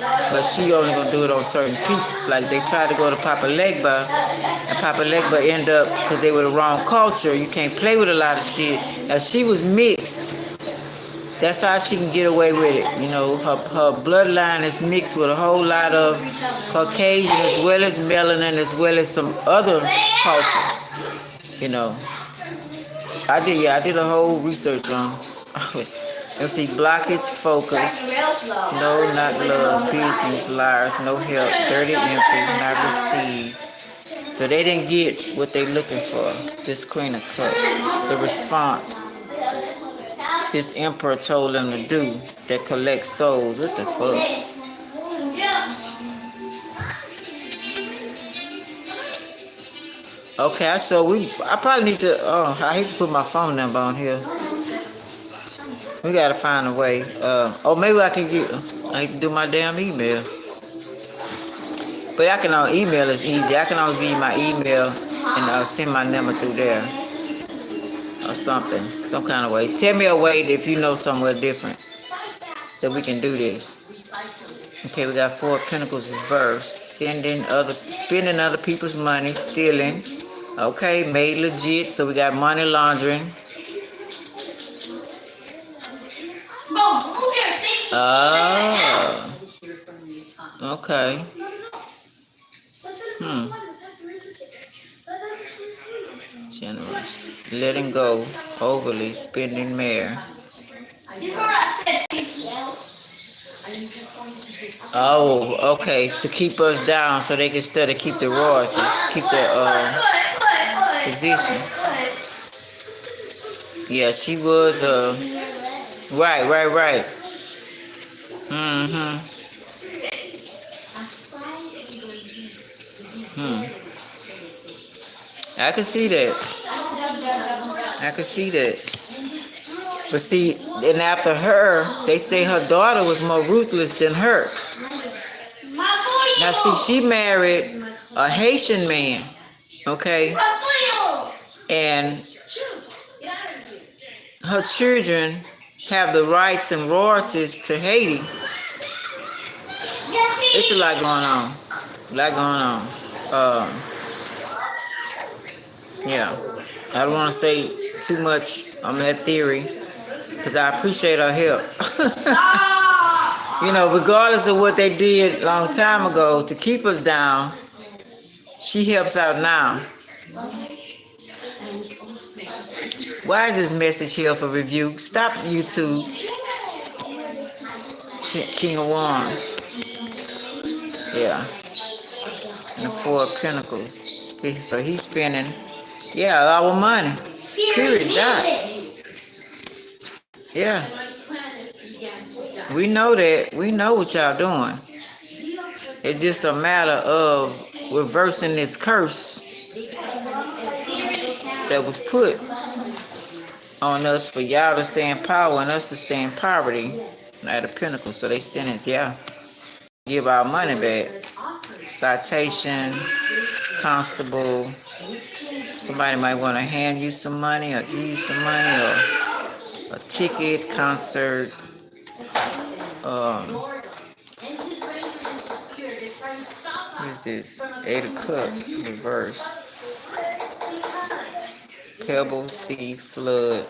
But she only gonna do it on certain people. Like they tried to go to Papa Legba, and Papa Legba end up, because they were the wrong culture, you can't play with a lot of shit. Now she was mixed. That's how she can get away with it. Her bloodline is mixed with a whole lot of Caucasian as well as melanin as well as some other cultures. I did a whole research on MC blockage, focus, no, not love, business, liars, no help, dirty, empty, not received. So they didn't get what they looking for. This Queen of Cups, the response this emperor told them to do, that collect souls. What the fuck? Okay, so I probably need to, I hate to put my phone number on here. We gotta find a way. Or maybe I can do my damn email. But I can email is easy. I can always give you my email and send my number through there or something, some kind of way. Tell me a way if you know somewhere different that we can do this. Okay, we got 4 of Pentacles reversed. Spending other people's money, stealing. Okay, made legit. So we got money laundering. Oh, okay. Generous. Letting go. Overly. Spending mayor. Oh, okay. To keep us down so they can study, keep the royalties, keep the position. Yeah, she was right. Mm-hmm. I can see that. I can see that. But see, and after her, they say her daughter was more ruthless than her. Now see, she married a Haitian man, okay? And her children have the rights and royalties to Haiti. It's a lot going on. Yeah. I don't want to say too much on that theory because I appreciate her help. Regardless of what they did a long time ago to keep us down, she helps out now. Why is this message here for review? Stop YouTube. King of Wands. Yeah. And the 4 of Pentacles. So he's spending, our money. Period. Yeah. We know that. We know what y'all doing. It's just a matter of reversing this curse that was put on us for y'all to stay in power and us to stay in poverty at the Pentacles. So they sentence, give our money back. Citation, constable. Somebody might want to hand you some money or give you some money or a ticket, concert. What is this? 8 of Cups, reverse. Pebble, sea, flood.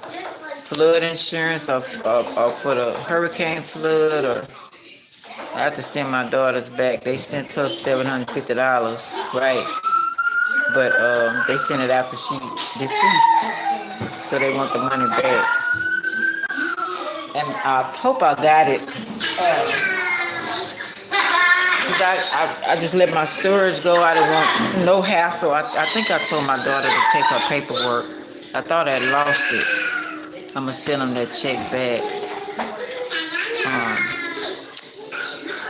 Flood insurance or for the hurricane flood or I have to send my daughters back. They sent her $750, right? But they sent it after she deceased. So they want the money back. And I hope I got it. Because I just let my storage go. I didn't want no hassle. I think I told my daughter to take her paperwork. I thought I lost it. I'm going to send them that check back.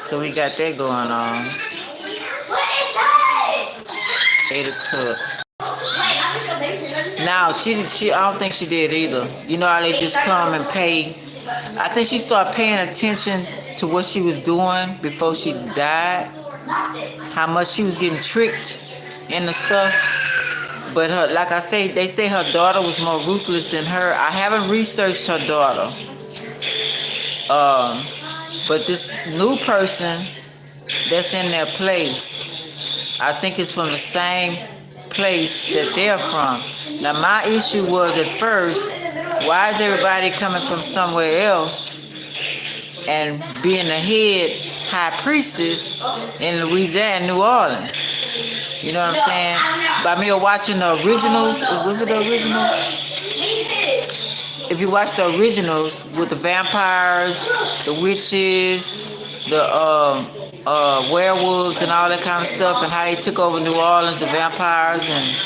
So we got that going on. 8 of Cups. Now, she I don't think she did either. You know how they just come and pay. I think she started paying attention to what she was doing before she died. How much she was getting tricked in the stuff. But like I say, they say her daughter was more ruthless than her. I haven't researched her daughter. But this new person that's in their place, I think it's from the same place that they're from. Now my issue was at first, why is everybody coming from somewhere else and being the head high priestess in Louisiana, New Orleans? You know what I'm saying? By me watching the originals, was it the originals? If you watch the originals with the vampires, the witches, the werewolves and all that kind of stuff, and how they took over New Orleans, the vampires, and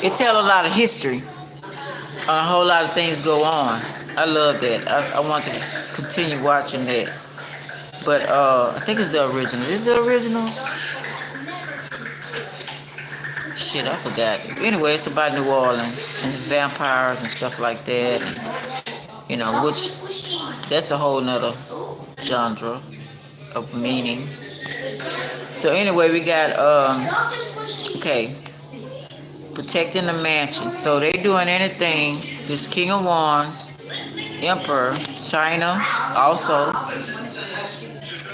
it tells a lot of history. A whole lot of things go on. I love that. I want to continue watching that. But I think it's the original. Is it the originals? Shit, I forgot. Anyway, it's about New Orleans and vampires and stuff like that. which that's a whole nother genre of meaning. So anyway, we got okay, protecting the mansion. So they doing anything. This King of Wands, Emperor, China, also.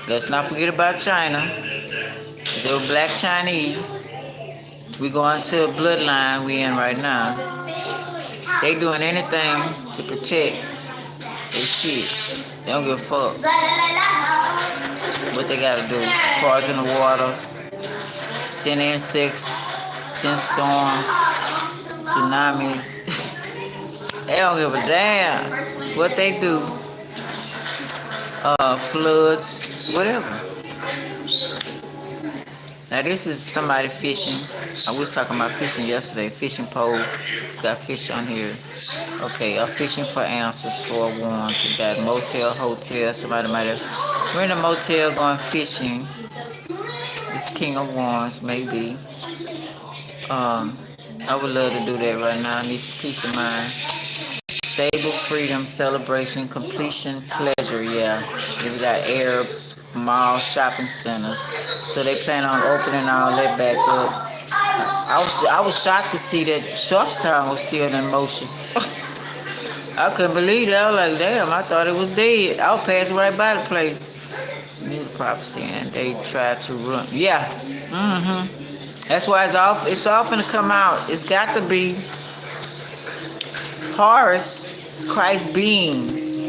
Let's not forget about China. They were black Chinese. We going to a bloodline we in right now. They doing anything to protect their shit. They don't give a fuck what they gotta do. Cars in the water, send insects, send storms, tsunamis. They don't give a damn what they do. Floods, whatever. Now this is somebody fishing. I was talking about fishing yesterday. Fishing pole. It's got fish on here. Okay, fishing for answers, for ones. We got motel, hotel. Somebody might have. We're in a motel going fishing. This King of Wands, maybe. I would love to do that right now. I need some peace of mind. Stable, freedom, celebration, completion, pleasure. Yeah, we got Arabs, malls, shopping centers. So they plan on opening all that back up. I was shocked to see that Sharpstown was still in motion. I couldn't believe it. I was like, damn, I thought it was dead. I was passing right by the place. New prophecy, and they tried to run. Yeah. That's why it's often to come out. It's got to be Horus, Christ beings,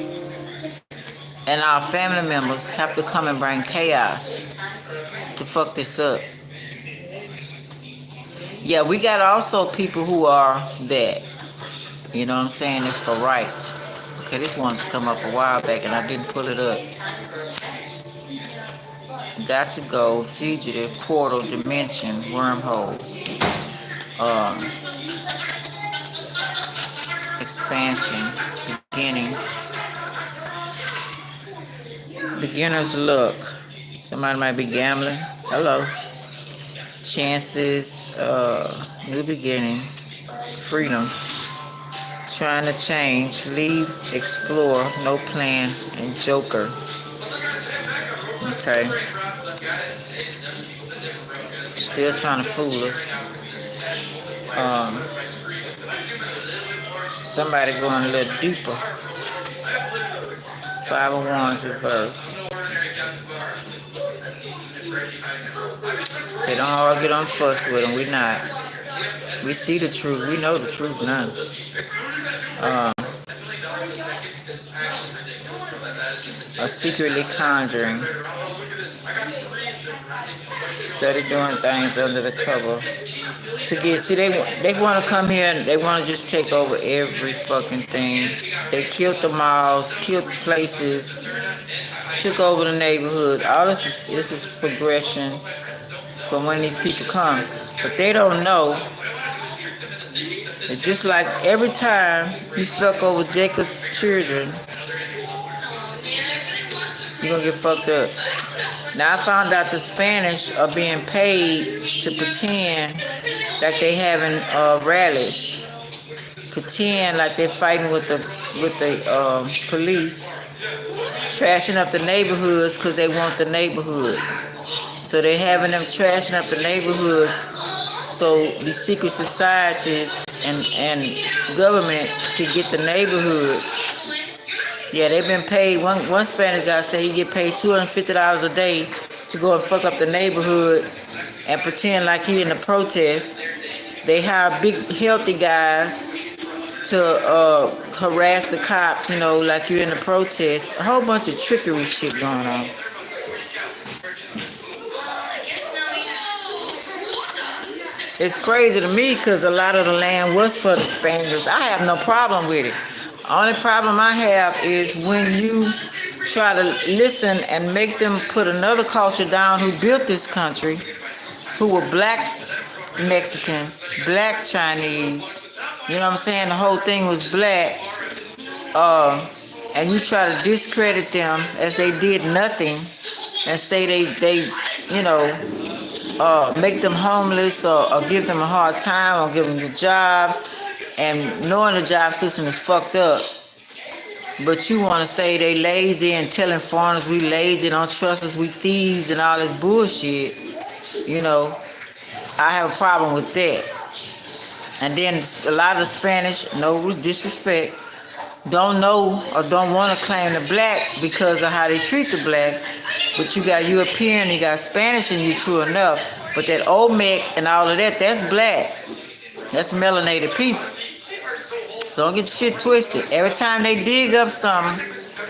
and our family members have to come and bring chaos to fuck this up. Yeah, we got also people who are that. You know what I'm saying? It's for right. Okay, this one's come up a while back and I didn't pull it up. Got to go, fugitive, portal, dimension, wormhole. Expansion, beginning. Beginner's luck. Somebody might be gambling. Hello. Chances, new beginnings, freedom, trying to change, leave, explore, no plan, and joker. Okay. Still trying to fool us. Somebody going a little deeper. Five of Wands reverse. Say don't all get on fuss with them. We not. We see the truth. We know the truth now. Are secretly conjuring. Study doing things under the cover. To get, see, they want to come here and they want to just take over every fucking thing. They killed the malls, killed places, took over the neighborhood. All this is progression from when these people come. But they don't know that just like every time you fuck over Jacob's children, you're gonna get fucked up. Now I found out the Spanish are being paid to pretend like they having rallies, pretend like they're fighting with the police, trashing up the neighborhoods because they want the neighborhoods. So they're having them trashing up the neighborhoods so these secret societies and government can get the neighborhoods. Yeah, they've been paid. One Spanish guy said he get paid $250 a day to go and fuck up the neighborhood and pretend like he in the protest. They hire big, healthy guys to harass the cops, like you're in the protest. A whole bunch of trickery shit going on. It's crazy to me because a lot of the land was for the Spaniards. I have no problem with it. Only problem I have is when you try to listen and make them put another culture down who built this country, who were black Mexican, black Chinese, you know what I'm saying? The whole thing was black. And you try to discredit them as they did nothing and say they make them homeless or give them a hard time or give them the jobs, and knowing the job system is fucked up. But you want to say they lazy and telling foreigners we lazy, don't trust us, we thieves and all this bullshit. You know, I have a problem with that. And then a lot of the Spanish, no disrespect, don't know or don't want to claim the black because of how they treat the blacks. But you got European, you got Spanish in you, true enough. But that Olmec and all of that, that's black. That's melanated people. So don't get shit twisted. Every time they dig up something,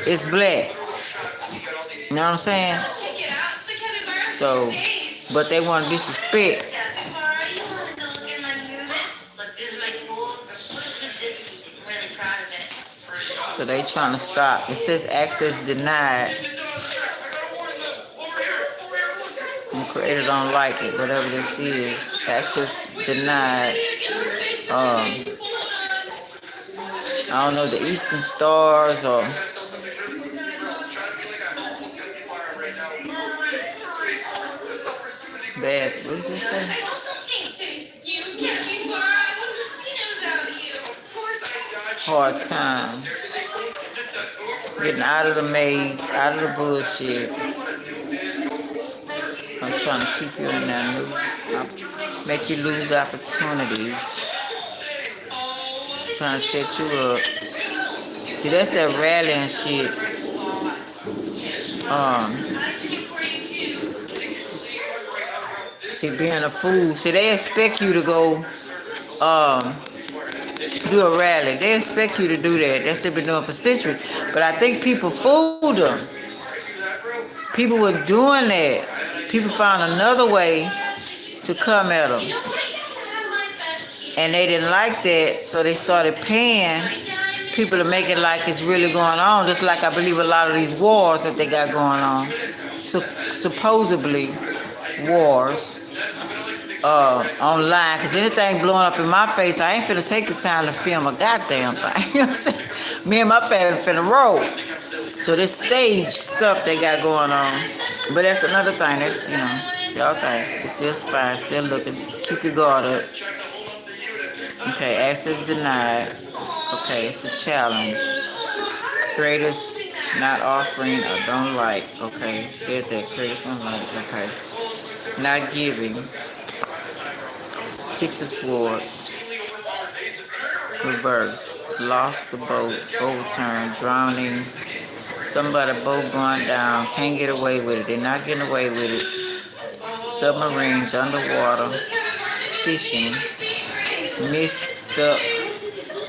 it's black. You know what I'm saying? So, but they want to disrespect. So they trying to stop. It says access denied. And creator don't like it, whatever this is. Access denied. I don't know, the Eastern Stars or bad. What does it say? Hard times. Getting out of the maze, out of the bullshit. I'm trying to keep you in that make you lose opportunities. Trying to set you up. See, that's that rallying shit. See, being a fool. See, they expect you to go do a rally. They expect you to do that. That's what they've been doing for centuries. But I think people fooled them. People were doing that. People found another way to come at them. And they didn't like that, so they started paying people to make it like it's really going on. Just like I believe a lot of these wars that they got going on. Supposedly wars. Online, because anything blowing up in my face, I ain't finna take the time to film a goddamn thing. You know what I'm saying? Me and my family finna roll. So this stage stuff they got going on. But that's another thing. That's, you know, y'all think. It's still spying, still looking. Keep your guard up. Okay, access denied. Okay, it's a challenge. Creators not offering or don't like. Okay, said that. Creators don't like. Okay. Not giving. Six of Swords. Reverse. Lost the boat. Overturned. Drowning. Somebody boat going down. Can't get away with it. They're not getting away with it. Submarines underwater. Fishing. Misstuck.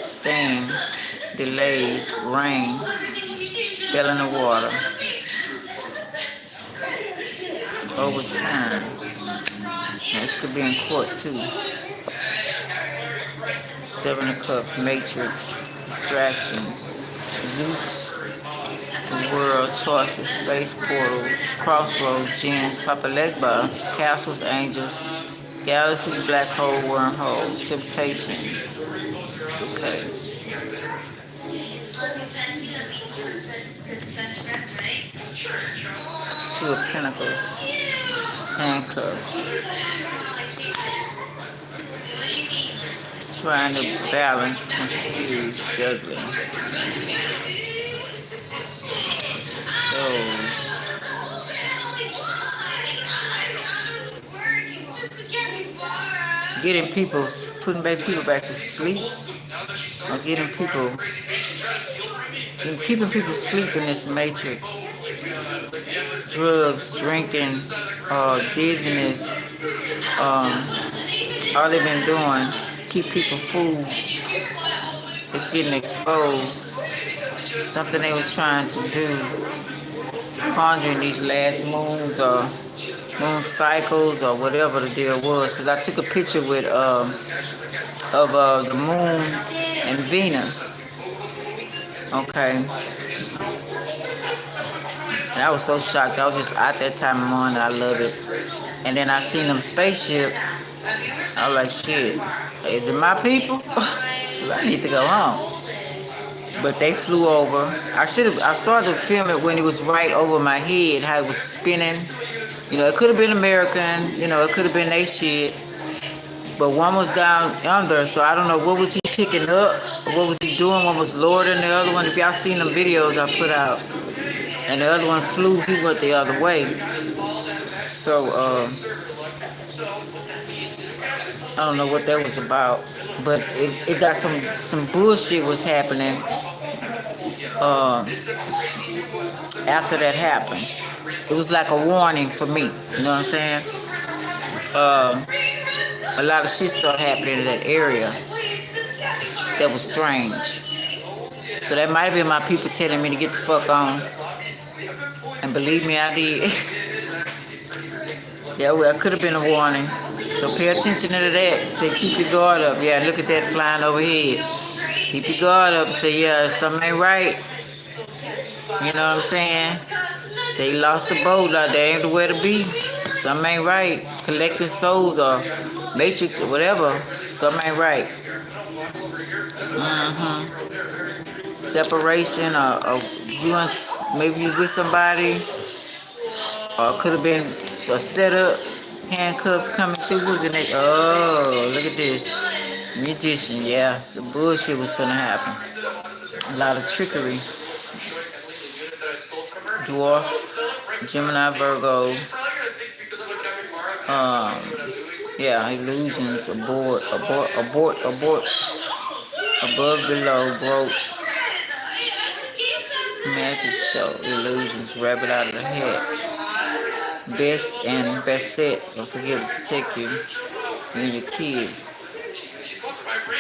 Stain. Delays. Rain. Fell in the water. Overturned. This could be in court too. Seven of Cups, Matrix, Distractions, Zeus, the World, Choices, Space Portals, Crossroads, Gems, Papa Legba, Castles, Angels, Galaxy, Black Hole, Wormhole, Temptations. Okay. Two of Pentacles, Handcuffs. Trying to balance, confused, juggling. So, getting people, putting people back to sleep, or keeping people asleep in this matrix. Drugs, drinking, dizziness, all they've been doing, keep people fooled. It's getting exposed. Something they was trying to do, conjuring these last moons or moon cycles or whatever the deal was. Because I took a picture with of the moon and Venus. Okay. And I was so shocked. I was just out that time of morning. I love it. And then I seen them spaceships. I was like, shit, is it my people? I need to go home. But they flew over. I started to film it when it was right over my head, how it was spinning. You know, it could have been American, you know, it could have been they shit. But one was down under, so I don't know what was he picking up? What was he doing? One was lower than the other one. If y'all seen the videos I put out, and the other one flew, he went the other way. So I don't know what that was about, but it got some bullshit was happening after that happened. It was like a warning for me. You know what I'm saying? A lot of shit started happening in that area that was strange. So that might have been my people telling me to get the fuck on. And believe me, I did. Yeah, well, it could have been a warning. So pay attention to that. Say, keep your guard up. Yeah, look at that flying overhead. Keep your guard up. Say, yeah, something ain't right. You know what I'm saying? Say, he lost the boat out there. Ain't the way to be. Something ain't right. Collecting souls or matrix or whatever. Something ain't right. Separation or you and maybe you with somebody. Or it could have been a setup. Handcuffs coming through. Who's in it? Oh, look at this. Magician, yeah. Some bullshit was gonna happen. A lot of trickery. Dwarf, Gemini, Virgo. Yeah, illusions, abort, above, below, broke, magic show, illusions, rabbit out of the hat, best and best set, don't forget to protect you and your kids.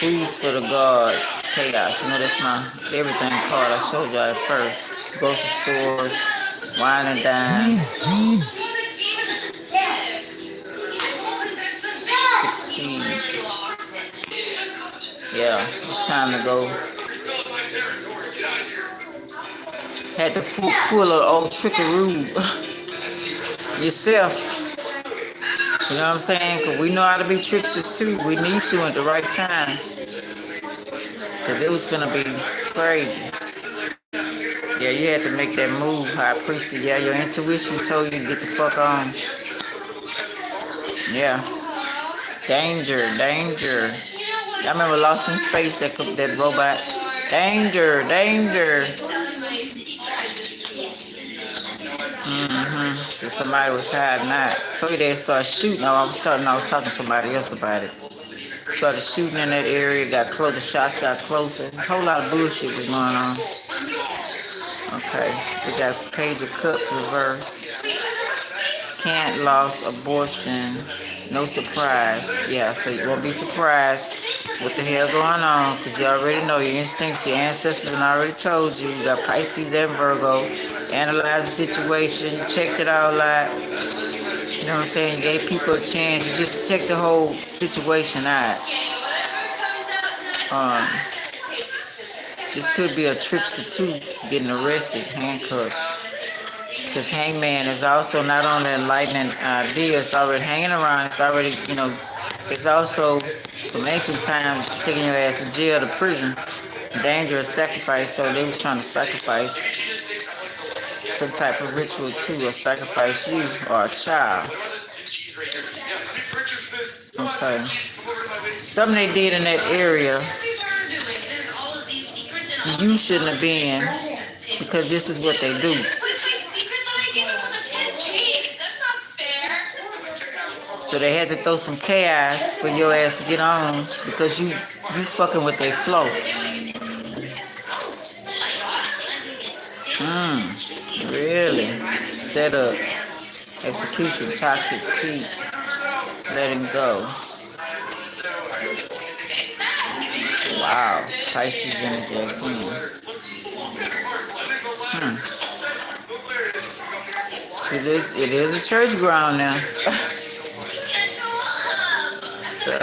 Foods for the gods, chaos, you know that's my everything card I showed y'all at first. Grocery stores, wine and dine, succeed. Yeah, it's time to go. Had to pull an old trickaroo yourself. You know what I'm saying? Because we know how to be tricksters too. We need to at the right time. Because it was going to be crazy. Yeah, you had to make that move, high priest. Yeah, your intuition told you to get the fuck on. Yeah. Danger, danger. I remember Lost in Space, that robot. Danger, danger. So somebody was hiding out. Told you they'd start shooting. I was talking to somebody else about it. Started shooting in that area, got closer, shots got closer. A whole lot of bullshit was going on. Okay, we got Page of Cups reverse. Can't, loss, abortion, no surprise. Yeah, so you won't be surprised what the hell going on, because you already know your instincts, your ancestors and already told you. You got Pisces and Virgo. Analyze the situation, you checked it all out. You know what I'm saying? You gave people a chance. You just checked the whole situation out. This could be a trickster too, getting arrested, handcuffs. Because hangman is also not only enlightening idea, it's already hanging around, it's already, it's also from ancient times taking your ass to jail to prison. Dangerous sacrifice, so they was trying to sacrifice some type of ritual too, or sacrifice you or a child. Okay. Something they did in that area you shouldn't have been, because this is what they do. So they had to throw some chaos for your ass to get on, because you fucking with their flow. Really? Set up. Execution, toxic feet. Letting go. Wow. Pisces energy again. See, it is a church ground now. So,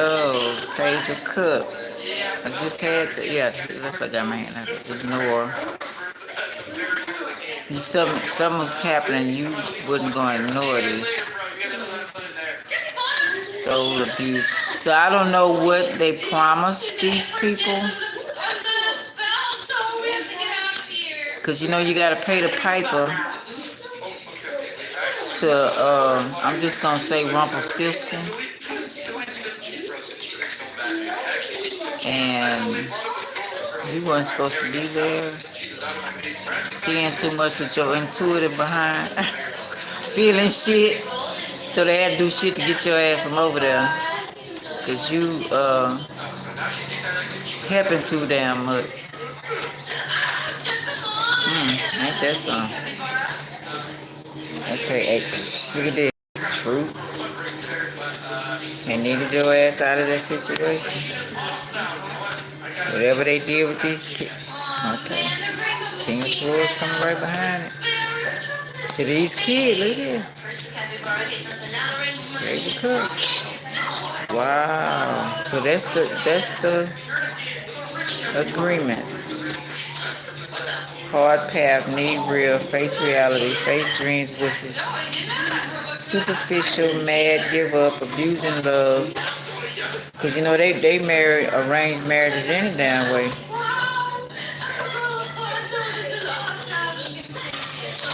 Page of Cups. I just had it looks like I may have to ignore. Something was happening, you wouldn't go and ignore this. Stole, abuse. So I don't know what they promised these people. Because you got to pay the piper to, I'm just going to say Rumpelstiltskin. and you weren't supposed to be there. Seeing too much with your intuitive behind, feeling shit. So they had to do shit to get your ass from over there. Cause you helping too damn much. Ain't that something? Okay, hey, look at this. True. They needed your ass out of that situation. Whatever they did with these kids. Okay. King of Swords coming right behind it. To these kids, look at this. Baby cook. Wow. So that's the agreement. Hard path, need real, face reality, face dreams, wishes, superficial, mad, give up, abusing love. Cause you know they marry arranged marriages any damn way.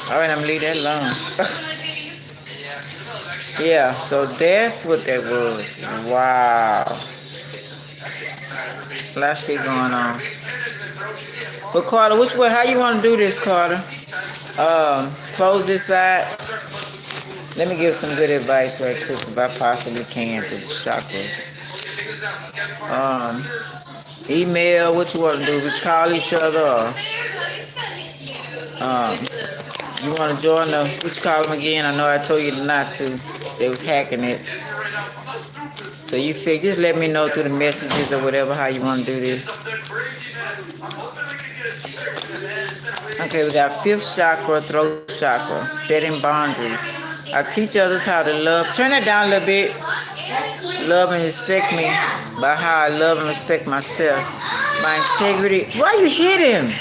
All right, I'm gonna leave that alone. Yeah, so that's what that was. Wow, a lot of shit going on. But Carter, which way? How you want to do this, Carter? Close this side. Let me give some good advice right quick if I possibly can through the chakras. Email, what you want to do? We call each other or you want to join the, which call them again? I know I told you not to. They was hacking it. So you just let me know through the messages or whatever how you want to do this. Okay, we got fifth chakra, throat chakra, setting boundaries. I teach others how to love. Turn it down a little bit. Love and respect me by how I love and respect myself. My integrity. Why you hit him?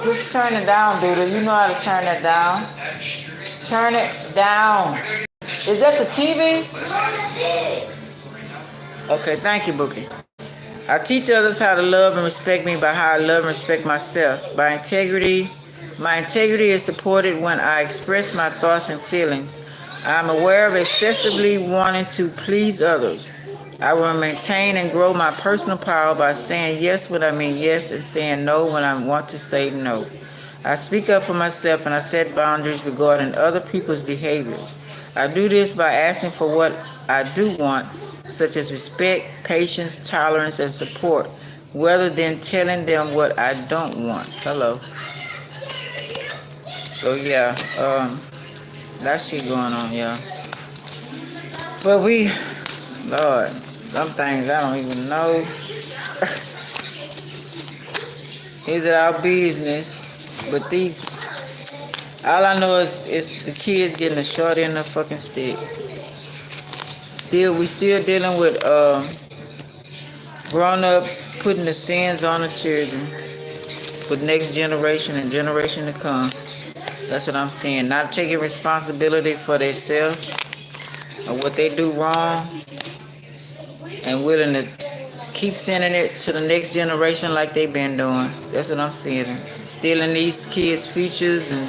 Just turn it down, dude. You know how to turn it down. Turn it down. Is that the TV? Okay, thank you, Bookie. I teach others how to love and respect me by how I love and respect myself. My integrity is supported when I express my thoughts and feelings. I am aware of excessively wanting to please others. I will maintain and grow my personal power by saying yes when I mean yes and saying no when I want to say no. I speak up for myself and I set boundaries regarding other people's behaviors. I do this by asking for what I do want, such as respect, patience, tolerance, and support, rather than telling them what I don't want. Hello. So yeah, that shit going on, yeah. But Lord, some things I don't even know. Is it our business? But all I know is the kids getting the short end of the fucking stick. We still dealing with grown-ups putting the sins on the children for the next generation and generation to come. That's what I'm saying. Not taking responsibility for themselves or what they do wrong and willing to keep sending it to the next generation like they've been doing. That's what I'm saying. Stealing these kids' futures and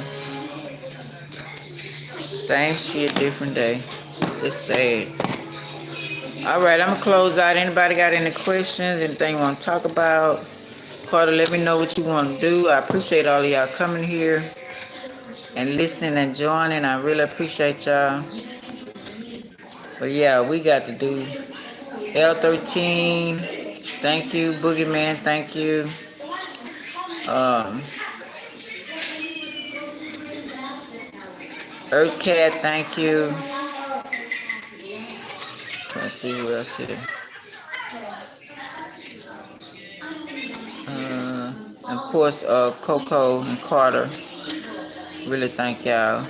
same shit, different day. It's sad. All right, I'm going to close out. Anybody got any questions, anything you want to talk about? Carter, let me know what you want to do. I appreciate all of y'all coming here and listening and joining. I really appreciate y'all. But yeah, we got to do L13. Thank you. Boogeyman, thank you. Earth Cat, thank you. Let's see who else here. Of course, Coco and Carter. Really thank y'all.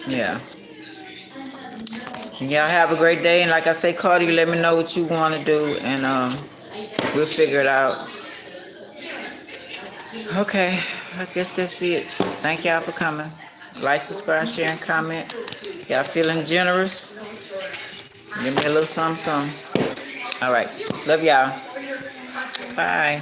Yeah. And y'all have a great day. And like I say, Carter, you let me know what you want to do. And we'll figure it out. Okay. I guess that's it. Thank y'all for coming. Like, subscribe, share, and comment. Y'all feeling generous? Give me a little something. All right. Love y'all. Bye.